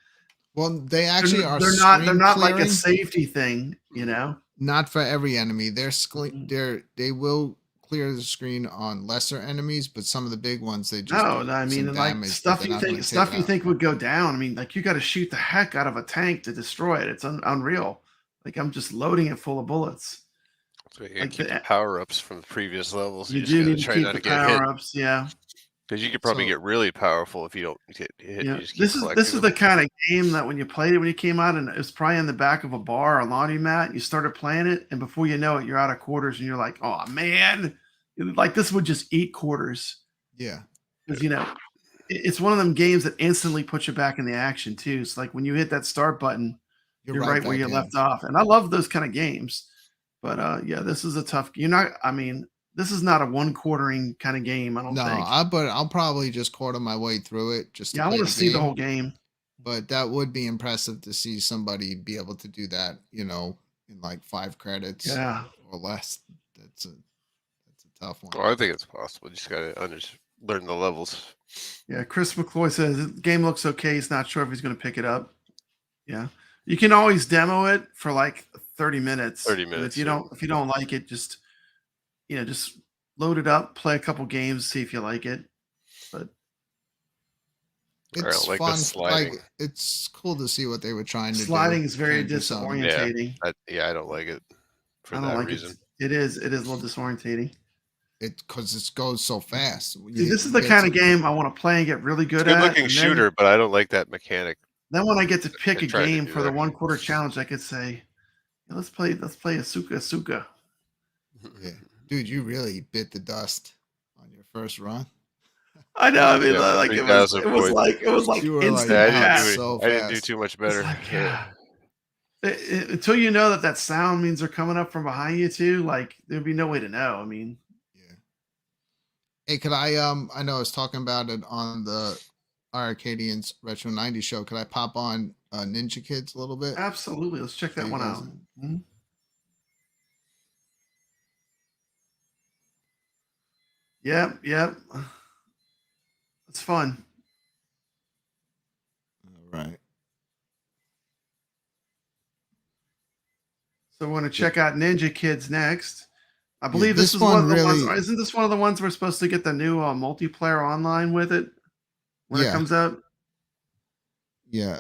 well, they actually are. They're not like a safety thing, you know. Not for every enemy. They will clear the screen on lesser enemies, but some of the big ones they just I mean, like stuff you think would go down. I mean, like you got to shoot the heck out of a tank to destroy it. It's unreal. Like I'm just loading it full of bullets. So you keep the power-ups from the previous levels. You do need to keep the power-ups, yeah. Because you could probably get really powerful if you don't get hit. Yeah. This is the kind of game that when you played it when you came out, and it was probably in the back of a bar or a laundromat, you started playing it, and before you know it, you're out of quarters, and you're like, oh man, like this would just eat quarters. Yeah, because it's one of them games that instantly puts you back in the action too. It's like when you hit that start button, you're right where you left off, and I love those kind of games. But yeah, this is a tough. This is not a one quartering kind of game. I don't think. But I'll probably just quarter my way through it. I want to see the whole game. But that would be impressive to see somebody be able to do that, in like 5 credits or less. That's a tough one. Oh, I think it's possible. You just got to learn the levels. Yeah, Chris McCloy says the game looks okay. He's not sure if he's going to pick it up. Yeah, you can always demo it for like 30 minutes. 30 minutes. If you don't like it, just load it up, play a couple games, see if you like it. But I It's don't like the fun. sliding. Like it's cool to see what they were trying to do. sliding is very Trying to do something. disorientating. I don't like it for I don't that like reason. it. It is a little disorientating. It because it goes so fast. See, this is the kind of game I want to play and get really good Good at. looking shooter, but I don't like that mechanic. Then when I get to pick a tried to game do for the that. 1/4 challenge, I could say, "Yeah, let's play Asuka. Yeah, dude, you really bit the dust on your first run. I know. I mean, Yeah, like it 3,000 was points. like You were instant like, Yeah, "Ah, death. so I didn't do fast." too much It's better. like, yeah. Until you know that sound means they're coming up from behind you too, like there'd be no way to know. I mean, Yeah. Hey, could I know I was talking about it on the iircadians Retro 90 show. Could I pop on Ninja Kids a little bit? absolutely. Let's check that You one guys- out. Mhm. Yep. It's fun. All right. So we're going to check out Ninja Kids next. I believe this this is one of one the ones. really- Isn't this one of the ones we're supposed to get the new multiplayer online with it when it Yeah. comes out? Yeah.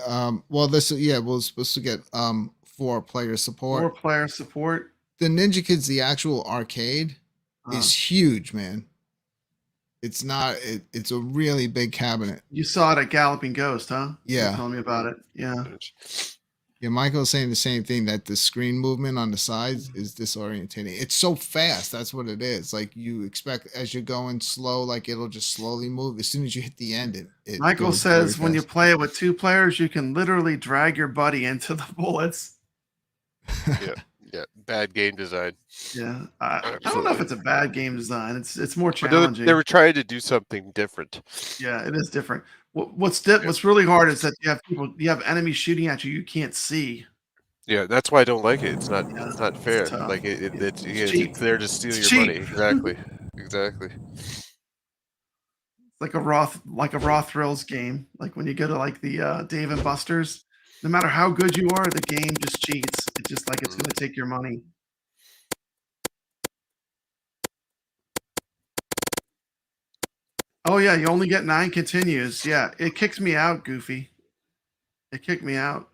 Well, we're supposed to get 4-player support. 4-player support. The Ninja Kids, the actual arcade, is huge, man. It's not. It's a really big cabinet. You saw it at Galloping Ghost, huh? You were Yeah. telling me about it. Yeah. Yeah, Michael's saying the same thing, that the screen movement on the sides is disorientating. It's so fast. That's what it is. Like you expect as you're going slow, like it'll just slowly move. As soon as you hit the end, it Michael goes very says when you fast. play it with 2 players, you can literally drag your buddy into the bullets. Yeah, bad game design. Yeah. I don't know if it's a bad game design. It's more But challenging. they were trying to do something different. Yeah, it is different. What's really hard is that you have enemies shooting at you can't see. Yeah, that's why I don't like it. It's not fair. tough. Like It's cheap. it's there to steal It's your cheap. money. Exactly. Exactly. It's like a Raw Thrills game. Like when you go to like the Dave and Buster's, no matter how good you are, the game just cheats. It's just like it's going to take your money. Oh yeah, you only get 9 continues. Yeah, it kicks me out, Goofy. It kicked me out.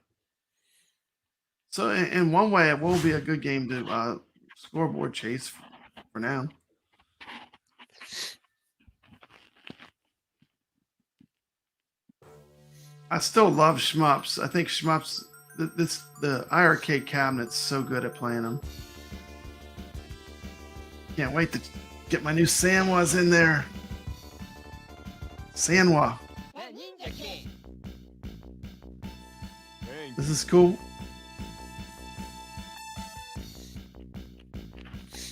So in one way, it will be a good game to scoreboard chase for now. I still love shmups. I think shmups. The iircade cabinet's so good at playing them. Can't wait to get my new Sanwas in there. Sanwa. This is cool.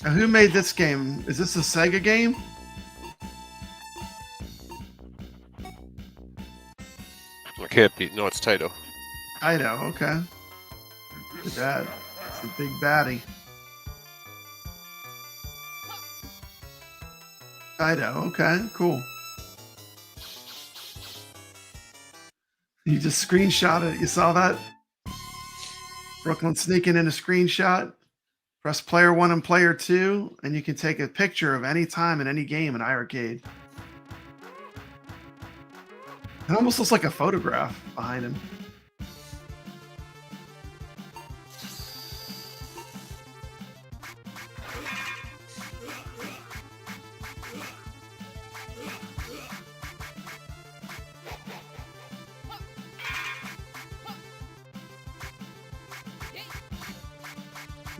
Now, who made this game? Is this a Sega game? It can't be. No, it's Taito. I know. Okay. Look at that. That's the big baddie. I know. Okay. Cool. You just screenshot it. You saw that? Brooklyn sneaking in a screenshot. Press player 1 and player 2, and you can take a picture of any time in any game in iircade. It almost looks like a photograph behind him.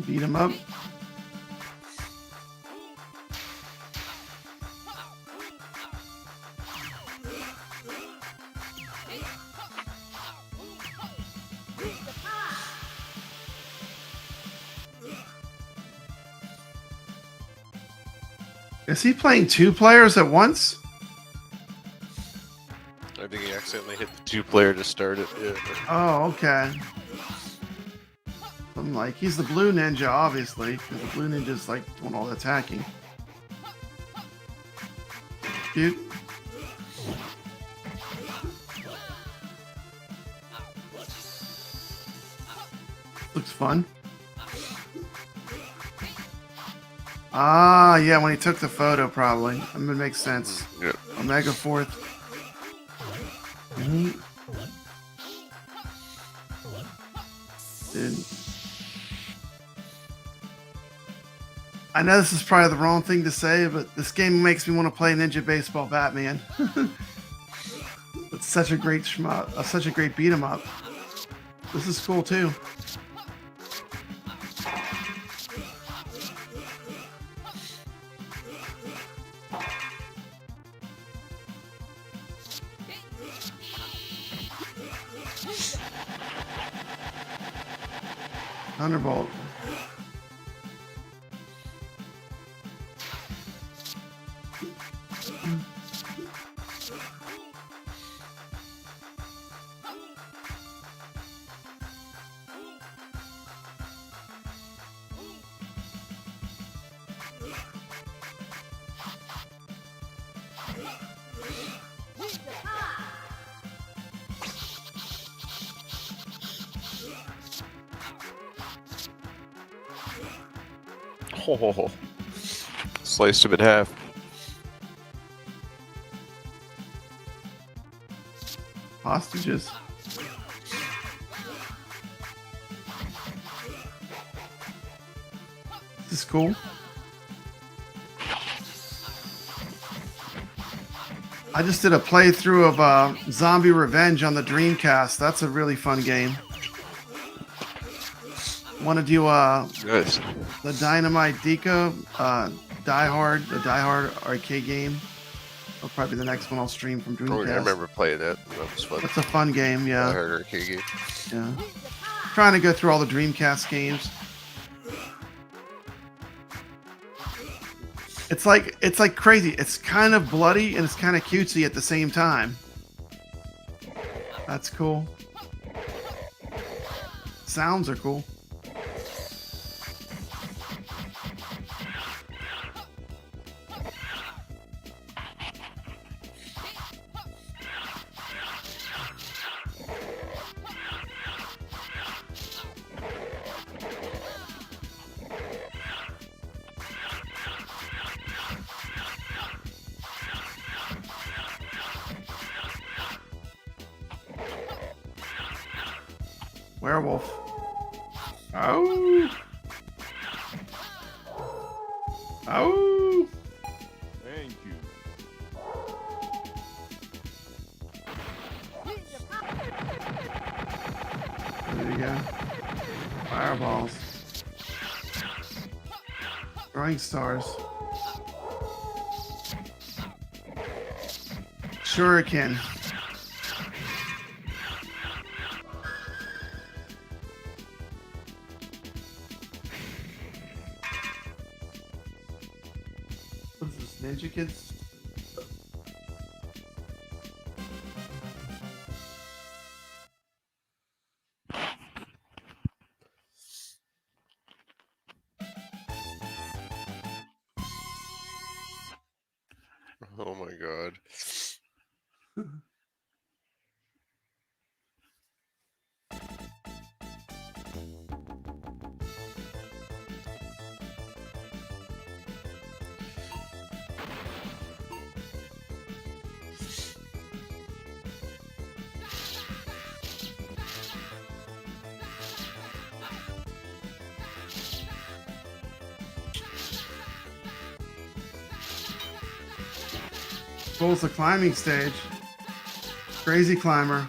Beat him up. Is he playing 2 players at once? I think he accidentally hit the 2-player to start it. Yeah. Oh, okay. I'm like, he's the blue ninja, obviously, because the blue ninja's like doing all the attacking. Dude. Looks fun. Ah, yeah, when he took the photo, probably. That would make sense. Yeah. Omega fourth. Dude. I know this is probably the wrong thing to say, but this game makes me want to play Ninja Baseball Batman. It's such a great shmup, such a great beat 'em up. This is cool too. Thunderbolt. Oh, sliced him in half. Hostages. This is cool. I just did a playthrough of Zombie Revenge on the Dreamcast. That's a really fun game. Want to do Nice. the Dynamite Deco, Die Hard, the Die Hard arcade game? That'll probably be the next one I'll stream from Dreamcast. Oh, I remember playing that. That was fun. That's a fun game, yeah. I heard arcade game. Yeah. Trying to go through all the Dreamcast games. It's like crazy. It's kind of bloody and it's kind of cutesy at the same time. That's cool. Sounds are cool. Werewolf. Oh. Oh. Thank you. There you go. Fireballs. Throwing stars. Shuriken. What's this, Ninja Kids? Oh my god. Pulls the climbing stage. Crazy Climber.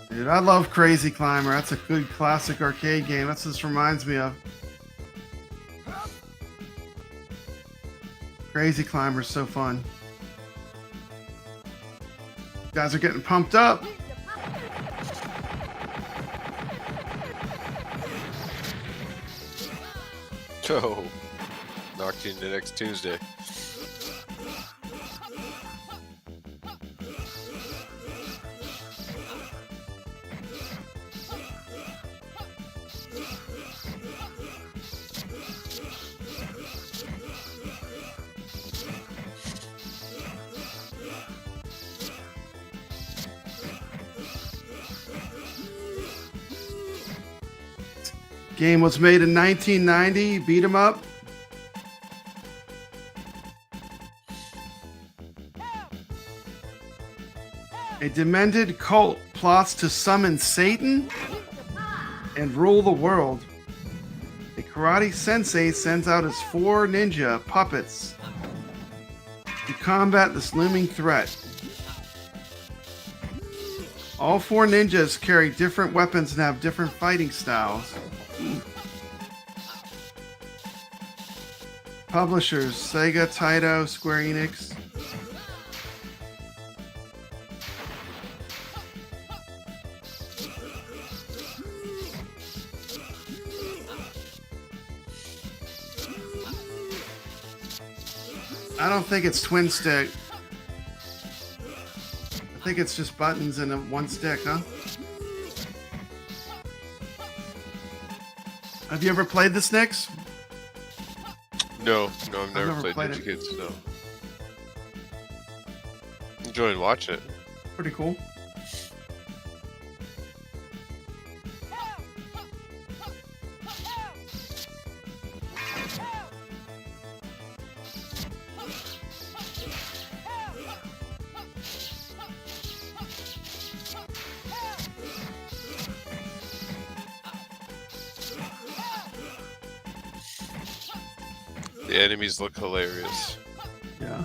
Dude, I love Crazy Climber. That's a good classic arcade game. That's what this reminds me of. Crazy Climber's so fun. Guys are getting pumped up. Oh, knocked you into next Tuesday. Game was made in 1990. Beat 'em up. A demented cult plots to summon Satan and rule the world. A karate sensei sends out his 4 ninja puppets to combat this looming threat. All 4 ninjas carry different weapons and have different fighting styles. Publishers: Sega, Taito, Square Enix. I don't think it's twin stick. I think it's just buttons and one stick, huh? Have you ever played this, Nix? No, I've never played Ninja it. Kids, no. Enjoying watching it. Pretty cool. The enemies look hilarious. Yeah.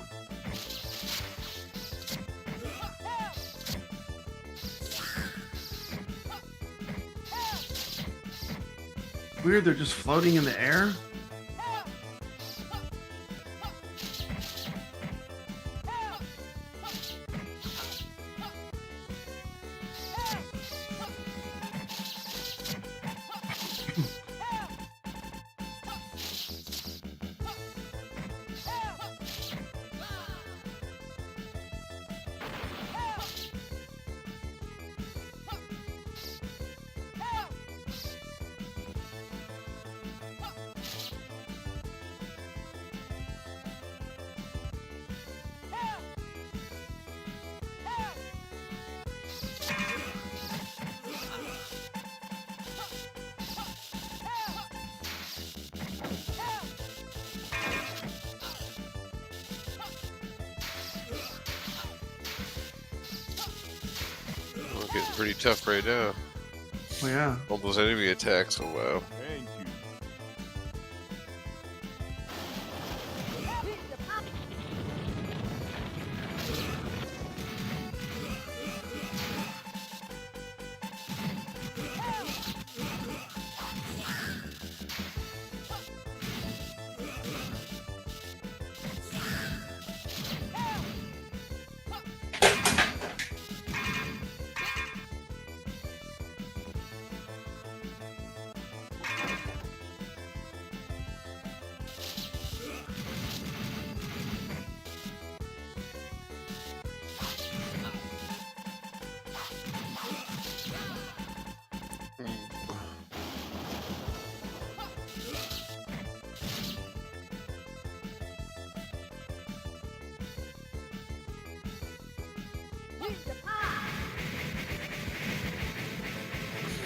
Weird, they're just floating in the air. Getting pretty tough right now. Oh yeah. All those enemy attacks, oh wow. Thank you.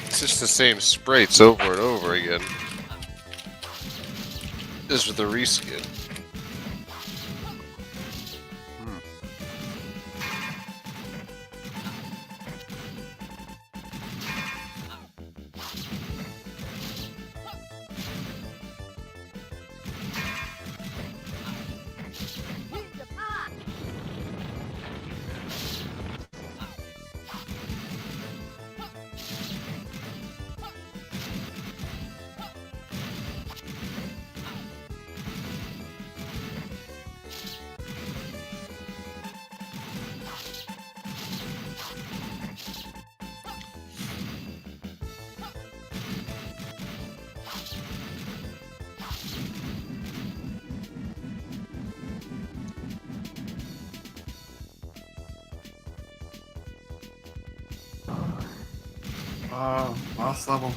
It's just the same sprites over and over again. This with the reskin. Oh, boss level.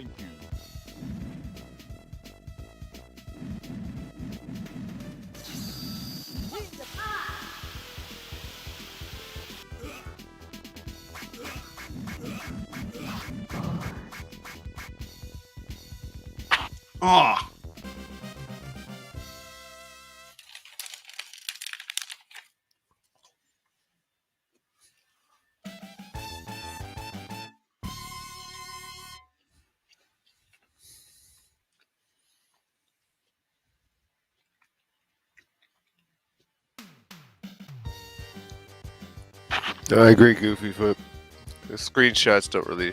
Thank you. Oh. I agree, Goofy Foot. The screenshots don't really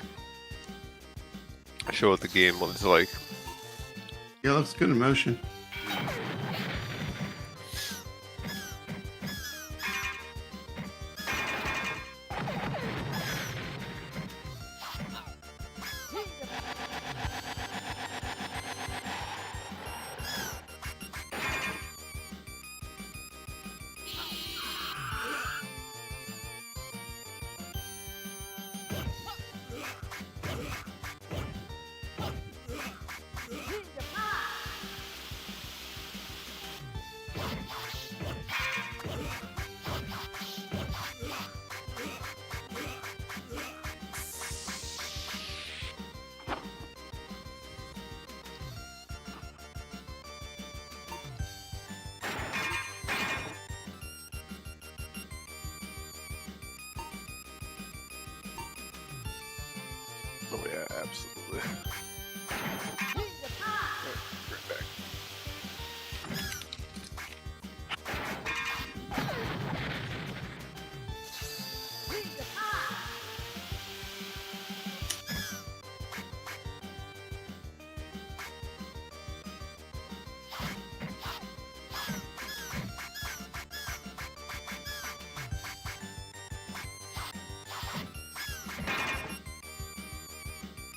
show what the game looks like. Yeah, looks good in motion. Oh yeah, absolutely. Right back.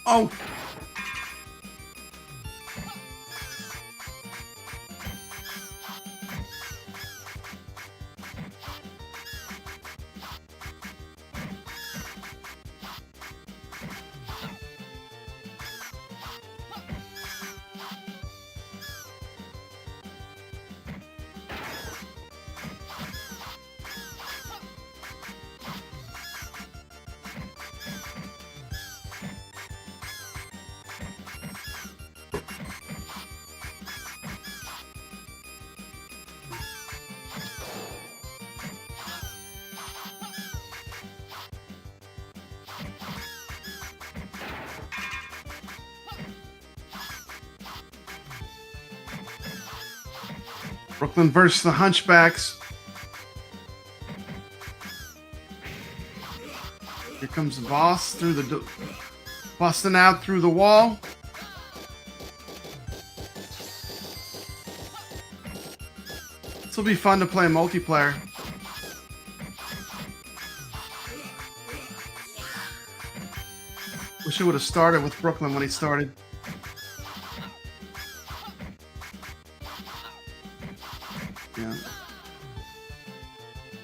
Oh. Brooklyn versus the Hunchbacks. Here comes the boss through the busting out through the wall. This will be fun to play multiplayer. Wish it would have started with Brooklyn when he started.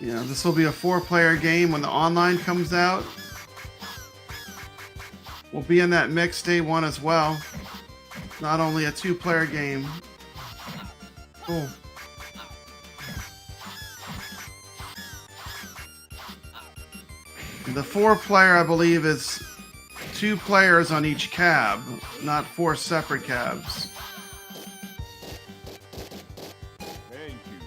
Yeah, this will be a 4-player game when the online comes out. We'll be in that mix day one as well. Not only a 2-player game. Cool. The 4-player, I believe, is 2 players on each cab, not 4 separate cabs. Thank you.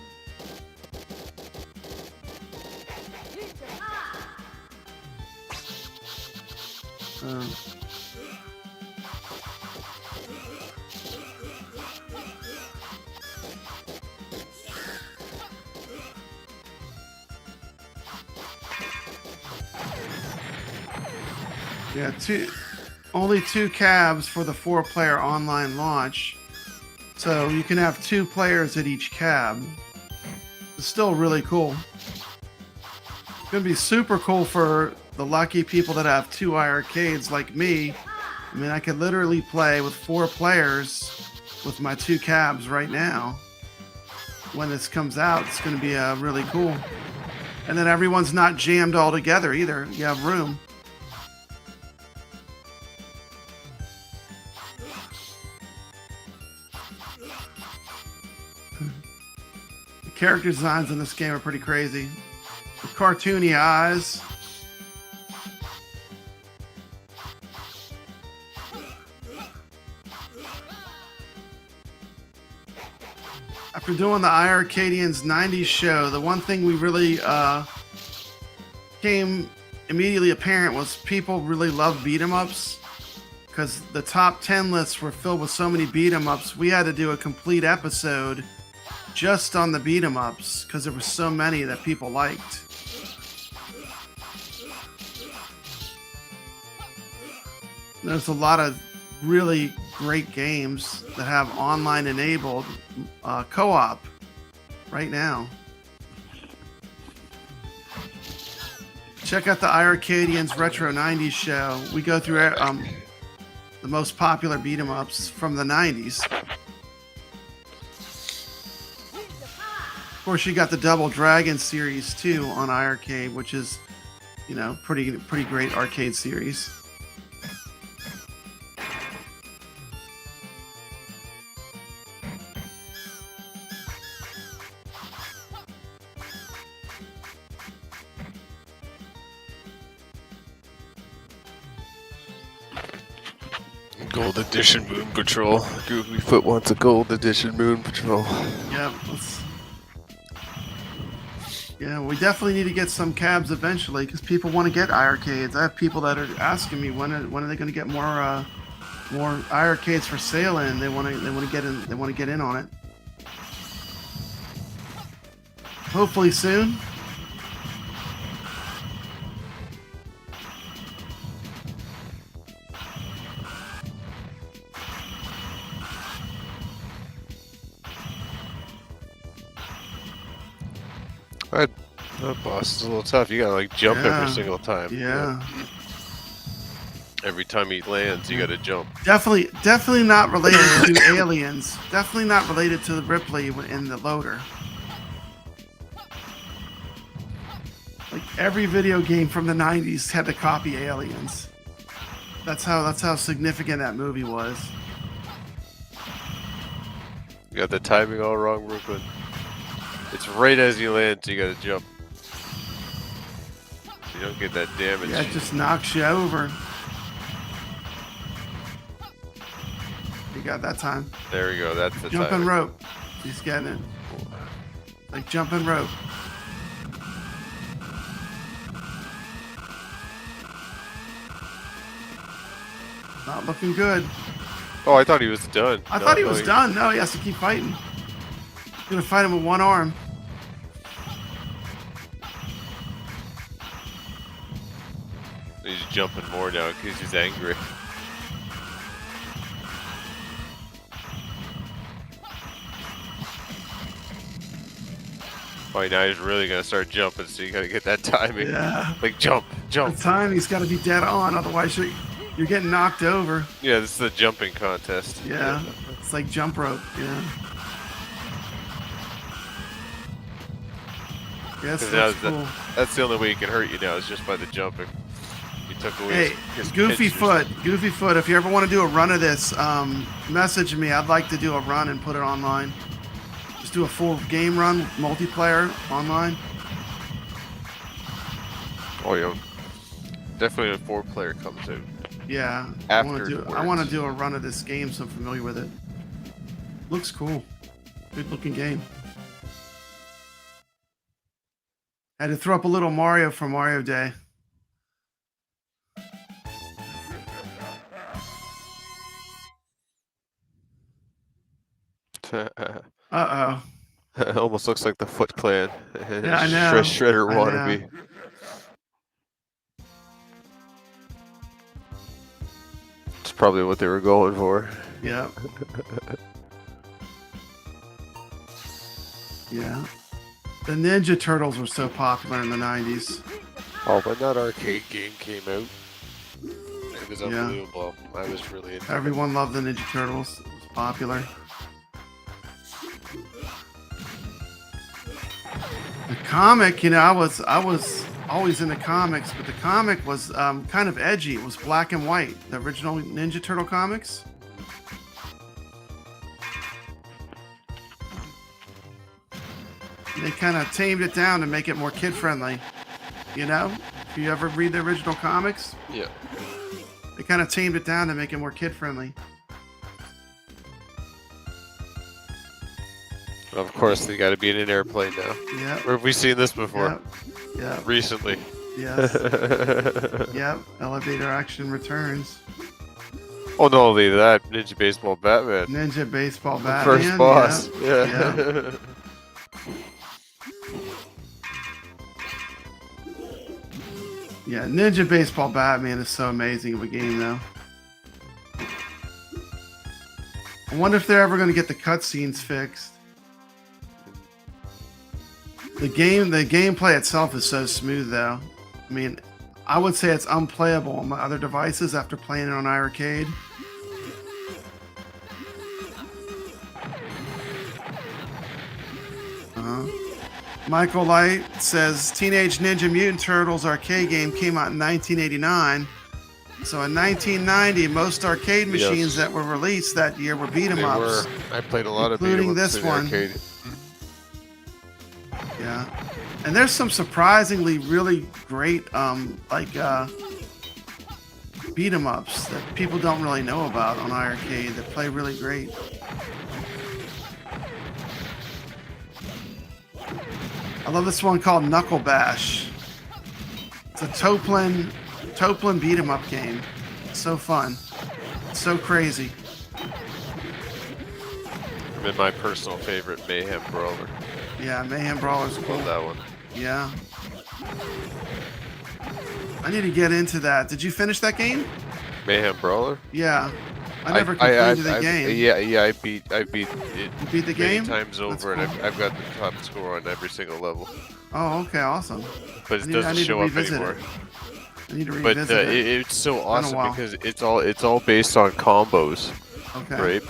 Yeah, only 2 cabs for the 4-player online launch. So you can have 2 players at each cab. It's still really cool. It's gonna be super cool for the lucky people that have 2 iircades like me. I mean, I could literally play with 4 players with my 2 cabs right now. When this comes out, it's gonna be really cool. And then everyone's not jammed all together either. You have room. character designs in this game are pretty crazy. The cartoony eyes. After doing the iircadians 90s show, the one thing we really came immediately apparent was people really love beat 'em ups, because the top 10 lists were filled with so many beat 'em ups. We had to do a complete episode just on the beat 'em ups because there were so many that people liked. There's a lot of really great games that have online enabled co-op right now. Check out the iircadians Retro 90s show. We go through the most popular beat 'em ups from the 90s. Of course, you got the Double Dragon series too on iircade, which is, you know, pretty great arcade series. Gold Edition Moon Patrol. Goofy Foot wants a Gold Edition Moon Patrol. Yeah, yeah, we definitely need to get some cabs eventually because people want to get iircades. I have people that are asking me when are they going to get more iircades for sale in. They want to get in. They want to get in on it. Hopefully soon. That boss is a little tough. You gotta like jump every single time. Yeah. Every time he lands, you gotta jump. Definitely not related to aliens. Definitely not related to the Ripley in the loader. Like every video game from the 90s had to copy aliens. That's how significant that movie was. You got the timing all wrong, Brooklyn. It's right as you land, so you gotta jump. So you don't get that damage. Yeah, it just knocks you over. You got that time. There we go, that's the Jumping timing. rope. He's getting it. Like jumping rope. Not looking good. Oh, I thought he was done. I thought he was done. No, he has to keep fighting. He's gonna fight him with one arm. He's jumping more now because he's angry. Oh, now he's really gonna start jumping, so you gotta get that timing. Yeah. Like jump. The time he's got to be dead on, otherwise you're getting knocked over. Yeah, this is a jumping contest. Yeah. It's like jump rope. Yeah. Yes, that's cool. That's the only way he can hurt you now is just by the jumping. He took away his Goofy pinchers. Goofy Foot, if you ever want to do a run of this, message me. I'd like to do a run and put it online. Just do a full game run, multiplayer, online. Oh, yeah. Definitely a 4-player comes out. Yeah. I want to do a run of this game so I'm familiar with it. Looks cool. Good looking game. Had to throw up a little Mario for Mario Day. Uh-oh. It almost looks like the Foot Clan. Yeah, I know. Shredder I wannabe. know. It's probably what they were going for. Yeah. Yeah. The Ninja Turtles were so popular in the 90s. Oh, but that arcade game came out. It was unbelievable. I was really into it. Everyone loved the Ninja Turtles. It was popular. The comic, you know, I was always into comics, but the comic was kind of edgy. It was black and white. The original Ninja Turtle comics. They kind of tamed it down to make it more kid friendly. You know, if you ever read the original comics, Yeah. they kind of tamed it down to make it more kid friendly. Of course, they got to be in an airplane now. Yeah. Where have we seen this before? Yeah. Recently. Yes. Yep. Elevator action returns. Oh, not only that, Ninja Baseball Batman. Ninja Baseball Batman. First boss. Yeah. Yeah. Yeah, Ninja Baseball Batman is so amazing of a game, though. I wonder if they're ever going to get the cutscenes fixed. The gameplay itself is so smooth, though. I mean, I would say it's unplayable on my other devices after playing it on iircade. Michael Light says Teenage Ninja Mutant Turtles arcade game came out in 1989. So in 1990, most arcade machines that were released that year were beat 'em They ups. were. I played a lot of including beat 'em ups this in one. arcade. Yeah, and there's some surprisingly really great beat 'em ups that people don't really know about on iircade that play really great. I love this one called Knuckle Bash. It's a TOAPLAN beat 'em up game. It's so fun. It's so crazy. And then my personal favorite, Mayhem Brawler. Yeah, Mayhem Brawler's cool. Love that one. Yeah. I need to get into that. Did you finish that game? Mayhem Brawler? Yeah. I never completed the game. Yeah, I beat it. You beat the game? Many times over, and cool. I've got the top score on every single level. Oh, okay, awesome. But I it need doesn't to show up revisit anymore. it. I need to But revisit it. it's so a awesome while. because it's all based on combos, Okay. right?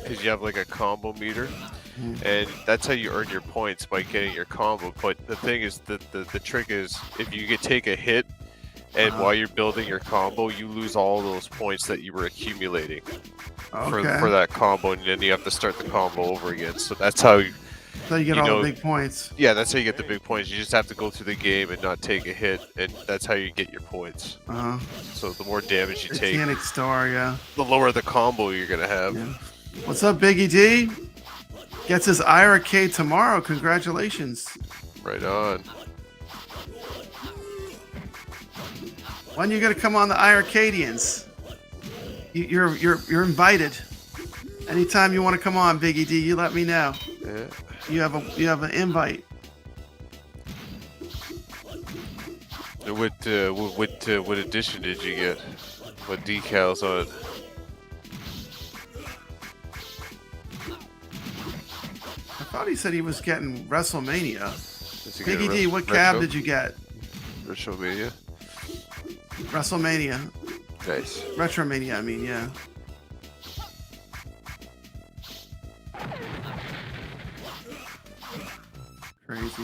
Because you have like a combo meter, and that's how you earn your points by getting your combo. But the thing is that the trick is if you could take a hit, and while you're building your combo, you lose all those points that you were accumulating Okay. for that combo, and then you have to start the combo over again. So that's how. So you get you all know- the big points. Yeah, that's how you get the big points. You just have to go through the game and not take a hit, and that's how you get your points. Uh-huh. So the more damage you take, Titanic Star, yeah. the lower the combo you're gonna have. Yeah. What's up, Biggie D? Gets his iircade tomorrow. Congratulations. Right on. When you gonna come on the iircadians? You're invited. Anytime you want to come on, Biggie D, you let me know. Yeah. You have an invite. What edition did you get? What decals on it? I thought he said he was getting WrestleMania. Does he get a Biggie D, what cab did you get? WrestleMania. WrestleMania. Nice. Retromania, I mean, yeah. Crazy.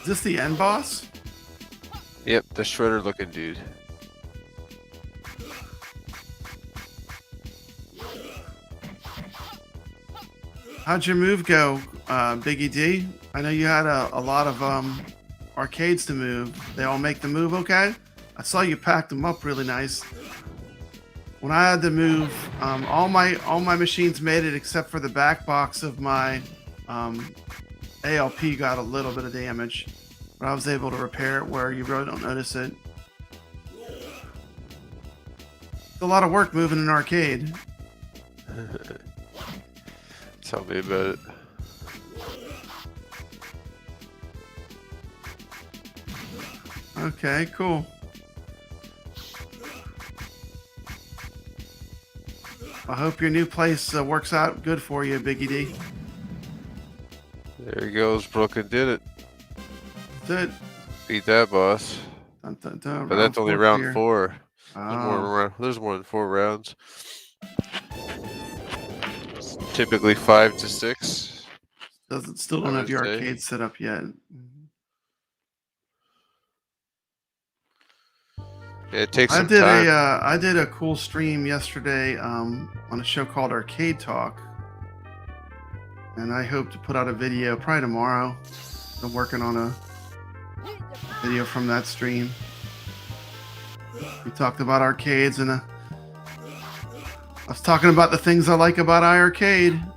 Is this the end boss? Yep, the shredder looking dude. How'd your move go, Biggie D? I know you had a lot of arcades to move. They all make the move okay? I saw you packed them up really nice. When I had to move, all my machines made it except for the back box of my ALP got a little bit of damage, but I was able to repair it where you really don't notice it. It's a lot of work moving an arcade. Tell me about it. Okay, cool. I hope your new place works out good for you, Biggie D. There he goes. Brooklyn did it. That's it. Beat that boss. Dun, dun, dun, But that's only here. round 4. Oh, There's more than 4 rounds. It's typically 5 to 6. still don't I have would your say. arcade set up yet. Yeah, it takes I some did time. I did a cool stream yesterday on a show called Arcade Talk. and I hope to put out a video probably tomorrow. I'm working on a video from that stream. We talked about arcades, and I was talking about the things I like about iircade.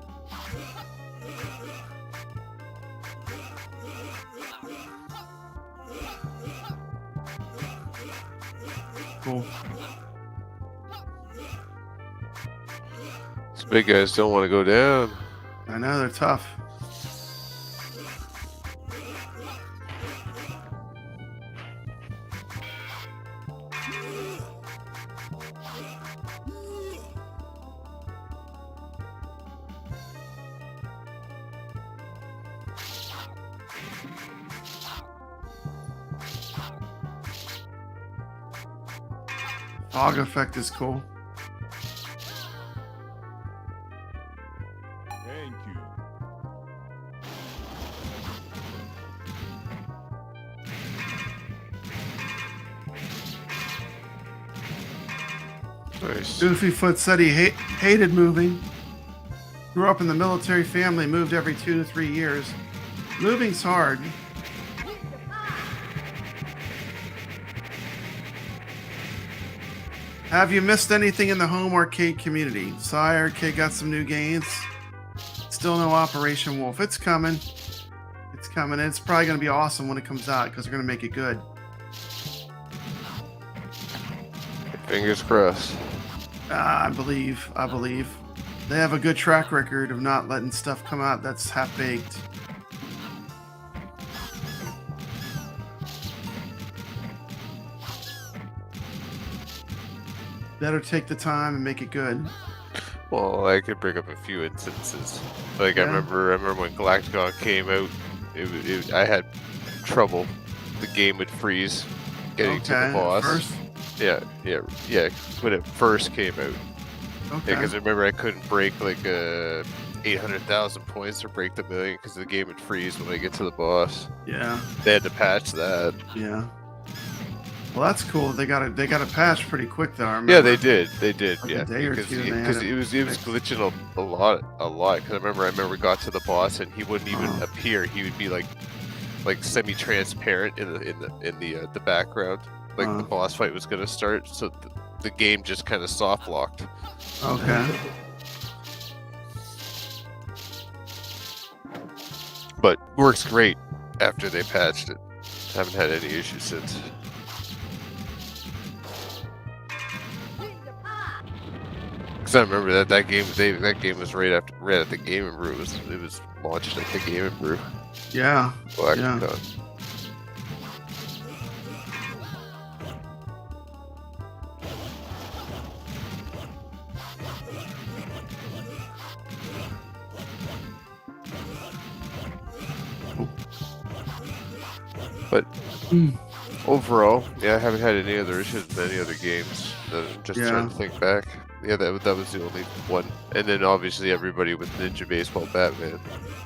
Cool. These big guys don't want to go down. I know they're tough. Fog effect is cool. Thank you. Nice. Goofy Foot said he hated moving. Grew up in the military family, moved every 2 to 3 years. Moving's hard. Have you missed anything in the home arcade community? So iircade got some new games. Still no Operation Wolf. It's coming. It's coming. It's probably going to be awesome when it comes out because they're going to make it good. Fingers crossed. I believe. They have a good track record of not letting stuff come out that's half-baked. Better take the time and make it good. Well, I could bring up a few instances. Like Yeah. I remember when Galacticon came out, I had trouble. The game would freeze getting to the boss. First? Yeah. When it first came out, Okay. because I remember I couldn't break like 800,000 points or break the million because the game would freeze when I get to the boss. Yeah. They had to patch that. Yeah. Well, that's cool. They got a patch pretty quick though. I remember. Yeah, they did. Like Yeah, a day or because two, they had because it it was fixed. glitching a lot. Because I remember we got to the boss and he wouldn't even appear. He would be like semi-transparent in the background, like the boss fight was gonna start. So the game just kind of soft locked. Okay. But works great after they patched it. Haven't had any issues since. Because I remember that game was right at the Game and Brew. It was launched at the Game and Brew. Yeah. Galacticon. But overall, yeah, I haven't had any other issues with any other games. I'm just trying to think back. Yeah, that was the only one. And then obviously everybody with Ninja Baseball Batman.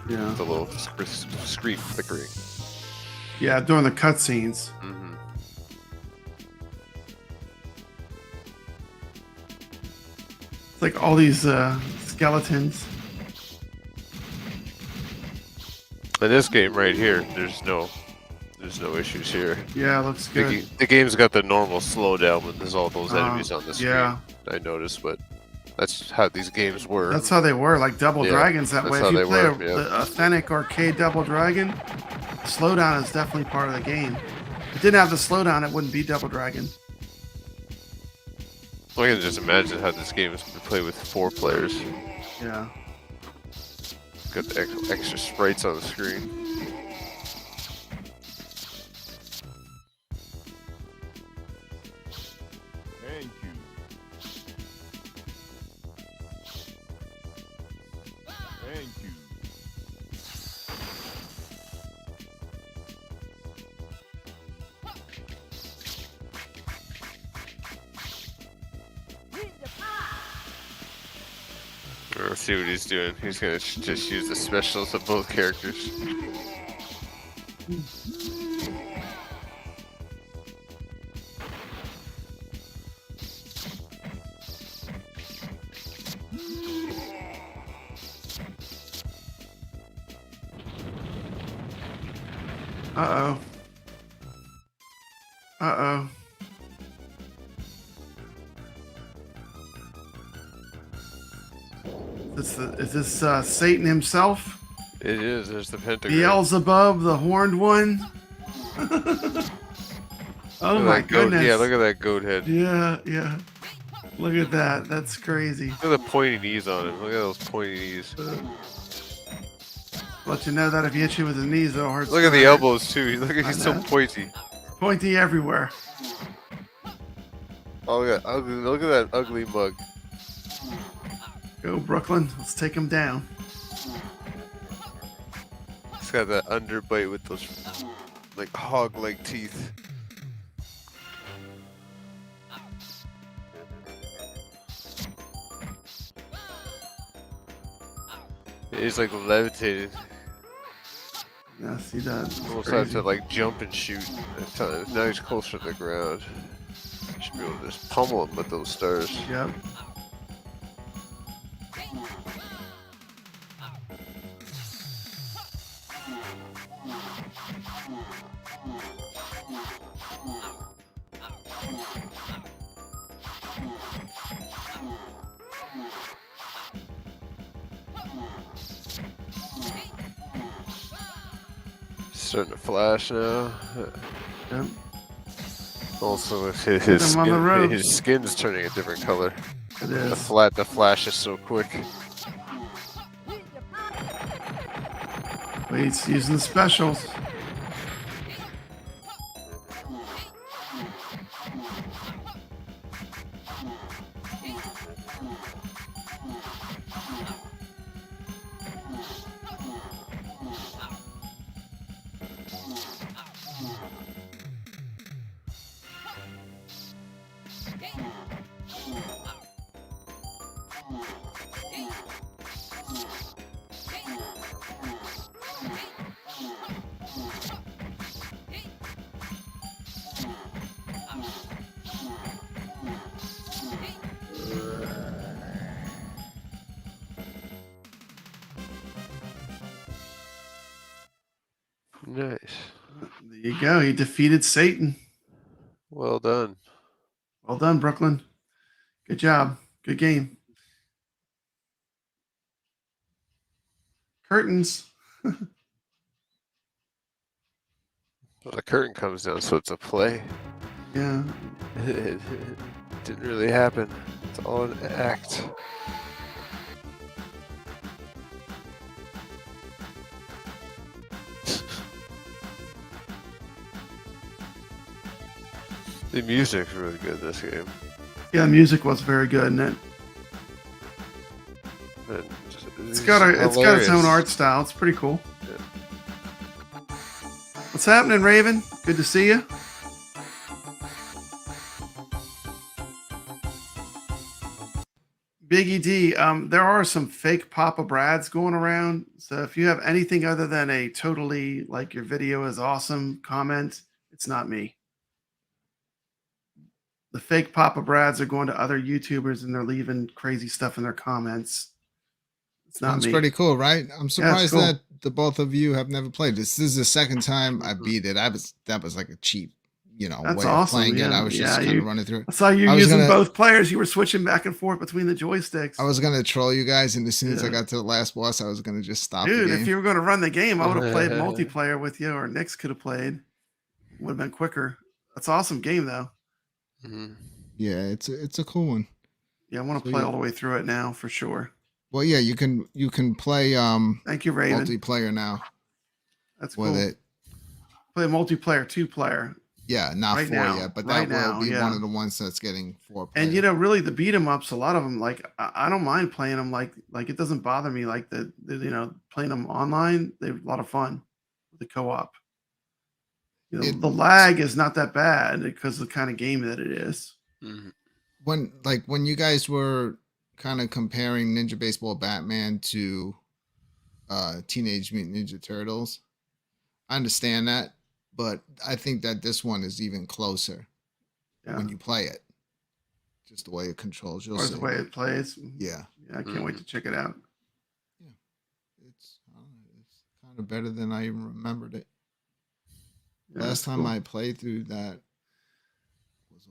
Yeah. The little screen flickering. Yeah, during the cutscenes. Mm-hmm. It's like all these skeletons. In this game right here, there's no issues here. Yeah, looks good. The game's got the normal slowdown when there's all those enemies on the screen. Yeah. I noticed, but that's how these games were. That's how they were, like Double Yeah, Dragons that that's way. how If you they play were, the authentic arcade Double Dragon, slowdown is definitely part of the game. If it didn't have the slowdown, it wouldn't be Double Dragon. I can just imagine how this game is going to play with 4 players. Yeah. Got the extra sprites on the screen. Thank you. Thank you. Let's see what he's doing. He's going to just use the specials of both characters. Uh-oh. Uh-oh. Is this Satan himself? It is. There's the pentagram. Beelzebub, the horned one? Oh my goodness. Yeah, look at that goat head. Yeah, yeah. Look at that. That's crazy. Look at the pointy knees on him. Look at those pointy knees. Let you know that if you hit you with the knees, it'll hurt. Look at the elbows too. Look at he's so pointy. Pointy everywhere. Oh, look at that ugly mug. Go Brooklyn. Let's take him down. It's got that underbite with those like hog-like teeth. He's like levitated. Yes, he does. Almost have to like jump and shoot. Now he's closer to the ground. Should be able to just pummel him with those stars. Yep. Starting to flash now. Yep. Also, his skin's turning a different color. It is. The flash is so quick. Wait, he's using the specials. Nice. There you go. He defeated Satan. Well done. Well done, Brooklyn. Good job. Good game. Curtains. Well, the curtain comes down, so it's a play. Yeah. It didn't really happen. It's all an act. The music's really good in this game. Yeah, music was very good, and it's got its own art style. It's pretty cool. Yeah. What's happening, Raven? Good to see you. Biggie D, there are some fake papabrads going around. So if you have anything other than a totally like your video is awesome comment, it's not me. The fake papabrads are going to other YouTubers and they're leaving crazy stuff in their comments. It's not Sounds me. pretty cool, right? I'm surprised cool. that the both of you have never played this. This is the second time I beat it. That was like a cheap, That's way awesome. of playing it. I was just kind you, of running through it. I saw you using both players. You were switching back and forth between the joysticks. I was gonna troll you guys, and as soon as I got to the last boss, I was gonna just stop. Dude, the game. if you were going to run the game, I would have played multiplayer with you, or Nix could have played. Would have been quicker. That's an awesome game, though. Mm-hmm. Yeah, it's a cool one. Yeah, I want to play all the way through it now for sure. Well, yeah, you can play Thank you, Raven. multiplayer now. That's with cool. it. Play multiplayer, 2-player. Yeah, not right 4 now. yet, but Right that will now, be yeah. one of the ones that's getting 4 And really the beat 'em ups, a lot of them, like I don't mind playing them. Like it doesn't bother me. Like the playing them online, they're a lot of fun with the co-op. The lag is not that bad because of the kind of game that it is. Mm-hmm. When you guys were kind of comparing Ninja Baseball Batman to Teenage Mutant Ninja Turtles, I understand that, but I think that this one is even closer when you play it. Just the way it controls. Or the way it plays. Yeah. Yeah, I can't wait to check it out. Yeah. It's kind of better than I even remembered it. Yeah, Last that's time cool. I played through that was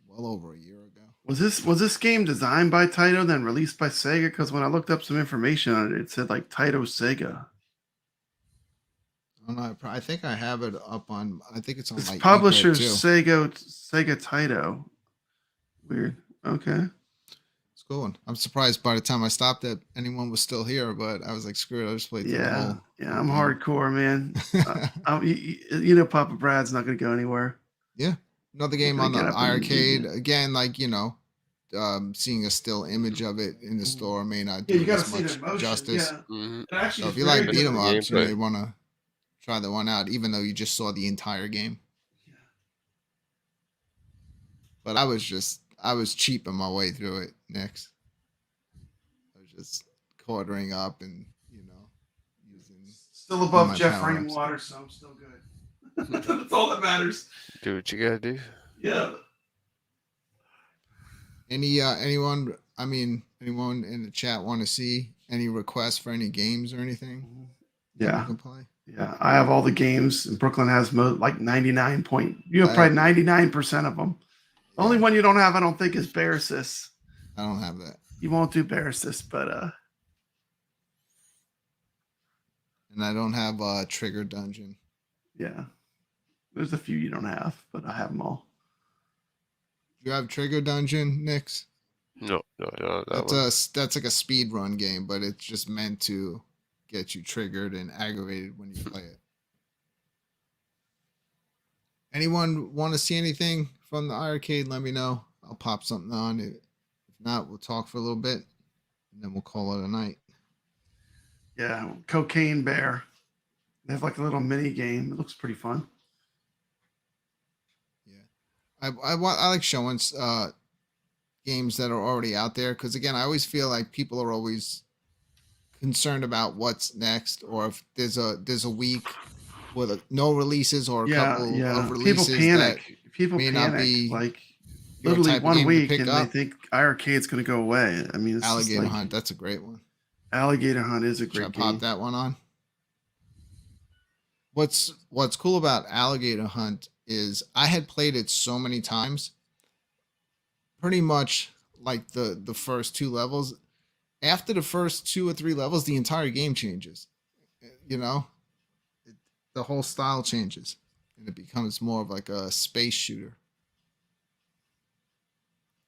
well over a year ago. Was this game designed by Taito then released by Sega? Because when I looked up some information on it, it said like Taito Sega. I don't know. I think I have it up on. I think it's on Its my publisher eGrid too. Sega Taito. Weird. Okay. It's a cool one. I'm surprised by the time I stopped that anyone was still here, but I was like, screw it. I'll just play through the Yeah. whole. Yeah, I'm game. hardcore, man. You know, Papa Brad's not going to go anywhere. Yeah. Another game gonna on the get up and leave iircade. you. Again, like, seeing a still image of it in the store may not Yeah, do you got to as see the much emotion. justice. Yeah. Mhm. It actually So is if you very like beat 'em good. ups, you Gameplay. may want to try that one out, even though you just saw the entire game. But I was cheaping my way through it next. I was just quartering up and, using Still above my Jeff power-ups. Rainwater, so I'm still good. That's all that matters. Do what you gotta do. Yeah. Anyone in the chat want to see any requests for any games or anything that we Yeah. can play? Yeah. I have all the games, and Brooklyn has like 99 point. You have probably 99% of them. The only one you don't have, I don't think, is Bear Sis. I don't have that. You won't do Bear Sis, but And I don't have Trigger Dungeon. yeah. There's a few you don't have, but I have them all. Do you have Trigger Dungeon, Nix? No, I don't have that one. That's like a speed run game, but it's just meant to get you triggered and aggravated when you play it. Anyone want to see anything from the iircade? Let me know. I'll pop something on. If not, we'll talk for a little bit, and then we'll call it a night. Yeah. Cocaine Bear. They have like a little mini game. It looks pretty fun. Yeah, I like showing games that are already out there, because again, I always feel like people are always concerned about what's next, or if there's a week with no releases or a couple of releases. People panic. People may panic. not be Like your literally type of 1 game to week, pick and up. they think iircade's going to go away. I mean, it's just Alligator like, Hunt, that's a great one. Alligator Hunt is a Should I great pop game. that one on? What's cool about Alligator Hunt is I had played it so many times, pretty much like the first two levels. After the first 2 or 3 levels, the entire game changes. The whole style changes, and it becomes more of like a space shooter.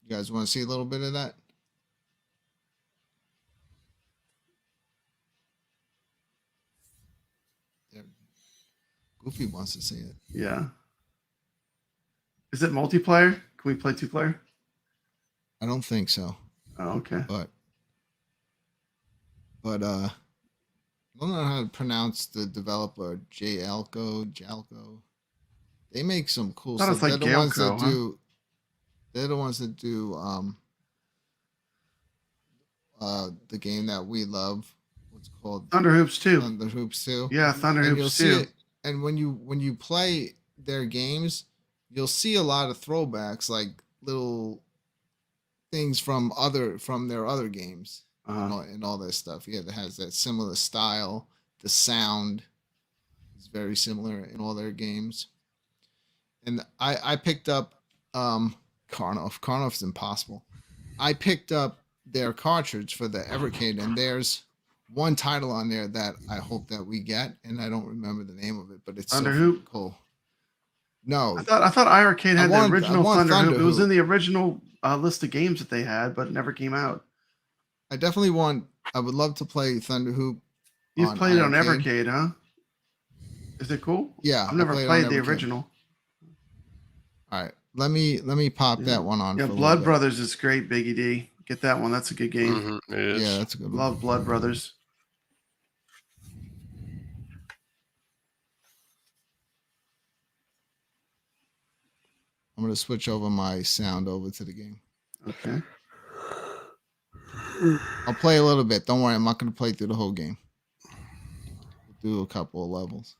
You guys want to see a little bit of that? Yeah. Goofy wants to see it. Yeah. Is it multiplayer? Can we play 2-player? I don't think so, Oh, okay. but I don't know how to pronounce the developer. Jalco. They make some cool Thought stuff. it's like They're the ones that Galco, huh? do. They're the ones that do the game that we love. What's it called? Thunder Hoops 2. Thunder Hoops 2. Yeah, Thunder And you'll Hoops see 2. it. And when you play their games, you'll see a lot of throwbacks, like little things from their other games and all that stuff. Yeah, that has that similar style. The sound is very similar in all their games. And I picked up Karnoff. Karnoff's impossible. I picked up their cartridge for the Evercade, and there's one title on there that I hope that we get, and I don't remember the name of it, but it's Thunder so Hoop? cool. No, I thought iircade had I the original want Thunder Thunder Hoop. It was Hoop. in the original list of games that they had, but it never came out. I definitely want. I would love to play Thunder Hoop. You've played it on iircade. Evercade, huh? Is it cool? Yeah, I've never I played on the Evercade. original. All right, let me pop Yeah. that one on. Yeah, for a Blood little bit. Brothers is great, Biggie D. Get that one. That's a good game. It is. Yeah, that's a good one. Love Blood Brothers. I'm gonna switch over my sound over to the game. Okay. I'll play a little bit. Don't worry, I'm not gonna play through the whole game. We'll do a couple of levels.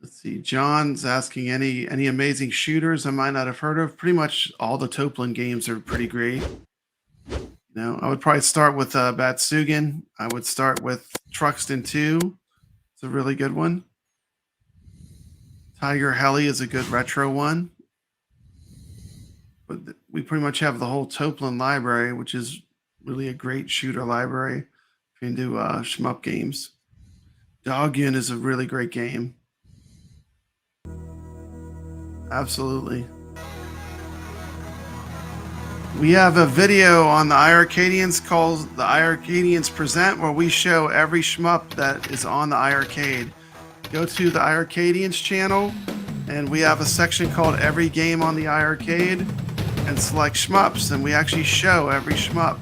Let's see. John's asking any amazing shooters I might not have heard of. Pretty much all the TOAPLAN games are pretty great. No, I would probably start with Batsugan. I would start with Truxton 2. It's a really good one. Tiger Heli is a good retro one. But we pretty much have the whole TOAPLAN library, which is really a great shooter library if you can do shmup games. Dogun is a really great game. Absolutely. We have a video on the iircadians called the iircadians Present, where we show every shmup that is on the iircade. Go to the iircadians channel, and we have a section called Every Game on the iircade, and select shmups, and we actually show every shmup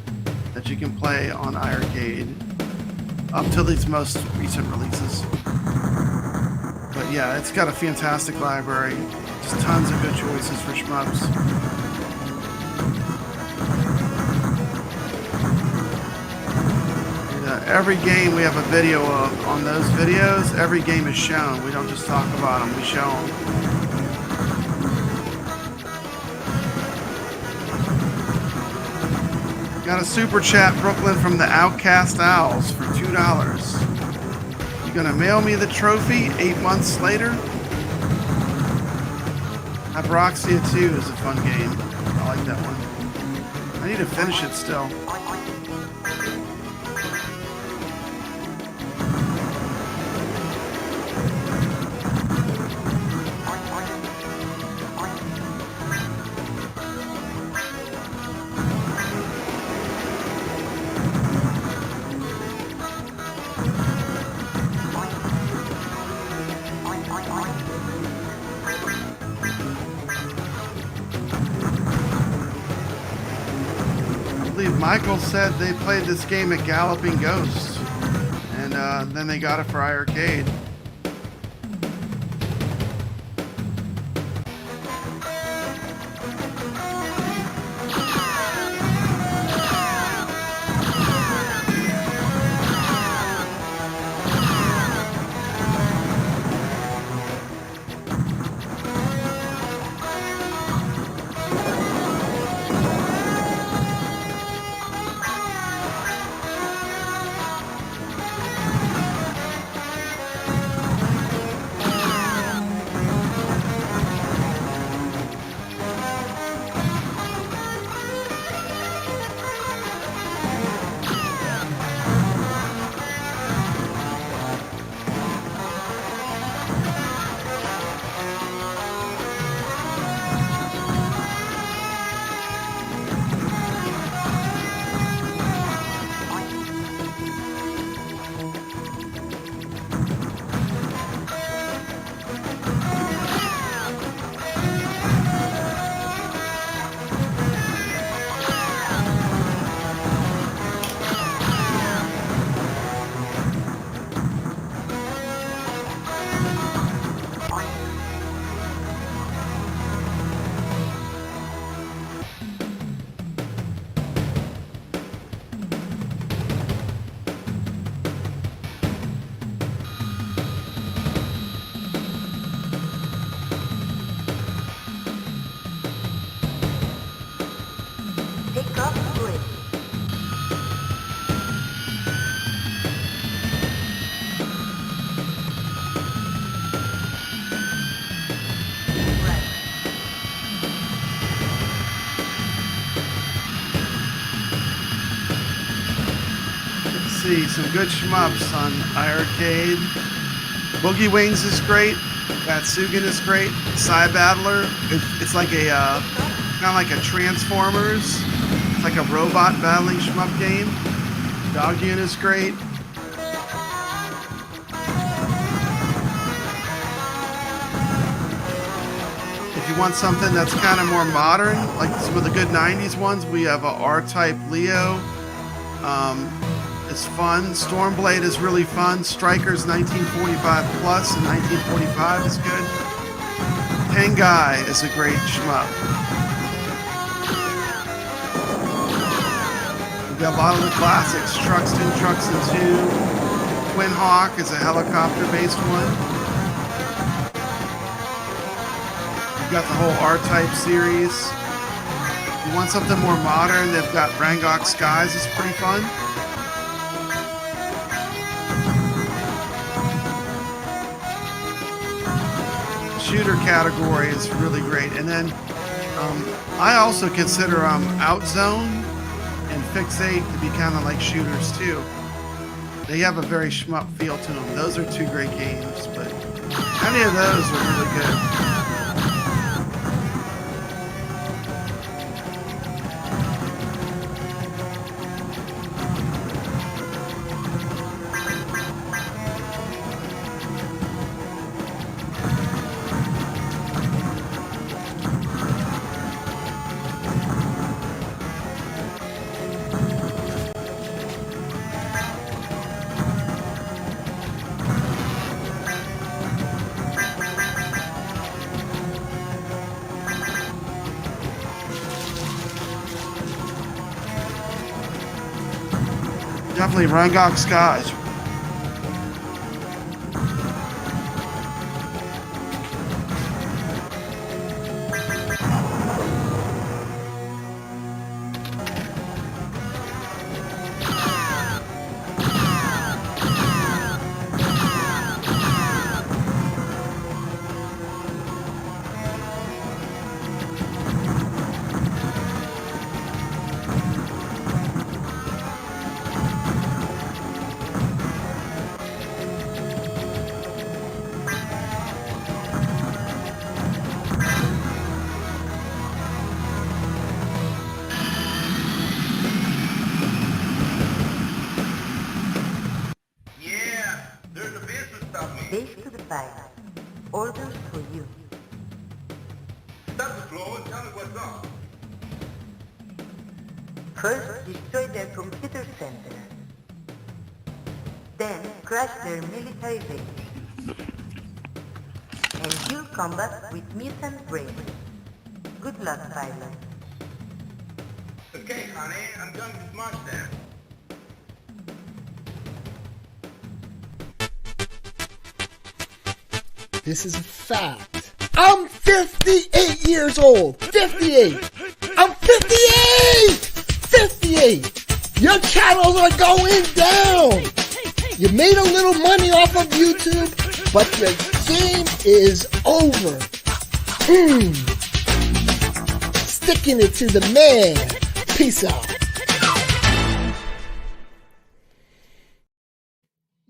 that you can play on iircade up to these most recent releases. But yeah, it's got a fantastic library. Just tons of good choices for shmups. Every game we have a video of. On those videos, every game is shown. We don't just talk about them, we show them. Got a super chat, Brooklyn, from the Outcast Owls for $2. You gonna mail me the trophy 8 months later? Abroxia 2 is a fun game. I like that one. I need to finish it still. Michael said they played this game at Galloping Ghost, and then they got it for iircade. Some good shmups on iircade. Boogie Wings is great. Batsugan is great. Psy Battler, it's like a kind of like a Transformers. It's like a robot battling shmup game. Dogun is great. If you want something that's kind of more modern, like some of the good 90s ones, we have a R-Type Leo. It's fun. Stormblade is really fun. Strikers 1945 plus and 1945 is good. Pengai is a great shmup. We've got a lot of the classics. Truxton 2. Twin Hawk is a helicopter-based one. We've got the whole R-Type series. want something more modern, they've got Rangok Skies. It's pretty fun. Shooter category is really great. And then I also consider Outzone and Fixate to be kind of like shooters too. They have a very shmup feel to them. Those are two great games, but any of those are really good. Definitely Rangok Skies. Base to the pilot. Orders for you. Stop the floor and tell me what's up. First, destroy their computer center. Then, crash their military base. Endure combat with mutant brains. Good luck, pilot. Okay, honey, I'm done with this march then. This is a fact. I'm 58 years old. 58. I'm 58. 58. Your channels are going down. You made a little money off of YouTube, but your game is over. Sticking it to the man. Peace out.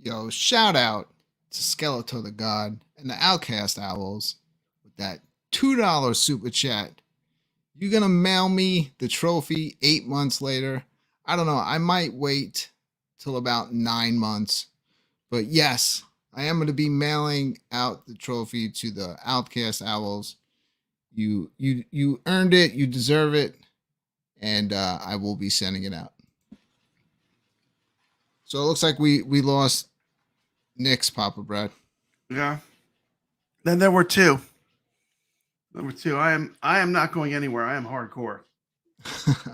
Yo, shout out to Skeletor the God and the Outcast Owls with that $2 super chat. You gonna mail me the trophy 8 months later? I don't know. I might wait till about 9 months. But yes, I am going to be mailing out the trophy to the Outcast Owls. You earned it. You deserve it. And I will be sending it out. So it looks like we lost Nick's Papabrad. Yeah. Then there were two. Number two. I am not going anywhere. I am hardcore.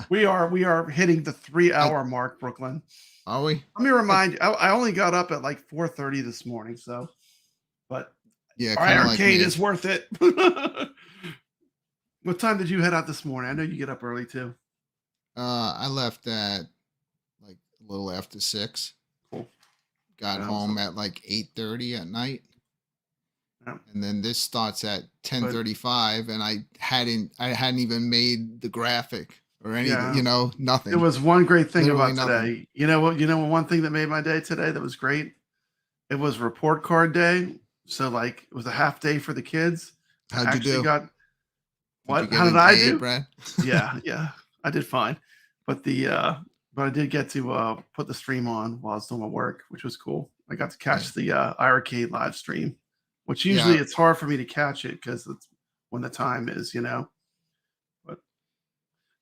we are hitting the 3-hour mark, Brooklyn. Are we? Let me remind you, I only got up at like 4:30 this morning, so but yeah, our iircade is worth it. What time did you head out this morning? I know you get up early too. I left at like a little after 6. Cool. Got home at like 8:30 at night. Yeah. And then this starts at 10:35, and I hadn't even made the graphic or anything, nothing. It was one great thing Literally about nothing. today. You know what? One thing that made my day today that was great. It was report card day, so like it was a half day for the kids. How'd you do? How did I do, Brad? yeah, I did fine. But but I did get to put the stream on while I was doing my work, which was cool. I got to catch the iircade live stream, which usually it's hard for me to catch it because it's when the time is, But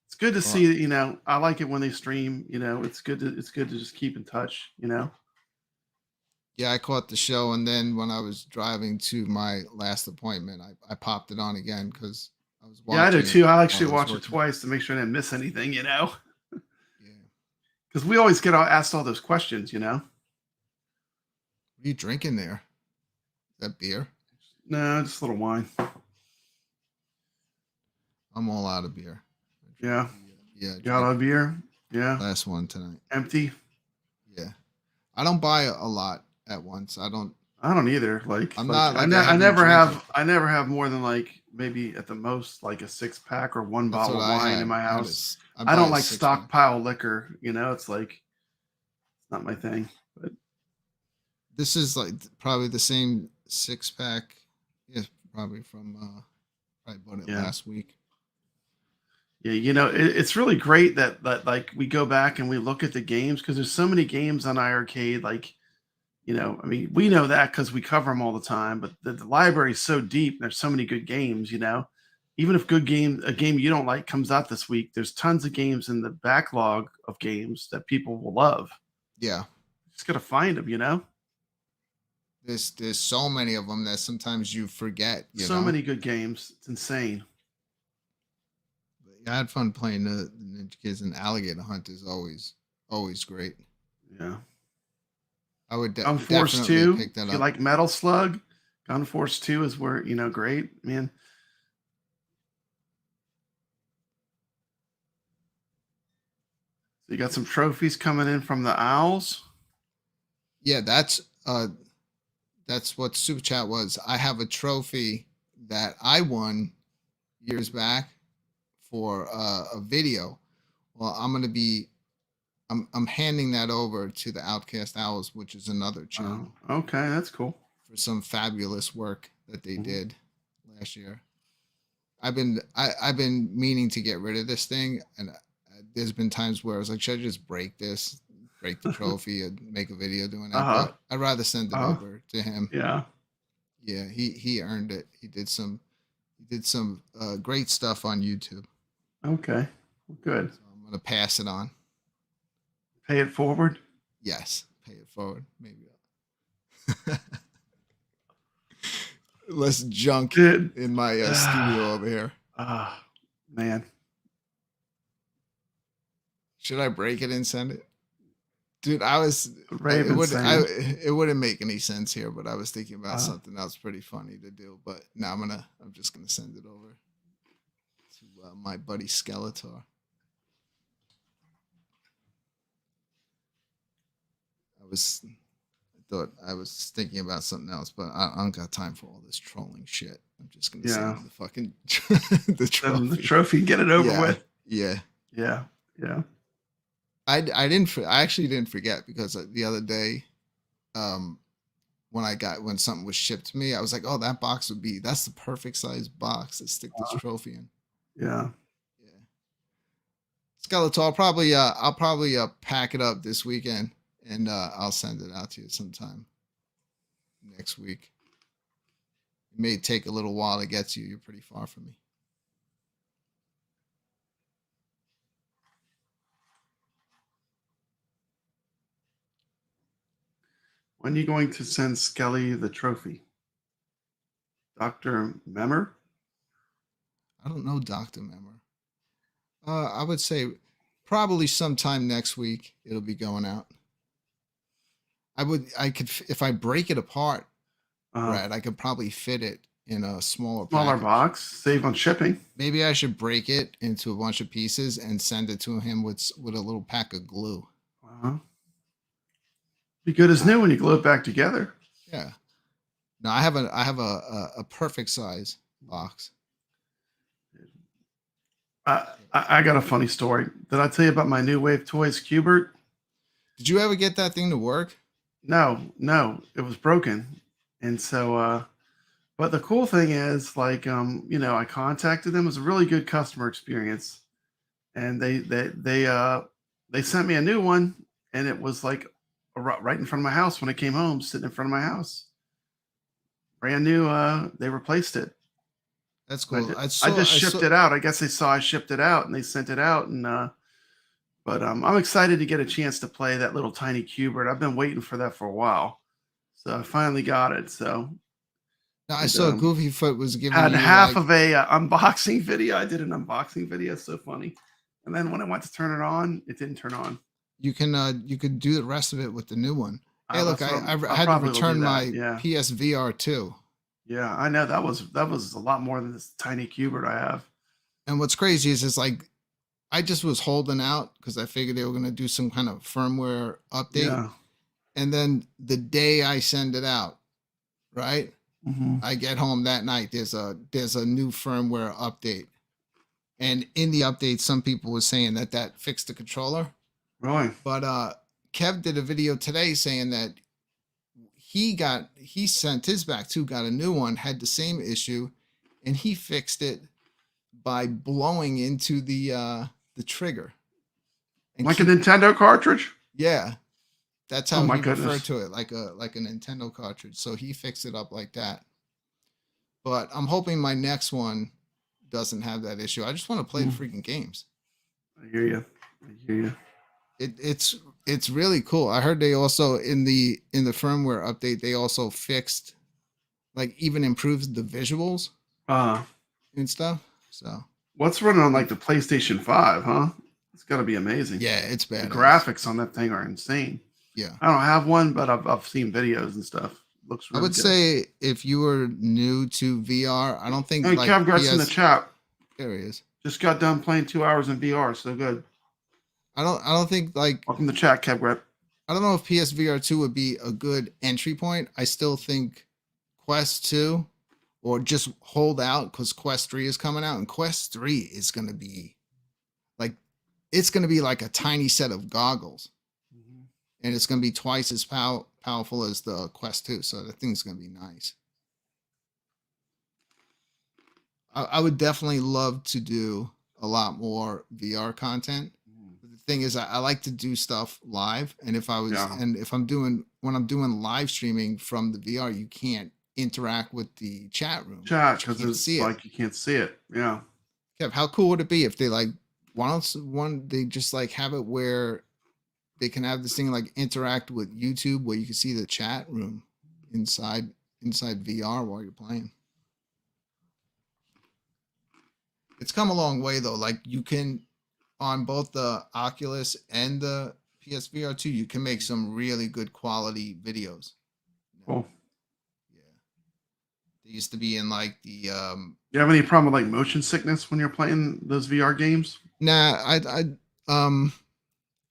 it's good to see that, I like it when they stream, it's good to just keep in touch, Yeah, I caught the show, and then when I was driving to my last appointment, I popped it on again because I was watching. Yeah, I do too. I actually watch it working. twice to make sure I didn't miss anything, Yeah. Because we always get asked all those questions, What are you drinking there? Is that beer? No, just a little wine. I'm all out of beer. I Yeah. Yeah. Got a beer. Yeah. Last one tonight. Empty. Yeah. I don't buy a lot at once. I don't either. I'm not like a I heavy never drinker. have more than like maybe at the most like a 6-pack or one That's bottle what of I wine had. in my I had house. I buy don't a like 6-pack. stockpile liquor. It's like it's not my thing. But This is like probably the same 6-pack. Yeah, probably from probably bought it last week. yeah, it's really great that like we go back and we look at the games because there's so many games on iRcade. Like, I mean, we know that because we cover them all the time. But the library is so deep. And there's so many good games. Even if a game you don't like comes out this week, there's tons of games in the backlog of games that people will love. Yeah. Just gotta find them. There's so many of them that sometimes you forget. So many good games. It's insane. I had fun playing the Ninja Kids, and Alligator Hunt is always great. Yeah. I would Gunforce definitely 2. pick that If up. you like Metal Slug, Gunforce 2 is where, great, man. So you got some trophies coming in from the Owls. Yeah, that's what Super Chat was. I have a trophy that I won years back for a video. Well, I'm handing that over to the Outcast Owls, which is another channel. Oh, okay, that's cool. For some fabulous work that they Mhm. did last year. I've been meaning to get rid of this thing, and there's been times where I was like, should I just break the trophy and make a video doing that? But I'd rather send it over to him. Yeah. Yeah, he earned it. He did some great stuff on YouTube. Okay. Well, good. So I'm gonna pass it on. Pay it forward. Yes, pay it forward. Maybe. Less junk Dude. in my studio over here. Man. Should I break it and send it? Dude, it wouldn't make any sense here, but I was thinking about something else pretty funny to do. But no, I'm just gonna send it over to my buddy Skeletor. I thought I was thinking about something else, but I don't got time for all this trolling shit. I'm just gonna send him the fucking the trophy. The trophy, get it over with. Yeah. Yeah. Yeah. I actually didn't forget because the other day, when something was shipped to me, I was like, oh, that's the perfect size box to stick this trophy in. Yeah. Yeah. Skeletor, I'll probably pack it up this weekend and I'll send it out to you sometime next week. It may take a little while to get to you. You're pretty far from me. When are you going to send Skelly the trophy? Dr. Memmer? I don't know Dr. Memmer. I would say probably sometime next week it'll be going out. I could if I break it apart, Brad, I could probably fit it in a smaller package. Box, save on shipping. Maybe I should break it into a bunch of pieces and send it to him with a little pack of glue. Be good as new when you glue it back together. Yeah. No, I have a perfect size box. I got a funny story. Did I tell you about my New Wave Toys Cubert? Did you ever get that thing to work? No, it was broken. And so, but the cool thing is, like, I contacted them. It was a really good customer experience, and they sent me a new one, and it was like right in front of my house when I came home, sitting in front of my house, brand new. They replaced it. That's cool. I just shipped it out. I guess they saw I shipped it out, and they sent it out, and but I'm excited to get a chance to play that little tiny Cubert. I've been waiting for that for a while, so I finally got it. So now, I saw Goofy Foot was giving had you half of a unboxing video. I did an unboxing video. It's so funny. And then when I went to turn it on, it didn't turn on. You could do the rest of it with the new one. Hey, look, I had to probably return my yeah. PSVR 2. Yeah, I know that was a lot more than this tiny Cubert I have. And what's crazy is it's like I just was holding out because I figured they were going to do some kind of firmware update. Yeah. And then the day I send it out, right? I get home that night. There's a new firmware update, and in the update, some people were saying that fixed the controller. Really? But Kev did a video today saying that he sent his back too, got a new one, had the same issue, and he fixed it by blowing into the trigger. And Like a Nintendo cartridge? Yeah. That's how Oh my he referred goodness. to it, like a Nintendo cartridge. So he fixed it up like that. But I'm hoping my next one doesn't have that issue. I just want to play the freaking games. I hear you. I hear you. It's really cool. I heard they also in the firmware update they also fixed, like, even improves the visuals and stuff. So What's running on like the PlayStation 5, huh? It's gotta be amazing. yeah, it's The bad. graphics on that thing are insane. Yeah. I don't have one, but I've seen videos and stuff. Looks really I would good. say if you were new to VR, I don't think Hey, like Kevgret's in the chat. There he is. Just got done playing 2 hours in VR. So good. I don't think like Welcome to chat, Kevgret. I don't know if PSVR 2 would be a good entry point. I still think Quest 2 or just hold out because Quest 3 is coming out, and Quest 3 is going to be like, it's going to be like a tiny set of goggles, and it's going to be twice as powerful as the Quest 2. So the thing's going to be nice. I would definitely love to do a lot more VR content. The thing is, I like to do stuff live, and if I'm doing live streaming from the VR, you can't interact with the chat room. Chat, because it's like you can't see it. Yeah. Kev, how cool would it be if they like they just like have it where they can have this thing like interact with YouTube where you can see the chat room inside VR while you're playing. It's come a long way though. Like you can, on both the Oculus and the PSVR 2, you can make some really good quality videos. Cool. Yeah. They used to be in like the You have any problem with like motion sickness when you're playing those VR games? Nah,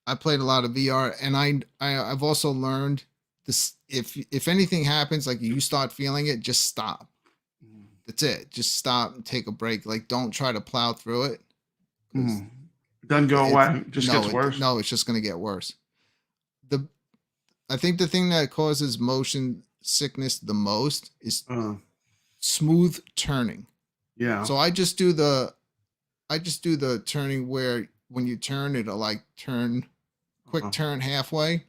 I played a lot of VR, and I've also learned this: if anything happens, like you start feeling it, just stop. That's it. Just stop and take a break. Like, don't try to plow through it. It doesn't go away. It just gets worse. No, it's just going to get worse. I think the thing that causes motion sickness the most is smooth turning. Yeah. So I just do the turning where when you turn, it'll like turn turn halfway.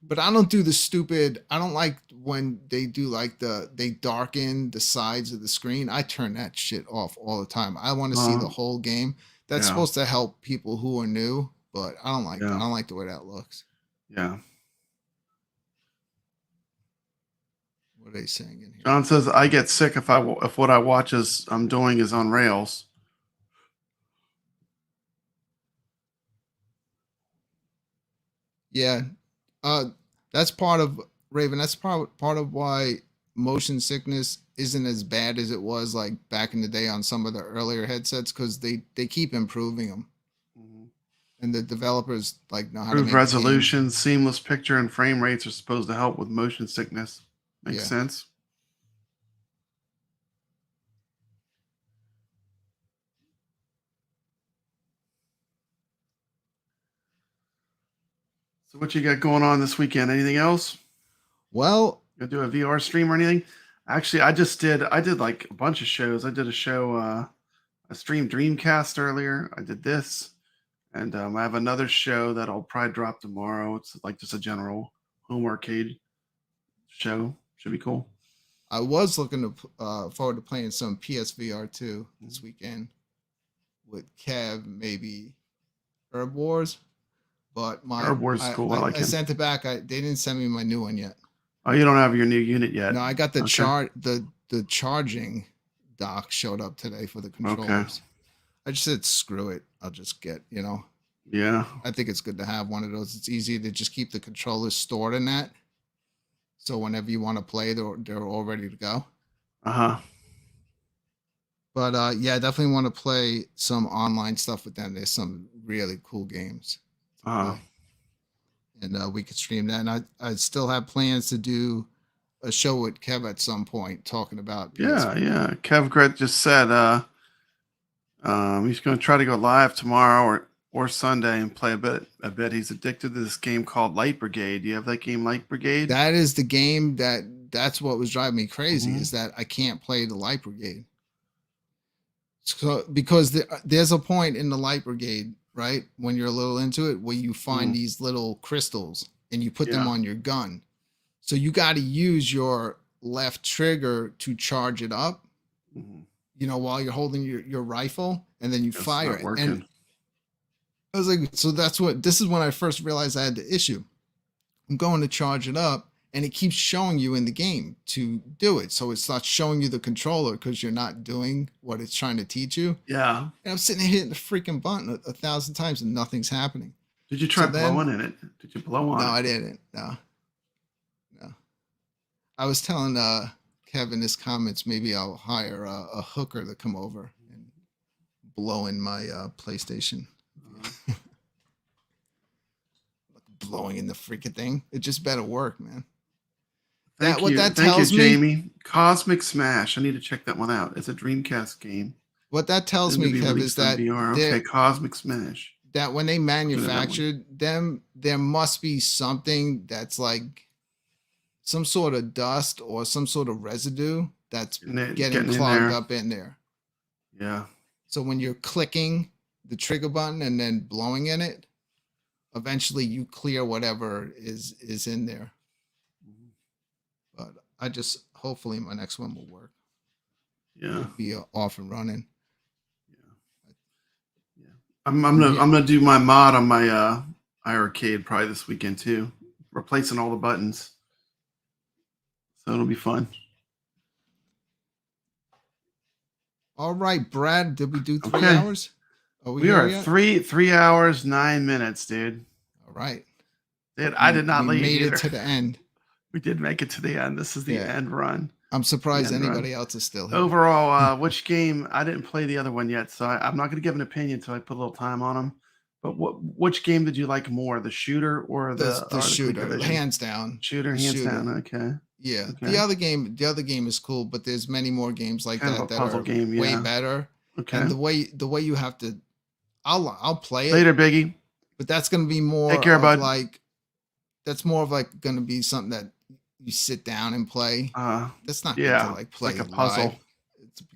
But I don't do the stupid, I don't like when they do like they darken the sides of the screen. I turn that shit off all the time. I want to see the whole game. That's supposed to help people who are new, but I don't like that. I don't like the way that looks. Yeah. What are they saying in here? John says, I get sick if what I watch I'm doing is on rails. Yeah. That's part of Raven. That's part of why motion sickness isn't as bad as it was like back in the day on some of the earlier headsets, because they keep improving them. And the developers like know how to make resolution, seamless picture, and frame rates are supposed to help with motion sickness. Makes sense. So what you got going on this weekend? Anything else? Well, you gonna do a VR stream or anything? Actually, I did like a bunch of shows. I did a show, I streamed Dreamcast earlier. I did this, and I have another show that I'll probably drop tomorrow. It's like just a general home arcade show. Should be cool. I was looking to forward to playing some PSVR 2 this weekend with Kev, maybe Herb Wars. But my Herb Wars is cool. I like I him. sent it back. They didn't send me my new one yet. Oh, you don't have your new unit yet? No, I got the the charging dock showed up today for the controllers. Okay. I just said screw it. I'll just get, Yeah. I think it's good to have one of those. It's easy to just keep the controllers stored in that. So whenever you want to play, they're all ready to go. Uh-huh. But yeah, I definitely want to play some online stuff with them. There's some really cool games. Uh, And we could stream that. And I still have plans to do a show with Kev at some point talking about yeah, PS4. yeah. Kevgret just said he's going to try to go live tomorrow or Sunday and play a bit. He's addicted to this game called Light Brigade. Do you have that game, Light Brigade? That is the game that's what was driving me crazy Mhm. is that I can't play the Light Brigade. So because there's a point in the Light Brigade, right, when you're a little into it, where you find these little crystals and you put them Yeah. on your gun. So you got to use your left trigger to charge it up, Mhm. you know, while you're holding your rifle, and then you It's fire not it. working. And I was like, so this is when I first realized I had the issue. I'm going to charge it up, and it keeps showing you in the game to do it. So it starts showing you the controller because you're not doing what it's trying to teach you. Yeah. And I'm sitting there hitting the freaking button 1,000 times and nothing's happening. Did you try So then- blowing in it? Did you blow on No, it? I didn't. No. I was telling Kevin his comments, maybe I'll hire a hooker to come over and blow in my PlayStation. Blowing in the freaking thing. It just better work, man. Thank what you. that Thank tells you, me- Jamie. Cosmic Smash. I need to check that one out. It's a Dreamcast game. What that tells Soon to me, be Kev, is released on that VR. they're- Okay, Cosmic Smash. that when they that one. manufactured them, there must be something that's like some sort of dust or some sort of residue that's getting in clogged there. up in there. Yeah. So when you're clicking the trigger button and then blowing in it, eventually you clear whatever is in there. But I just hopefully my next one will work. Yeah. Be off and running. I'm gonna do my mod on my iircade probably this weekend too, replacing all the buttons. So it'll be fun. All right, Brad, did we do 3 Okay. hours? We here are yet? 3 hours 9 minutes, dude. All right. Dude, I did not we leave made either. it to the end. We did make it to the end. This is the Yeah. end run. I'm surprised Yeah, right. anybody else is still here. Overall, which game? I didn't play the other one yet, so I'm not going to give an opinion until I put a little time on them. But which game did you like more, the shooter or the the shooter, Division? hands down. Shooter, the hands shooter. down. Okay, Yeah, Okay. the other game is cool, but there's many more games like Kind of that a that puzzle are game, way yeah. better. okay. And the way you have to, I'll play it Later, Biggie. but that's gonna be more Take care, of bud. like that's more of like gonna be something that you sit down and play. That's not good Yeah, to like it's play like a puzzle. live.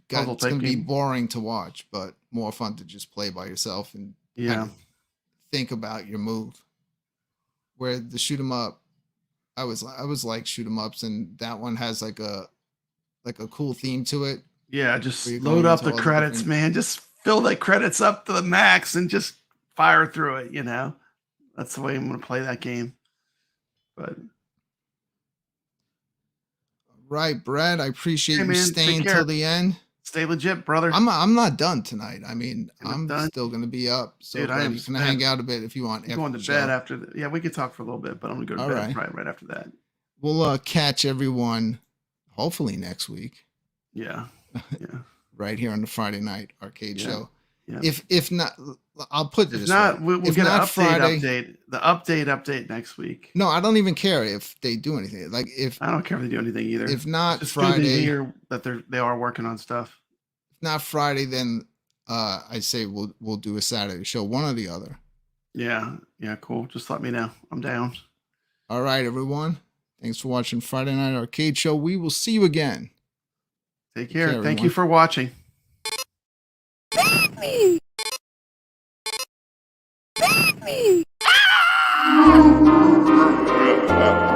Puzzle It's gonna type be game. boring to watch, but more fun to just play by yourself and Yeah, kind of think about your move. Where the shoot 'em up, I was like shoot 'em ups, and that one has like a cool theme to it. yeah. Just Where you're load going up into the all the credits, different- man. Just fill the credits up to the max and just fire through it. You know, that's the way I'm going to play that game. But Right, Brad. I appreciate Hey, you man, take staying care. till the end. stay legit, brother. I'm not done tonight. I mean, You're not I'm done? still gonna be up. So Dude, I Brad, am you can spent. hang out a bit if you want. I'm after going to the show. bed after. Yeah, we could talk for a little bit, but I'm going to go to All bed right. probably right after that. We'll catch everyone hopefully next week Yeah, yeah. right here on the Friday night arcade Yeah, show. yeah. If not, I'll put it If this not, way. we'll If get an not update. Friday- Update the update next week. No, I don't even care if they do anything. Like if I don't care if they do anything either. if not It's just good to Friday, hear that they are working on stuff. if not Friday, then I say we'll do a Saturday show, one or the other. Yeah, yeah, cool. Just let me know. I'm down. All right, everyone. Thanks for watching Friday Night Arcade Show. We will see you again. Take care. care, Thank you everyone. for watching. Ah!